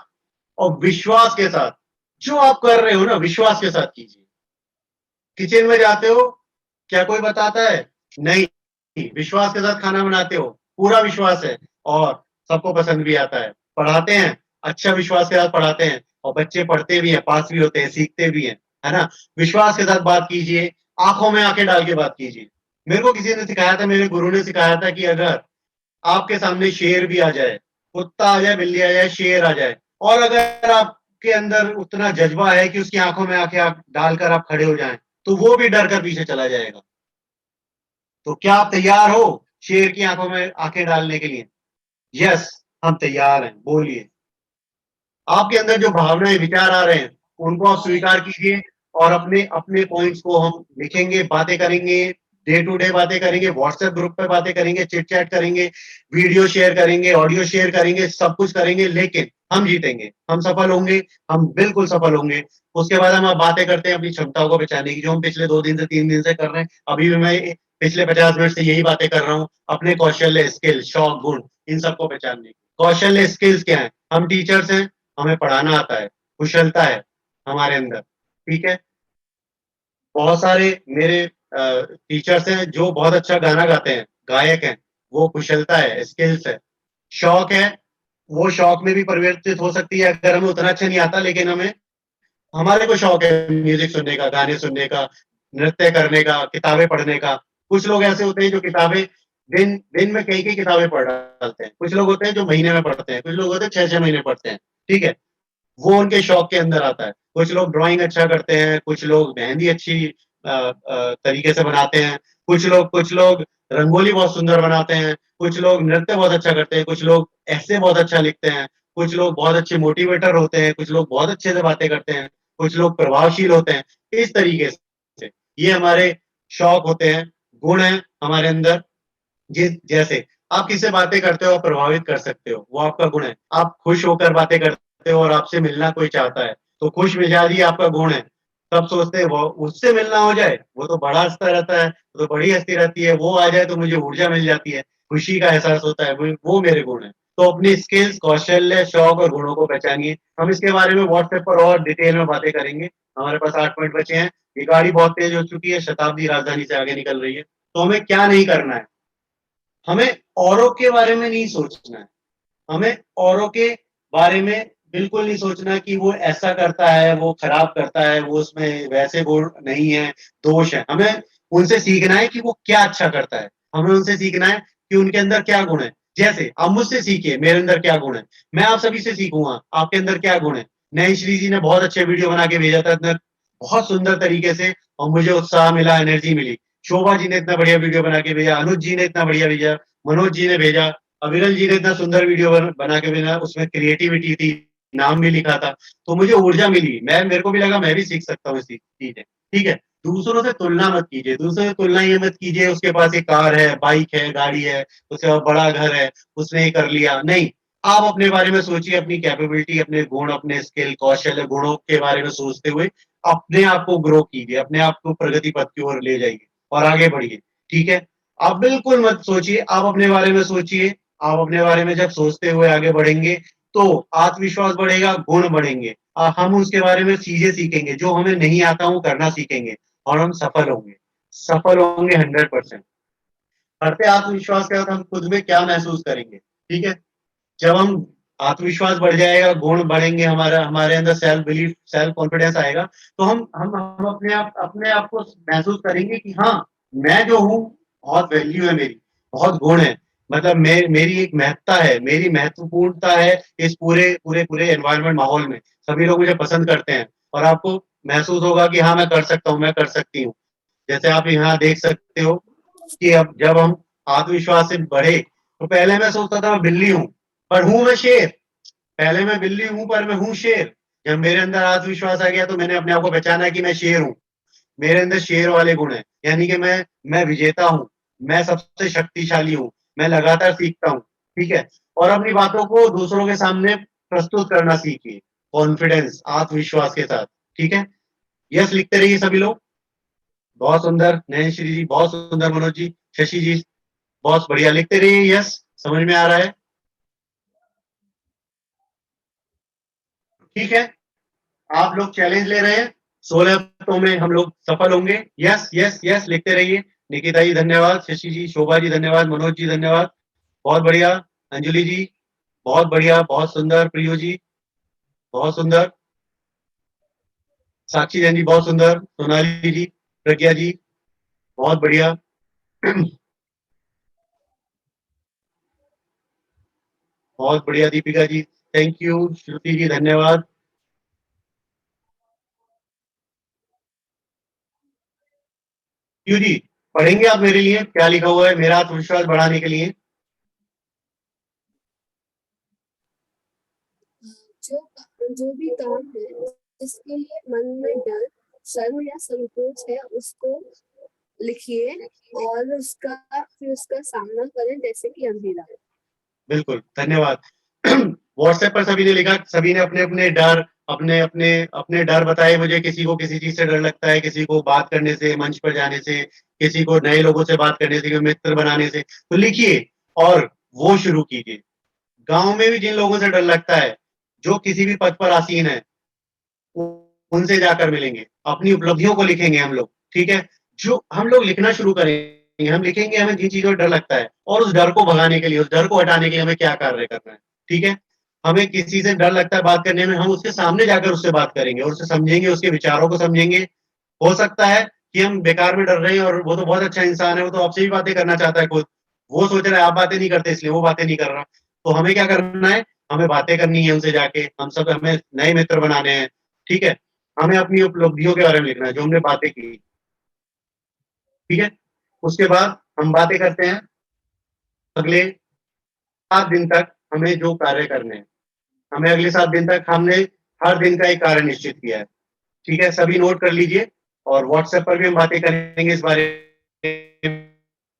[SPEAKER 3] और विश्वास के साथ। जो आप कर रहे हो ना, विश्वास के साथ कीजिए। किचन में जाते हो, क्या कोई बताता है? नहीं, विश्वास के साथ खाना बनाते हो, पूरा विश्वास है, और सबको पसंद भी आता है। पढ़ाते हैं, अच्छा विश्वास के साथ पढ़ाते हैं, और बच्चे पढ़ते भी हैं, पास भी होते हैं, सीखते भी हैं, है ना। विश्वास के साथ बात कीजिए, आंखों में आंखें डाल के बात कीजिए। मेरे को किसी ने सिखाया था, मेरे गुरु ने सिखाया था कि अगर आपके सामने शेर भी आ जाए, कुत्ता आ जाए, बिल्ली आ जाए, शेर आ जाए, और अगर आपके अंदर उतना जज्बा है कि उसकी आंखों में आंखें डालकर आप खड़े हो जाएं, तो वो भी डर कर पीछे चला जाएगा। तो क्या आप तैयार हो शेर की आंखों में आंखें डालने के लिए? यस, हम तैयार हैं, बोलिए। आपके अंदर जो भावनाएं, विचार आ रहे हैं, उनको आप स्वीकार कीजिए, और अपने अपने पॉइंट्स को हम लिखेंगे, बातें करेंगे, डे टू डे बातें करेंगे, व्हाट्सएप ग्रुप पे बातें करेंगे, चिट चैट करेंगे, वीडियो शेयर करेंगे, ऑडियो शेयर करेंगे, सब कुछ करेंगे, लेकिन हम जीतेंगे, हम सफल होंगे, हम बिल्कुल सफल होंगे। उसके बाद हम बातें करते हैं अपनी क्षमताओं को पहचानने की, जो हम पिछले 2 दिन से 3 दिन से कर रहे हैं। अभी भी मैं पिछले 50 मिनट से यही बातें कर रहा हूँ, अपने कौशल्य, स्किल, शौक, गुण, इन सबको पहचानने की। कौशल्य, स्किल्स क्या है? हम टीचर्स हैं, हमें पढ़ाना आता है, कुशलता है हमारे अंदर। ठीक है, बहुत सारे मेरे टीचर्स हैं जो बहुत अच्छा गाना गाते हैं, गायक हैं, वो कुशलता है, स्किल्स है। शौक है, वो शौक में भी परिवर्तित हो सकती है, अगर हमें उतना अच्छा नहीं आता, लेकिन हमारे को शौक है म्यूजिक सुनने का, गाने सुनने का, नृत्य करने का, किताबें पढ़ने का। कुछ लोग ऐसे होते हैं जो किताबें दिन में कई किताबें पढ़ डालते हैं। कुछ लोग होते हैं जो महीने में पढ़ते हैं, कुछ लोग होते हैं 6-6 महीने पढ़ते हैं। ठीक है, वो उनके शौक के अंदर आता है। कुछ लोग ड्राइंग अच्छा करते हैं, कुछ लोग मेहंदी अच्छी तरीके से बनाते हैं, कुछ लोग रंगोली बहुत सुंदर बनाते हैं, कुछ लोग नृत्य बहुत अच्छा करते हैं, कुछ लोग ऐसे बहुत अच्छा लिखते हैं, कुछ लोग बहुत अच्छे मोटिवेटर होते हैं, कुछ लोग बहुत अच्छे से बातें करते हैं, कुछ लोग प्रभावशील होते हैं। इस तरीके से ये हमारे शौक होते हैं, गुण हैं हमारे अंदर। जैसे आप किससे बातें करते हो, आप प्रभावित कर सकते हो, वो आपका गुण है। आप खुश होकर बातें करते हो और आपसे मिलना कोई चाहता है, तो खुश मिजाजी आपका गुण है। सब सोचते हैं वो उससे मिलना हो जाए, वो तो बड़ा हंसता रहता है, वो तो बड़ी हंसती रहती है, वो आ जाए तो मुझे ऊर्जा मिल जाती है, खुशी का एहसास होता है, वो मेरे गुण है। तो अपनी स्किल्स, कौशल्य, शौक और गुणों को पहचानिए। हम इसके बारे में व्हाट्सएप पर और डिटेल में बातें करेंगे। हमारे पास 8 मिनट बचे हैं। ये गाड़ी बहुत तेज हो चुकी है, शताब्दी राजधानी से आगे निकल रही है। तो हमें क्या नहीं करना है, हमें औरों के बारे में नहीं सोचना है, हमें औरों के बारे में बिल्कुल नहीं सोचना कि वो ऐसा करता है, वो खराब करता है, वो उसमें वैसे गुण नहीं है, दोष है। हमें उनसे सीखना है कि वो क्या अच्छा करता है, हमें उनसे सीखना है कि उनके अंदर क्या गुण है। जैसे आप मुझसे सीखिए मेरे अंदर क्या गुण है, मैं आप सभी से सीखूंगा आपके अंदर क्या गुण है। नई श्री जी ने बहुत अच्छे वीडियो बना के भेजा था, इतना बहुत सुंदर तरीके से, और मुझे उत्साह मिला, एनर्जी मिली। शोभा जी ने इतना बढ़िया वीडियो बना के भेजा, अनुज जी ने इतना बढ़िया भेजा, मनोज जी ने भेजा, अविरल जी ने इतना सुंदर वीडियो बना के भेजा, उसमें क्रिएटिविटी थी, नाम भी लिखा था। तो मुझे ऊर्जा मिली, मेरे को भी लगा मैं भी सीख सकता हूँ इसी चीजें। ठीक है, दूसरों से तुलना मत कीजिए, दूसरों से तुलना ये मत कीजिए उसके पास एक कार है, बाइक है, गाड़ी है, उसके पास बड़ा घर है, उसने ये कर लिया। नहीं, आप अपने बारे में सोचिए, अपनी कैपेबिलिटी, अपने गुण, अपने स्किल, कौशल, गुणों के बारे में सोचते हुए अपने आप को ग्रो कीजिए, अपने आप को प्रगति पथ की ओर ले जाइए और आगे बढ़िए। ठीक है, आप बिल्कुल मत सोचिए, आप अपने बारे में सोचिए। आप अपने बारे में जब सोचते हुए आगे बढ़ेंगे तो आत्मविश्वास बढ़ेगा, गुण बढ़ेंगे, हम उसके बारे में चीजें सीखेंगे, जो हमें नहीं आता वो करना सीखेंगे, और हम सफल होंगे 100%। बढ़ते आत्मविश्वास के साथ हम खुद में क्या महसूस करेंगे। ठीक है, जब हम आत्मविश्वास बढ़ जाएगा, गुण बढ़ेंगे, हमारे अंदर सेल्फ बिलीफ, सेल्फ कॉन्फिडेंस आएगा, तो हम अपने आप को महसूस करेंगे कि हाँ, मैं जो हूँ, बहुत वैल्यू है मेरी, बहुत गुण है, मतलब मेरी एक महत्ता है, मेरी महत्वपूर्णता है इस पूरे पूरे पूरे एनवायरनमेंट, माहौल में सभी लोग मुझे पसंद करते हैं, और आपको महसूस होगा कि हाँ, मैं कर सकता हूँ, मैं कर सकती हूँ। जैसे आप यहाँ देख सकते हो कि अब जब हम आत्मविश्वास से बढ़े, तो पहले मैं सोचता था मैं बिल्ली हूँ, पर हूं मैं शेर। पहले मैं बिल्ली हूं पर मैं हूं शेर। जब मेरे अंदर आत्मविश्वास आ गया तो मैंने अपने आप को पहचाना कि मैं शेर हूँ, मेरे अंदर शेर वाले गुण हैं, यानी कि मैं विजेता हूँ, मैं सबसे शक्तिशाली हूँ, मैं लगातार सीखता हूँ। ठीक है, और अपनी बातों को दूसरों के सामने प्रस्तुत करना सीखिए, कॉन्फिडेंस, आत्मविश्वास के साथ। ठीक है, यस लिखते रहिए सभी लोग। बहुत सुंदर नयन श्री जी, बहुत सुंदर मनोज जी, शशि जी, बहुत बढ़िया, लिखते रहिए यस। समझ में आ रहा है? ठीक है, आप लोग चैलेंज ले रहे हैं, 16 हफ्तों में हम लोग सफल होंगे। यस यस यस लिखते रहिए। निकिता जी धन्यवाद, शशि जी, शोभा जी धन्यवाद, मनोज जी धन्यवाद, बहुत बढ़िया। अंजलि जी बहुत बढ़िया, बहुत सुंदर। प्रियो जी बहुत सुंदर, साक्षी जैन जी बहुत सुंदर, सोनाली जी, प्रज्ञा जी बहुत बढ़िया। बहुत बढ़िया दीपिका जी, थैंक यू। श्रुति जी धन्यवाद। क्यों जी, पढ़ेंगे आप मेरे लिए क्या लिखा हुआ है मेरा आत्मविश्वास बढ़ाने के लिए?
[SPEAKER 13] जो भी काम है जिसके लिए मन में डर, शर्म या संकोच है, उसको लिखिए और फिर उसका सामना करें, जैसे कि अंधेरा।
[SPEAKER 3] बिल्कुल, धन्यवाद। व्हाट्सएप पर सभी ने लिखा, सभी ने अपने अपने डर, अपने अपने अपने डर बताए मुझे। किसी को किसी चीज से डर लगता है, किसी को बात करने से, मंच पर जाने से, किसी को नए लोगों से बात करने से, मित्र बनाने से। तो लिखिए और वो शुरू कीजिए। गांव में भी जिन लोगों से डर लगता है, जो किसी भी पद पर आसीन है, उनसे जाकर मिलेंगे, अपनी उपलब्धियों को लिखेंगे हम लोग। ठीक है, जो हम लोग लिखना शुरू करेंगे, हम लिखेंगे हमें जिन चीजों से डर लगता है, और उस डर को भगाने के लिए, उस डर को हटाने के लिए हमें क्या कार्य करना है। ठीक है, हमें किसी से डर लगता है बात करने में, हम उसके सामने जाकर उससे बात करेंगे और उसे समझेंगे, उसके विचारों को समझेंगे। हो सकता है कि हम बेकार में डर रहे हैं और वो तो बहुत अच्छा इंसान है, वो तो आपसे भी बातें करना चाहता है खुद, वो सोच रहा है आप बातें नहीं करते इसलिए वो बातें नहीं कर रहा। तो हमें क्या करना है, हमें बातें करनी है उनसे जाके, हमें नए मित्र बनाने हैं। ठीक है, हमें अपनी उपलब्धियों के बारे में लिखना है, जो हमने बातें की। ठीक है, उसके बाद हम बातें करते हैं अगले 7 दिन तक हमें जो कार्य करने हैं। हमें अगले 7 दिन तक हमने हर दिन का एक कार्य निश्चित किया है। ठीक है, सभी नोट कर लीजिए, और व्हाट्सएप पर भी हम बातें करेंगे इस बारे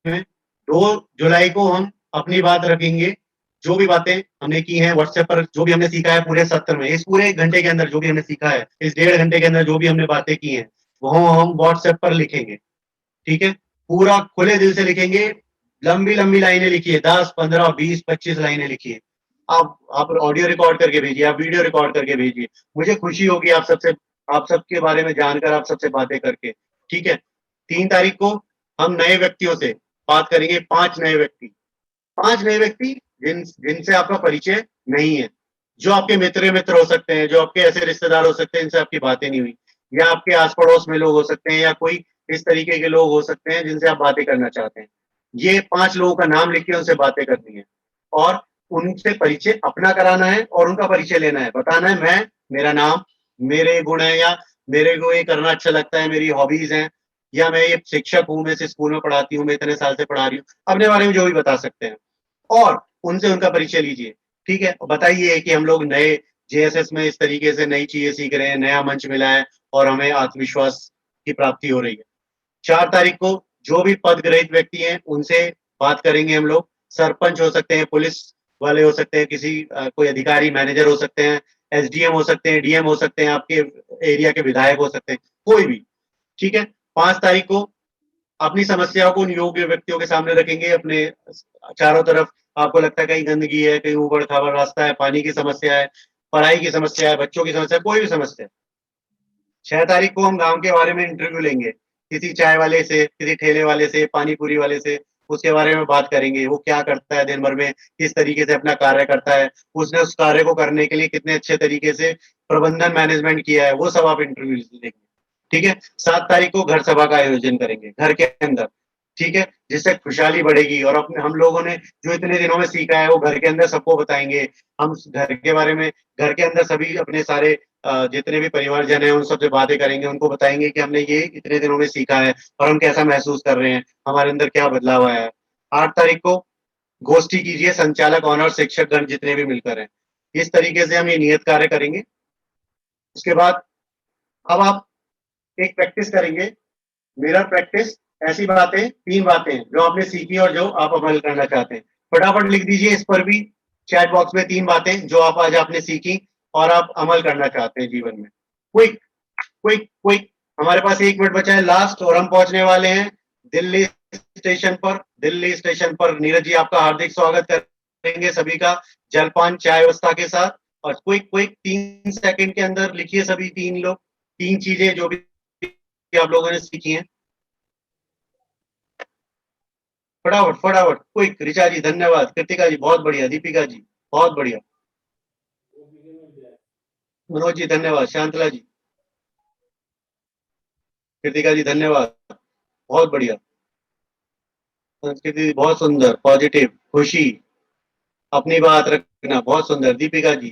[SPEAKER 3] में। 2 जुलाई को हम अपनी बात रखेंगे, जो भी बातें हमने की हैं व्हाट्सएप पर, जो भी हमने सीखा है पूरे सत्र में, इस पूरे 1 घंटे के अंदर जो भी हमने सीखा है, इस 1.5 घंटे के अंदर जो भी हमने बातें की हैं, वो हम व्हाट्सएप पर लिखेंगे। ठीक है, पूरा खुले दिल से लिखेंगे, लंबी लंबी लाइनें लिखिए, 10, 15, 20, 25 लाइनें लिखिए। आप ऑडियो रिकॉर्ड करके भेजिए, आप वीडियो रिकॉर्ड करके भेजिए। मुझे खुशी होगी आप सबके बारे में जानकर, आप सबसे बातें करके। ठीक है, 3 तारीख को हम नए व्यक्तियों से बात करेंगे, 5 नए व्यक्ति, जिनसे आपका परिचय नहीं है, जो आपके मित्र हो सकते हैं, जो आपके ऐसे रिश्तेदार हो सकते हैं जिनसे आपकी बातें नहीं हुई, या आपके आस पड़ोस में लोग हो सकते हैं, या कोई इस तरीके के लोग हो सकते हैं जिनसे आप बातें करना चाहते हैं। ये 5 लोगों का नाम लिख के उनसे बातें करनी है और उनसे परिचय अपना कराना है और उनका परिचय लेना है, बताना है मेरा नाम, मेरे गुण है, या मेरे को ये करना अच्छा लगता है, मेरी हॉबीज हैं, या मैं ये शिक्षक हूँ, मैं इस स्कूल में पढ़ाती हूँ, मैं इतने साल से पढ़ा रही हूँ, अपने बारे में जो भी बता सकते हैं और उनसे उनका परिचय लीजिए। ठीक है, बताइए कि हम लोग नए जेएसएस में इस तरीके से नई चीजें सीख रहे हैं, नया मंच मिला है और हमें आत्मविश्वास की प्राप्ति हो रही है। 4 तारीख को जो भी पद ग्रहित व्यक्ति हैं उनसे बात करेंगे हम लोग। सरपंच हो सकते हैं, पुलिस वाले हो सकते हैं, किसी कोई अधिकारी मैनेजर हो सकते हैं, एसडीएम हो सकते हैं, डीएम हो सकते हैं, आपके एरिया के विधायक हो सकते हैं, कोई भी। ठीक है, 5 तारीख को अपनी समस्याओं को उन योग्य व्यक्तियों के सामने रखेंगे। अपने चारों तरफ आपको लगता है कहीं गंदगी है, कहीं ऊबड़-खाबड़ रास्ता है, पानी की समस्या है, पढ़ाई की समस्या है, बच्चों की समस्या है, कोई भी समस्या है। 6 तारीख को हम गाँव के बारे में इंटरव्यू लेंगे, किसी चाय वाले से, किसी ठेले वाले से, पानी पूरी वाले से, उसके बारे में बात करेंगे। वो क्या करता है दिन भर में, किस तरीके से अपना कार्य करता है, उसने उस कार्य को करने के लिए कितने अच्छे तरीके से प्रबंधन मैनेजमेंट किया है, वो सब आप इंटरव्यू लेंगे। ठीक है, 7 तारीख को घर सभा का आयोजन करेंगे घर के अंदर। ठीक है, जिससे खुशहाली बढ़ेगी और अपने हम लोगों ने जो इतने दिनों में सीखा है वो घर के अंदर सबको बताएंगे। हम उस घर के बारे में घर के अंदर सभी अपने सारे जितने भी परिवारजन हैं उन सबसे बातें करेंगे, उनको बताएंगे कि हमने ये इतने दिनों में सीखा है और हम कैसा महसूस कर रहे हैं, हमारे अंदर क्या बदलाव आया है। 8 तारीख को गोष्ठी कीजिए, संचालक और शिक्षकगण जितने भी मिलकर हैं। इस तरीके से हम ये नियत कार्य करेंगे। उसके बाद अब आप एक प्रैक्टिस करेंगे, मिरर प्रैक्टिस। ऐसी बातें 3 बातें जो आपने सीखी और जो आप अमल करना चाहते हैं। फटाफट लिख दीजिए इस पर भी चैट बॉक्स में 3 बातें जो आप आज आपने सीखी और आप अमल करना चाहते हैं जीवन में। Quick quick quick. हमारे पास 1 मिनट बचा है लास्ट और हम पहुंचने वाले हैं दिल्ली स्टेशन पर। दिल्ली स्टेशन पर नीरज जी आपका हार्दिक स्वागत करेंगे सभी का, जलपान चाय व्यवस्था के साथ। और क्विक क्विक 3 सेकंड के अंदर लिखिए सभी 3 लोग 3 चीजें जो भी आप लोगों ने सीखी हैं। फटाफट फटाफट क्विक। ऋचा जी धन्यवाद, कृतिका जी बहुत बढ़िया, दीपिका जी बहुत बढ़िया, मनोज जी धन्यवाद, शांतला जी, कृतिका जी धन्यवाद, बहुत बढ़िया, संस्कृति बहुत सुंदर, पॉजिटिव, खुशी, अपनी बात रखना बहुत सुंदर, दीपिका जी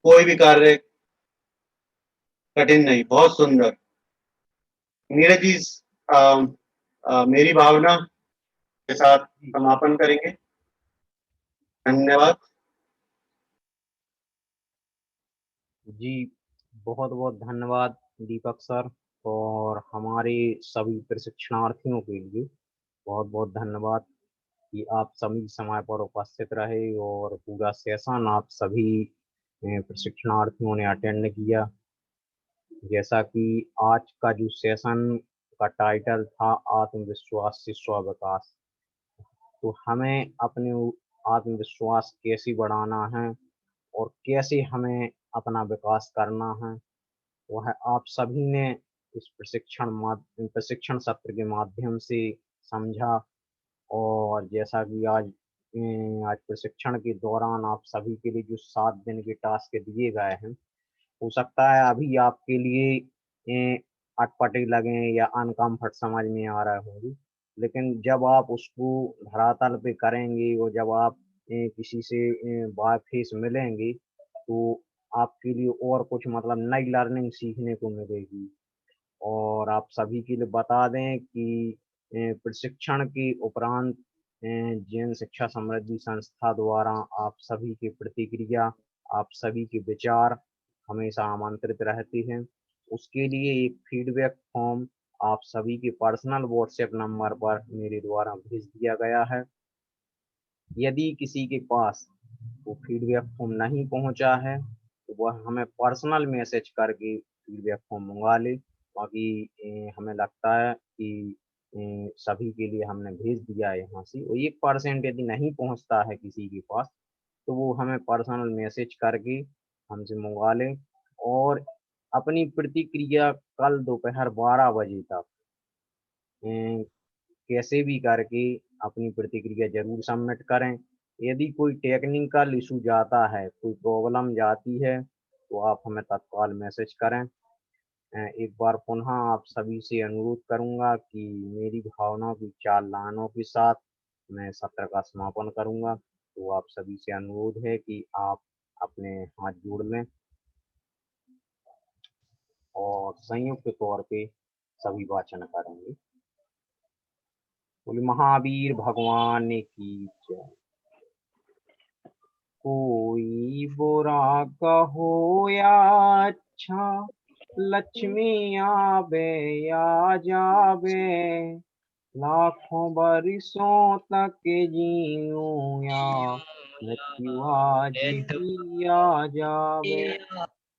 [SPEAKER 3] कोई भी कार्य कठिन नहीं, बहुत सुंदर। नीरज जी मेरी भावना के साथ समापन करेंगे। धन्यवाद
[SPEAKER 2] जी। बहुत बहुत धन्यवाद दीपक सर और हमारे सभी प्रशिक्षणार्थियों के लिए बहुत बहुत धन्यवाद कि आप सभी समय पर उपस्थित रहे और पूरा सेशन आप सभी प्रशिक्षणार्थियों ने अटेंड किया। जैसा कि आज का जो सेशन का टाइटल था आत्मविश्वास से स्व विकास, तो हमें अपने आत्मविश्वास कैसे बढ़ाना है और कैसे हमें अपना विकास करना है वह आप सभी ने इस प्रशिक्षण सत्र के माध्यम से समझा। और जैसा कि आज प्रशिक्षण के दौरान आप सभी के लिए जो 7 दिन के टास्क दिए गए हैं, हो सकता है अभी आपके लिए अटपटे लगे या अनकम्फर्ट समझ में आ रहे होंगे, लेकिन जब आप उसको धरातल पे करेंगे और जब आप किसी से बाय फेस मिलेंगे तो आपके लिए और कुछ मतलब नई लर्निंग सीखने को मिलेगी। और आप सभी के लिए बता दें कि प्रशिक्षण के उपरांत जैन शिक्षा समृद्धि संस्था द्वारा आप सभी की प्रतिक्रिया, आप सभी के विचार हमेशा आमंत्रित रहते हैं। उसके लिए एक फीडबैक फॉर्म आप सभी के पर्सनल व्हाट्सएप नंबर पर मेरे द्वारा भेज दिया गया है। यदि किसी के पास वो फीडबैक फॉर्म नहीं पहुंचा है तो वह हमें पर्सनल मैसेज करके फीडबैक फॉर्म मंगा ले। बाकी हमें लगता है कि सभी के लिए हमने भेज दिया है यहाँ से। और 1% यदि नहीं पहुँचता है किसी के पास तो वो हमें पर्सनल मैसेज करके हमसे मंगवा ले और अपनी प्रतिक्रिया कल दोपहर 12 बजे तक कैसे भी करके अपनी प्रतिक्रिया जरूर सबमिट करें। यदि कोई टेक्निकल इशू जाता है, कोई प्रॉब्लम जाती है, तो आप हमें तत्काल मैसेज करें। एक बार पुनः आप सभी से अनुरोध करूंगा कि मेरी भावनाओं की 4 लाइनों के साथ मैं सत्र का समापन करूंगा। तो आप सभी से अनुरोध है कि आप अपने हाथ जोड़ लें और संयुक्त तौर पे सभी वाचन करेंगे। बोले महावीर भगवान की जय। कोई बुरा कहो या अच्छा, लक्ष्मी आवे या जावे, लाखों बरिसों तक जीऊं या मृत्यु आज ही आ जावे।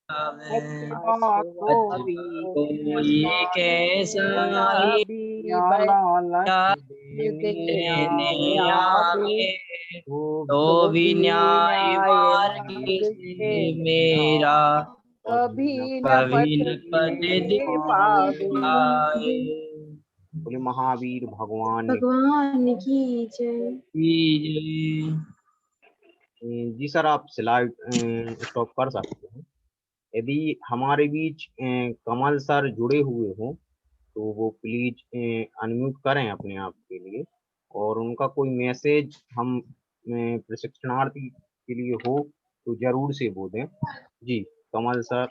[SPEAKER 2] अथवा कोई
[SPEAKER 9] कैसा
[SPEAKER 2] या लालच देने आवे,
[SPEAKER 9] तो भी न्याय मार्ग से मेरा
[SPEAKER 7] कभी न
[SPEAKER 9] कभी न
[SPEAKER 7] पथ
[SPEAKER 9] पद
[SPEAKER 7] में पावे।
[SPEAKER 9] दिखाए।
[SPEAKER 2] बोले महावीर भगवान
[SPEAKER 8] भगवान की जय।
[SPEAKER 2] जी सर, आप स्लाइड स्टॉप कर सकते हैं। यदि हमारे बीच कमल सर जुड़े हुए हों तो वो प्लीज अनम्यूट करें अपने आप के लिए, और उनका कोई मैसेज हम प्रशिक्षणार्थी के लिए हो तो जरूर से बोलें। जी कमल सर।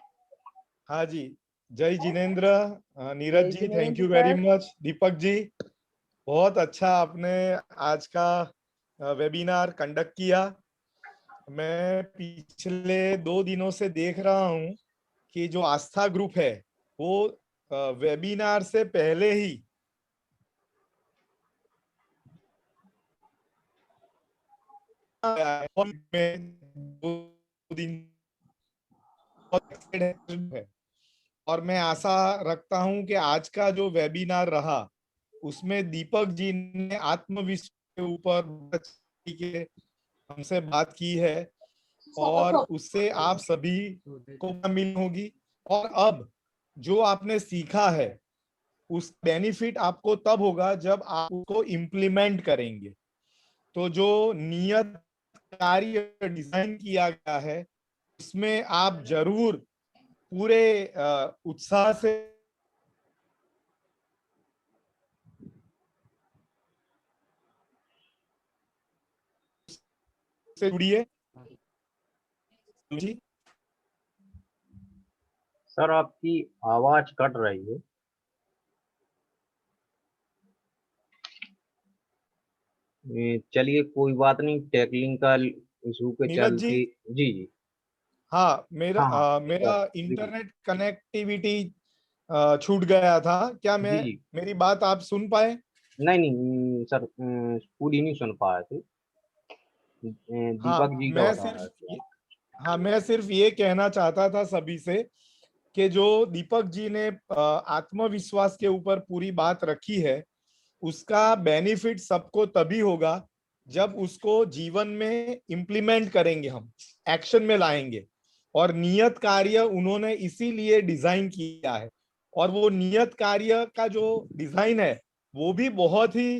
[SPEAKER 4] हाँ जी, जय Jinendra. Neeraj ji, thank you
[SPEAKER 7] Jinendra
[SPEAKER 4] very
[SPEAKER 7] sir.
[SPEAKER 4] Much. Deepak ji, बहुत अच्छा आपने आज का वेबिनार कंडक्ट किया। मैं पिछले 2 दिनों से देख रहा हूँ कि जो आस्था ग्रुप है वो वेबिनार से पहले ही में 2 दिन है, और मैं आशा रखता हूं कि आज का जो वेबिनार रहा उसमें दीपक जी ने आत्मविश्वास के ऊपर हमसे बात की है और उससे आप सभी को मिल होगी। और अब जो आपने सीखा है उस बेनिफिट आपको तब होगा जब आप उसको इम्प्लीमेंट करेंगे। तो जो नियत कार्य डिजाइन किया गया है उसमें आप जरूर पूरे उत्साह से जुड़िए।
[SPEAKER 2] सर आपकी आवाज कट रही है। चलिए कोई बात नहीं, टेक्निकल इशू के
[SPEAKER 4] नीरज जी।
[SPEAKER 2] चलते। जी जी
[SPEAKER 4] हाँ, मेरा
[SPEAKER 2] हाँ,
[SPEAKER 4] मेरा इंटरनेट कनेक्टिविटी छूट गया था। क्या
[SPEAKER 2] जी जी
[SPEAKER 4] मेरी बात आप सुन पाए?
[SPEAKER 2] नहीं नहीं सर, पूरी नहीं सुन पाए थे।
[SPEAKER 4] हाँ,
[SPEAKER 2] दीपक जी का बता रहे थे।
[SPEAKER 4] मैं सिर्फ ये कहना चाहता था सभी से कि जो दीपक जी ने आत्मविश्वास के ऊपर पूरी बात रखी है उसका बेनिफिट सबको तभी होगा जब उसको जीवन में इम्प्लीमेंट करेंगे, हम एक्शन में लाएंगे। और नियत कार्य उन्होंने इसीलिए डिजाइन किया है, और वो नियत कार्य का जो डिजाइन है वो भी बहुत ही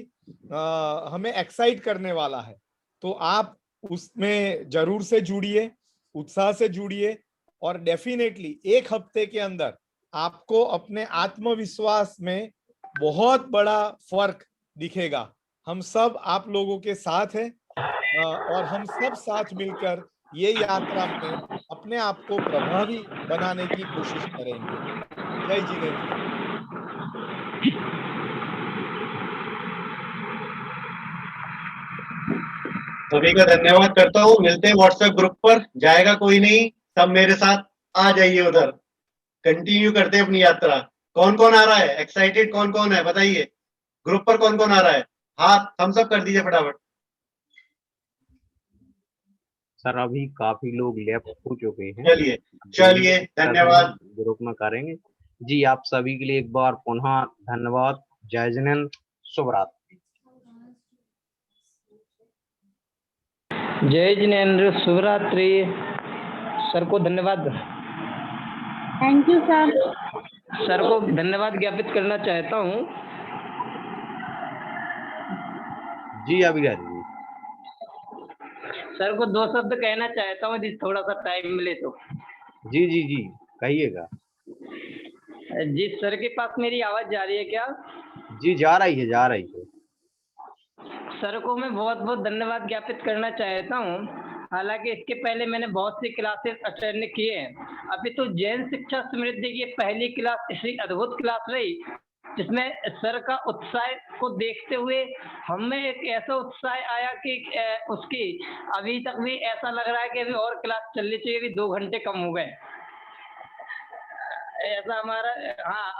[SPEAKER 4] हमें एक्साइट करने वाला है। तो आप उसमें जरूर से जुड़िए, उत्साह से जुड़िए, और डेफिनेटली 1 हफ्ते के अंदर आपको अपने आत्मविश्वास में बहुत बड़ा फर्क दिखेगा। हम सब आप लोगों के साथ हैं और हम सब साथ मिलकर ये यात्रा में अपने आप को प्रभावी बनाने की कोशिश करेंगे। जय जिनेंद्र।
[SPEAKER 3] सभी का धन्यवाद करता हूँ। मिलते हैं व्हाट्सएप ग्रुप पर, जाएगा कोई नहीं, सब मेरे साथ आ जाइए उधर। कंटिन्यू करते हैं अपनी यात्रा। कौन कौन आ रहा है, एक्साइटेड कौन कौन है बताइए। ग्रुप पर कौन कौन आ रहा है, हाथ हम सब कर दीजिए फटाफट।
[SPEAKER 2] सर अभी काफी लोग लेफ्ट हो चुके हैं।
[SPEAKER 3] चलिए चलिए, धन्यवाद।
[SPEAKER 2] ग्रुप में करेंगे। जी आप सभी के लिए एक बार पुनः धन्यवाद। जय जिनेंद्र, शुभ रात्रि।
[SPEAKER 9] जय जिनेंद्र, शुभ रात्रि। सर को धन्यवाद।
[SPEAKER 5] Thank you sir.
[SPEAKER 9] सर को धन्यवाद ज्ञापित करना चाहता हूँ।
[SPEAKER 2] जी अभिराज जी।
[SPEAKER 9] सर को 2 शब्द कहना चाहता हूँ यदि थोड़ा सा टाइम मिले तो।
[SPEAKER 2] जी जी जी कहिएगा।
[SPEAKER 9] जी सर के पास मेरी आवाज जा रही है क्या?
[SPEAKER 2] जी जा रही है, जा रही है।
[SPEAKER 9] सर को मैं बहुत बहुत धन्यवाद ज्ञापित करना चाहता हूँ। हालांकि इसके पहले मैंने बहुत सी क्लासेस अटेंड किए हैं। अभी तो जैन शिक्षा समृद्धि की पहली क्लास इतनी अद्भुत क्लास रही जिसमें सर का उत्साह को देखते हुए हमें एक ऐसा उत्साह आया कि उसकी अभी तक भी ऐसा लग रहा है कि अभी और क्लास चलनी चाहिए, अभी 2 घंटे कम हो गए। ऐसा हमारा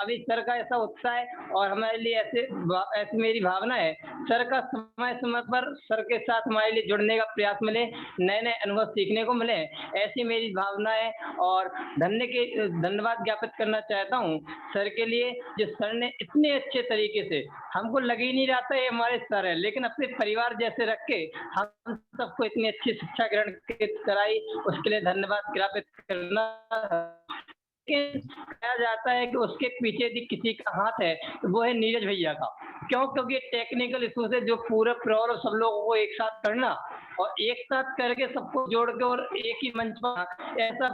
[SPEAKER 9] अभी सर का ऐसा उत्साह है और हमारे लिए ऐसी मेरी भावना है सर का समय समय पर सर के साथ हमारे लिए जुड़ने का प्रयास मिले, नए नए अनुभव सीखने को मिले, ऐसी मेरी भावना है। और धन्यवाद ज्ञापित करना चाहता हूँ सर के लिए, जिस सर ने इतने अच्छे तरीके से, हमको लग ही नहीं रहा था ये हमारे सर है, लेकिन अपने परिवार जैसे रख के हम सबको इतनी अच्छी शिक्षा ग्रहण कराई, उसके लिए धन्यवाद ज्ञापित करना। कहा जाता है कि उसके पीछे यदि किसी का हाथ है तो वो है नीरज भैया का। क्यों? क्योंकि टेक्निकल इशू से जो पूरा प्रॉब्लम सब लोगों को एक साथ करना और एक साथ करके सबको जोड़ के और एक ही मंच पर ऐसा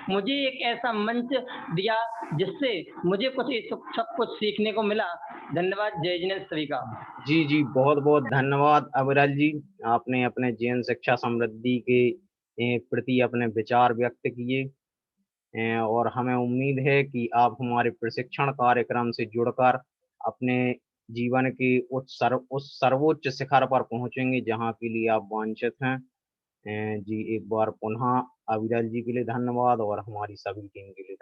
[SPEAKER 9] मुझे एक ऐसा मंच दिया जिससे मुझे सब कुछ सीखने को मिला। धन्यवाद। जय जिनेन्द्र सभी का।
[SPEAKER 2] जी जी बहुत बहुत धन्यवाद अविरल जी, आपने अपने जैन शिक्षा समृद्धि के प्रति अपने विचार व्यक्त किए और हमें उम्मीद है कि आप हमारे प्रशिक्षण कार्यक्रम से जुड़कर अपने जीवन के उस सर्वोच्च शिखर पर पहुंचेंगे जहां के लिए आप वांछित हैं। जी एक बार पुनः अविरल जी के लिए धन्यवाद और हमारी सभी टीम के लिए